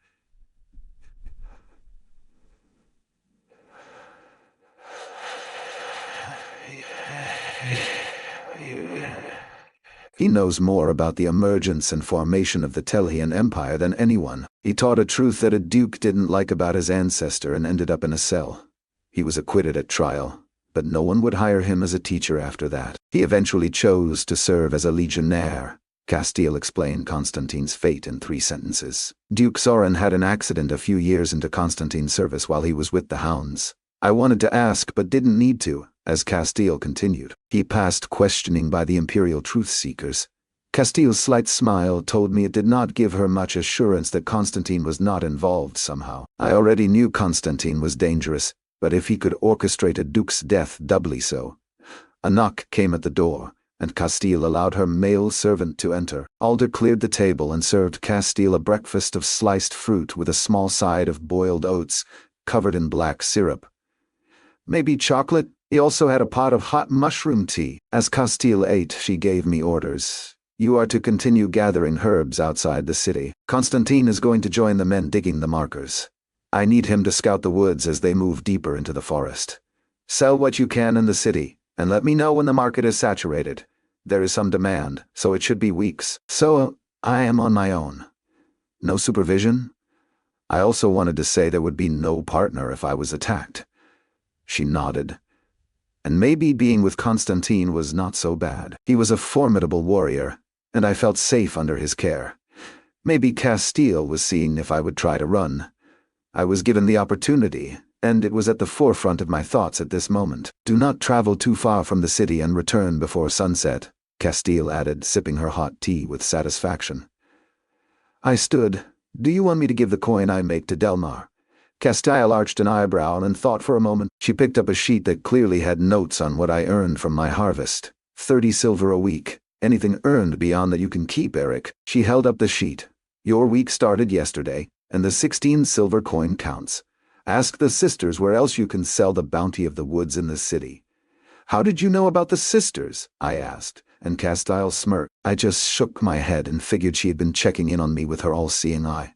"He knows more about the emergence and formation of the Telhian Empire than anyone. He taught a truth that a duke didn't like about his ancestor and ended up in a cell. He was acquitted at trial, but no one would hire him as a teacher after that. He eventually chose to serve as a legionnaire." Castile explained Constantine's fate in 3 sentences. "Duke Soren had an accident a few years into Constantine's service while he was with the Hounds. I wanted to ask but didn't need to," as Castile continued. "He passed questioning by the Imperial truth-seekers." Castile's slight smile told me it did not give her much assurance that Constantine was not involved somehow. I already knew Constantine was dangerous, but if he could orchestrate a duke's death, doubly so. A knock came at the door, and Castile allowed her male servant to enter. Alder cleared the table and served Castile a breakfast of sliced fruit with a small side of boiled oats, covered in black syrup. "Maybe chocolate?" He also had a pot of hot mushroom tea. As Castile ate, she gave me orders. "You are to continue gathering herbs outside the city. Constantine is going to join the men digging the markers. I need him to scout the woods as they move deeper into the forest. Sell what you can in the city, and let me know when the market is saturated. There is some demand, so it should be weeks. So, I am on my own. No supervision?" I also wanted to say there would be no partner if I was attacked. She nodded. And maybe being with Constantine was not so bad. He was a formidable warrior, and I felt safe under his care. Maybe Castile was seeing if I would try to run. I was given the opportunity, and it was at the forefront of my thoughts at this moment. "Do not travel too far from the city and return before sunset," Castile added, sipping her hot tea with satisfaction. I stood. "Do you want me to give the coin I make to Delmar?" Castile arched an eyebrow and thought for a moment. She picked up a sheet that clearly had notes on what I earned from my harvest. 30 silver a week. Anything earned beyond that you can keep, Eric. She held up the sheet. "Your week started yesterday, and the 16 silver coin counts. Ask the sisters where else you can sell the bounty of the woods in the city." "How did you know about the sisters?" I asked, and Castile smirked. I just shook my head and figured she had been checking in on me with her all-seeing eye.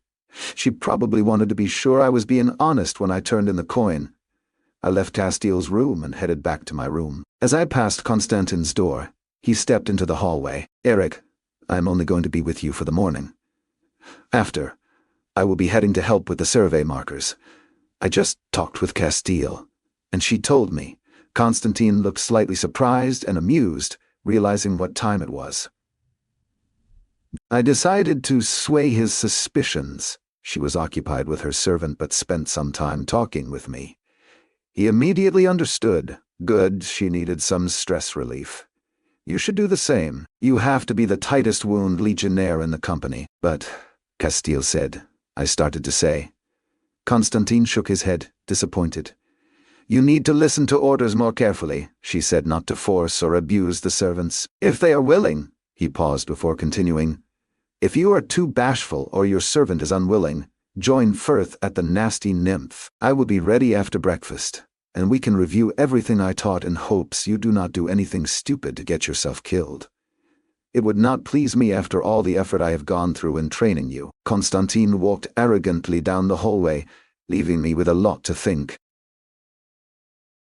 She probably wanted to be sure I was being honest when I turned in the coin. I left Castile's room and headed back to my room. As I passed Constantine's door, he stepped into the hallway. "Eric, I'm only going to be with you for the morning. After, I will be heading to help with the survey markers. I just talked with Castile, and she told me." Constantine looked slightly surprised and amused, realizing what time it was. I decided to sway his suspicions. She was occupied with her servant but spent some time talking with me. He immediately understood. Good, she needed some stress relief. "You should do the same. You have to be the tightest wound legionnaire in the company." "But," Castile said, I started to say. Constantine shook his head, disappointed. "You need to listen to orders more carefully," she said, "not to force or abuse the servants. If they are willing." He paused before continuing. "If you are too bashful or your servant is unwilling, join Firth at the Nasty Nymph. I will be ready after breakfast, and we can review everything I taught in hopes you do not do anything stupid to get yourself killed. It would not please me after all the effort I have gone through in training you." Constantine walked arrogantly down the hallway, leaving me with a lot to think.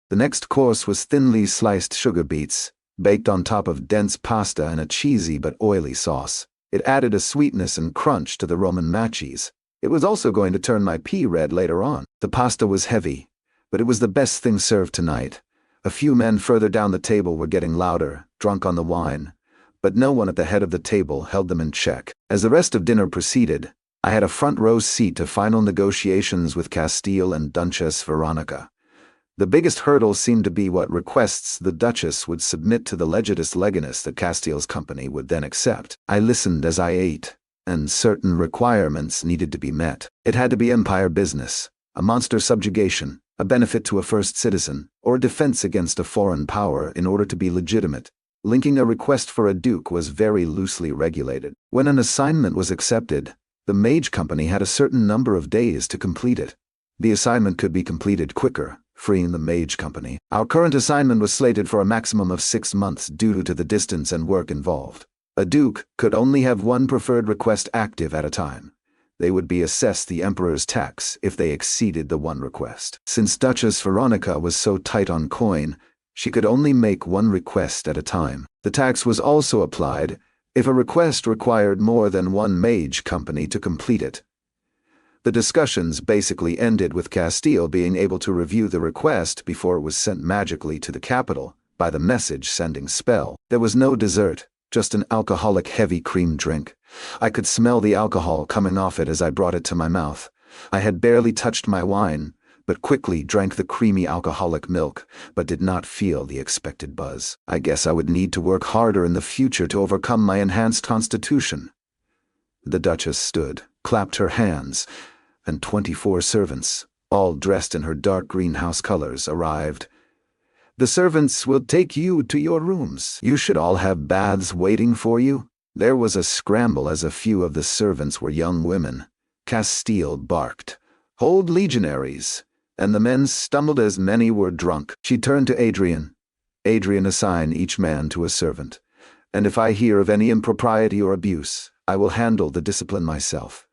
The next course was thinly sliced sugar beets, baked on top of dense pasta and a cheesy but oily sauce. It added a sweetness and crunch to the Roman machis. It was also going to turn my pea red later on. The pasta was heavy, but it was the best thing served tonight. A few men further down the table were getting louder, drunk on the wine, but no one at the head of the table held them in check. As the rest of dinner proceeded, I had a front row seat to final negotiations with Castile and Duchess Veronica. The biggest hurdle seemed to be what requests the Duchess would submit to the legatus legatus that Castile's company would then accept. I listened as I ate, and certain requirements needed to be met. It had to be empire business, a monster subjugation, a benefit to a first citizen, or a defense against a foreign power in order to be legitimate. Linking a request for a duke was very loosely regulated. When an assignment was accepted, the mage company had a certain number of days to complete it. The assignment could be completed quicker, freeing the mage company. Our current assignment was slated for a maximum of 6 months due to the distance and work involved. A duke could only have one preferred request active at a time. They would be assessed the emperor's tax if they exceeded the one request. Since Duchess Veronica was so tight on coin, she could only make one request at a time. The tax was also applied if a request required more than one mage company to complete it. The discussions basically ended with Castile being able to review the request before it was sent magically to the capital by the message-sending spell. There was no dessert, just an alcoholic heavy cream drink. I could smell the alcohol coming off it as I brought it to my mouth. I had barely touched my wine, but quickly drank the creamy alcoholic milk, but did not feel the expected buzz. I guess I would need to work harder in the future to overcome my enhanced constitution. The Duchess stood, clapped her hands, and 24 servants, all dressed in her dark greenhouse colors, arrived. The servants will take you to your rooms. You should all have baths waiting for you. There was a scramble as a few of the servants were young women. Castile barked, "Hold legionaries," and the men stumbled as many were drunk. She turned to Adrian. "Adrian, assign each man to a servant, and if I hear of any impropriety or abuse, I will handle the discipline myself."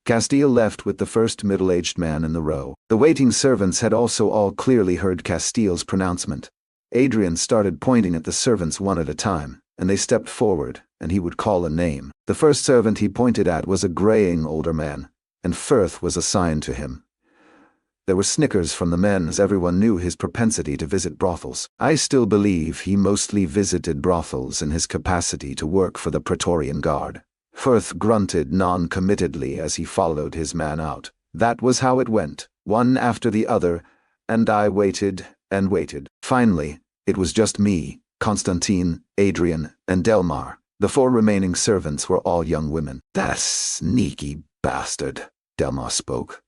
Castile left with the first middle-aged man in the row. The waiting servants had also all clearly heard Castile's pronouncement. Adrian started pointing at the servants one at a time, and they stepped forward, and he would call a name. The first servant he pointed at was a graying older man, and Firth was assigned to him. There were snickers from the men as everyone knew his propensity to visit brothels. I still believe he mostly visited brothels in his capacity to work for the Praetorian Guard. Firth grunted non-committedly as he followed his man out. That was how it went, one after the other, and I waited and waited. Finally, it was just me, Constantine, Adrian, and Delmar. The 4 remaining servants were all young women. "That sneaky bastard," Delmar spoke.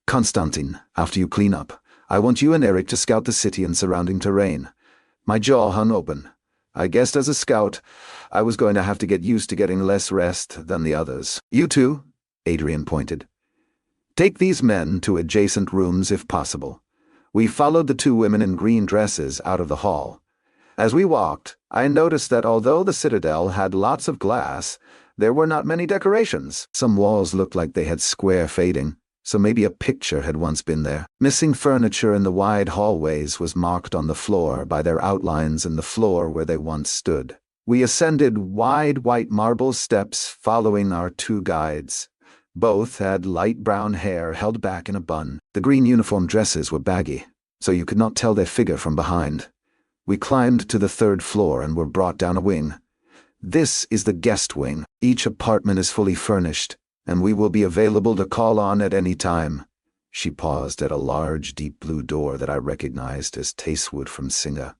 "Constantine, after you clean up, I want you and Eric to scout the city and surrounding terrain." My jaw hung open. I guessed as a scout, I was going to have to get used to getting less rest than the others. "You two," Adrian pointed. "Take these men to adjacent rooms if possible." We followed the 2 women in green dresses out of the hall. As we walked, I noticed that although the citadel had lots of glass, there were not many decorations. Some walls looked like they had square fading, so maybe a picture had once been there. Missing furniture in the wide hallways was marked on the floor by their outlines in the floor where they once stood. We ascended wide white marble steps following our 2 guides. Both had light brown hair held back in a bun. The green uniform dresses were baggy, so you could not tell their figure from behind. We climbed to the 3rd floor and were brought down a wing. This is the guest wing. Each apartment is fully furnished, and we will be available to call on at any time. She paused at a large, deep blue door that I recognized as Tacewood from Singa.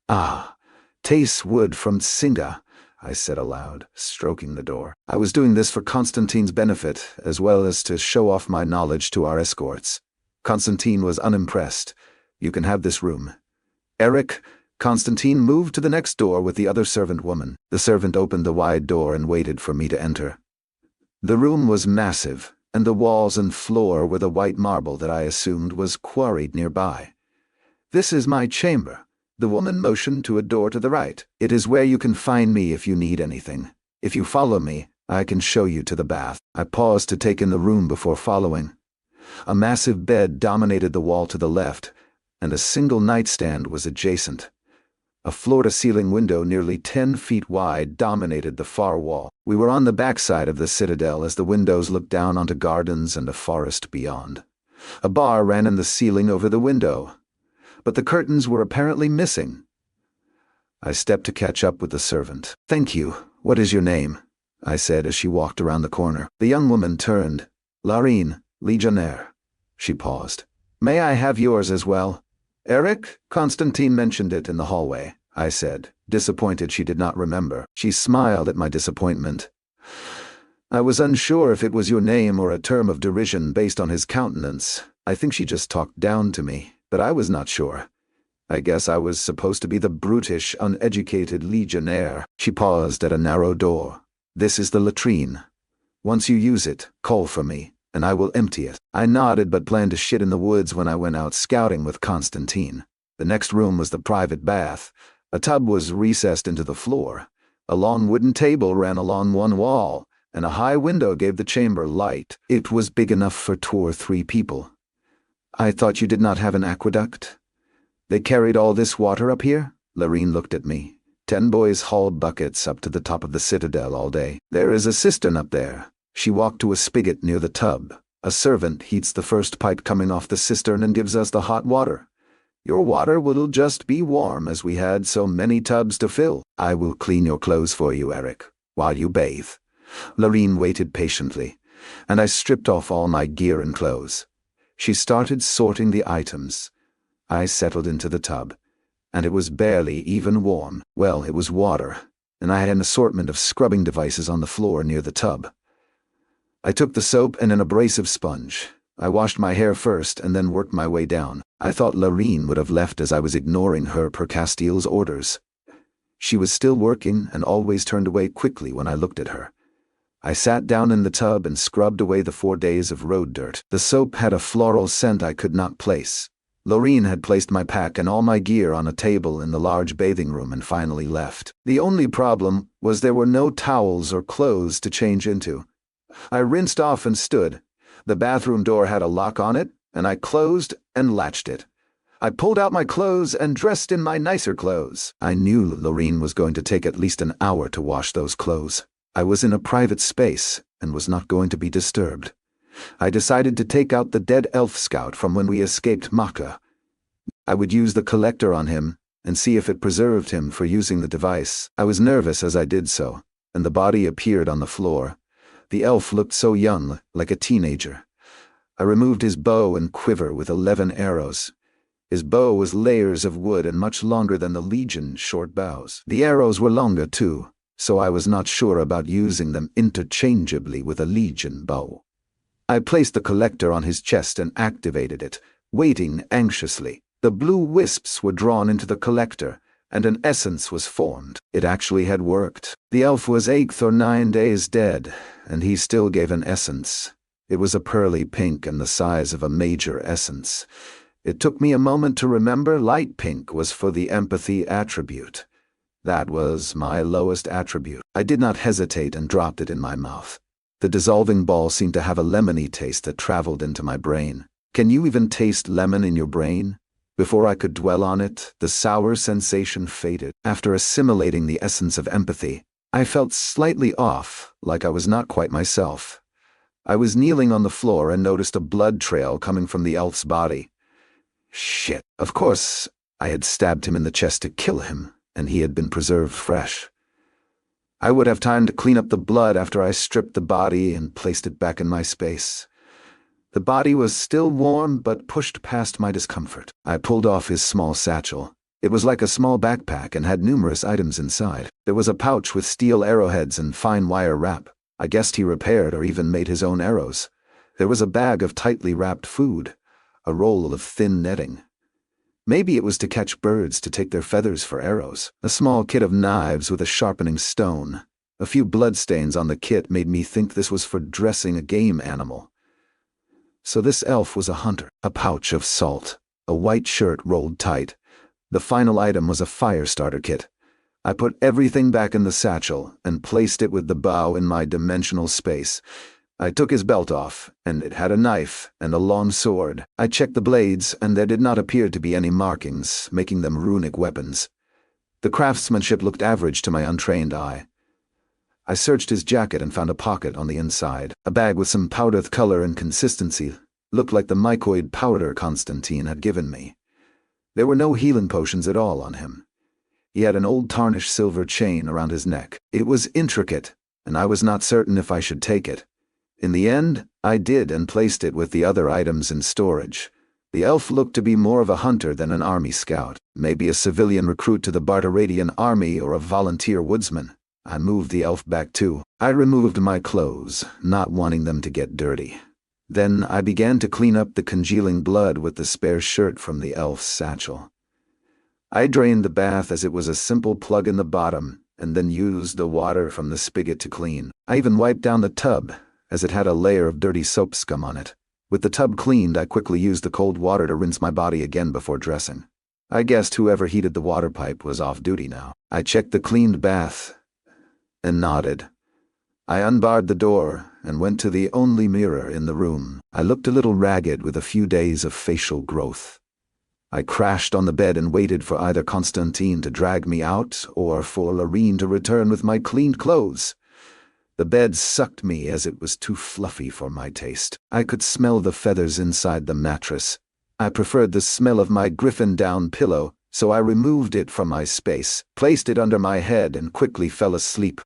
"Ah, Tacewood from Singa," I said aloud, stroking the door. I was doing this for Constantine's benefit, as well as to show off my knowledge to our escorts. Constantine was unimpressed. "You can have this room." "Eric," Constantine moved to the next door with the other servant woman. The servant opened the wide door and waited for me to enter. The room was massive, and the walls and floor were the white marble that I assumed was quarried nearby. "This is my chamber." The woman motioned to a door to the right. "It is where you can find me if you need anything. If you follow me, I can show you to the bath." I paused to take in the room before following. A massive bed dominated the wall to the left, and a single nightstand was adjacent. A floor-to-ceiling window nearly 10 feet wide dominated the far wall. We were on the backside of the citadel as the windows looked down onto gardens and a forest beyond. A bar ran in the ceiling over the window, but the curtains were apparently missing. I stepped to catch up with the servant. "Thank you. What is your name?" I said as she walked around the corner. The young woman turned. "Larine, Legionnaire." She paused. "May I have yours as well?" "Eric? Constantine mentioned it in the hallway," I said, disappointed she did not remember. She smiled at my disappointment. "I was unsure if it was your name or a term of derision based on his countenance. I think she just talked down to me, but I was not sure. I guess I was supposed to be the brutish, uneducated legionnaire." She paused at a narrow door. "This is the latrine. Once you use it, call for me, and I will empty it." I nodded but planned to shit in the woods when I went out scouting with Constantine. The next room was the private bath. A tub was recessed into the floor. A long wooden table ran along one wall, and a high window gave the chamber light. It was big enough for 2 or 3 people. "I thought you did not have an aqueduct?" "They carried all this water up here?" Larine looked at me. 10 boys hauled buckets up to the top of the citadel all day. "There is a cistern up there." She walked to a spigot near the tub. "A servant heats the first pipe coming off the cistern and gives us the hot water. Your water will just be warm as we had so many tubs to fill. I will clean your clothes for you, Eric, while you bathe." Larine waited patiently, and I stripped off all my gear and clothes. She started sorting the items. I settled into the tub, and it was barely even warm. Well, it was water, and I had an assortment of scrubbing devices on the floor near the tub. I took the soap and an abrasive sponge. I washed my hair first and then worked my way down. I thought Larine would have left as I was ignoring her per Castile's orders. She was still working and always turned away quickly when I looked at her. I sat down in the tub and scrubbed away the 4 days of road dirt. The soap had a floral scent I could not place. Larine had placed my pack and all my gear on a table in the large bathing room and finally left. The only problem was there were no towels or clothes to change into. I rinsed off and stood. The bathroom door had a lock on it, and I closed and latched it. I pulled out my clothes and dressed in my nicer clothes. I knew Larine was going to take at least an hour to wash those clothes. I was in a private space and was not going to be disturbed. I decided to take out the dead elf scout from when we escaped Maka. I would use the collector on him and see if it preserved him for using the device. I was nervous as I did so, and the body appeared on the floor. The elf looked so young, like a teenager. I removed his bow and quiver with 11 arrows. His bow was layers of wood and much longer than the Legion's short bows. The arrows were longer too, so I was not sure about using them interchangeably with a Legion bow. I placed the collector on his chest and activated it, waiting anxiously. The blue wisps were drawn into the collector, and an essence was formed. It actually had worked. The elf was 8 or 9 days dead, and he still gave an essence. It was a pearly pink and the size of a major essence. It took me a moment to remember light pink was for the empathy attribute. That was my lowest attribute. I did not hesitate and dropped it in my mouth. The dissolving ball seemed to have a lemony taste that traveled into my brain. Can you even taste lemon in your brain? Before I could dwell on it, the sour sensation faded. After assimilating the essence of empathy, I felt slightly off, like I was not quite myself. I was kneeling on the floor and noticed a blood trail coming from the elf's body. Shit. Of course, I had stabbed him in the chest to kill him, and he had been preserved fresh. I would have time to clean up the blood after I stripped the body and placed it back in my space. The body was still warm but pushed past my discomfort. I pulled off his small satchel. It was like a small backpack and had numerous items inside. There was a pouch with steel arrowheads and fine wire wrap. I guessed he repaired or even made his own arrows. There was a bag of tightly wrapped food, a roll of thin netting. Maybe it was to catch birds to take their feathers for arrows. A small kit of knives with a sharpening stone. A few bloodstains on the kit made me think this was for dressing a game animal. So this elf was a hunter. A pouch of salt, a white shirt rolled tight. The final item was a fire starter kit. I put everything back in the satchel and placed it with the bow in my dimensional space. I took his belt off, and it had a knife and a long sword. I checked the blades, and there did not appear to be any markings, making them runic weapons. The craftsmanship looked average to my untrained eye. I searched his jacket and found a pocket on the inside. A bag with some powdered color and consistency looked like the mycoid powder Constantine had given me. There were no healing potions at all on him. He had an old tarnished silver chain around his neck. It was intricate, and I was not certain if I should take it. In the end, I did and placed it with the other items in storage. The elf looked to be more of a hunter than an army scout, maybe a civilian recruit to the Barteradian army or a volunteer woodsman. I moved the elf back too. I removed my clothes, not wanting them to get dirty. Then I began to clean up the congealing blood with the spare shirt from the elf's satchel. I drained the bath as it was a simple plug in the bottom, and then used the water from the spigot to clean. I even wiped down the tub, as it had a layer of dirty soap scum on it. With the tub cleaned, I quickly used the cold water to rinse my body again before dressing. I guessed whoever heated the water pipe was off duty now. I checked the cleaned bath and nodded. I unbarred the door and went to the only mirror in the room. I looked a little ragged with a few days of facial growth. I crashed on the bed and waited for either Constantine to drag me out or for Lorene to return with my cleaned clothes. The bed sucked me as it was too fluffy for my taste. I could smell the feathers inside the mattress. I preferred the smell of my griffin down pillow, so I removed it from my space, placed it under my head, and quickly fell asleep.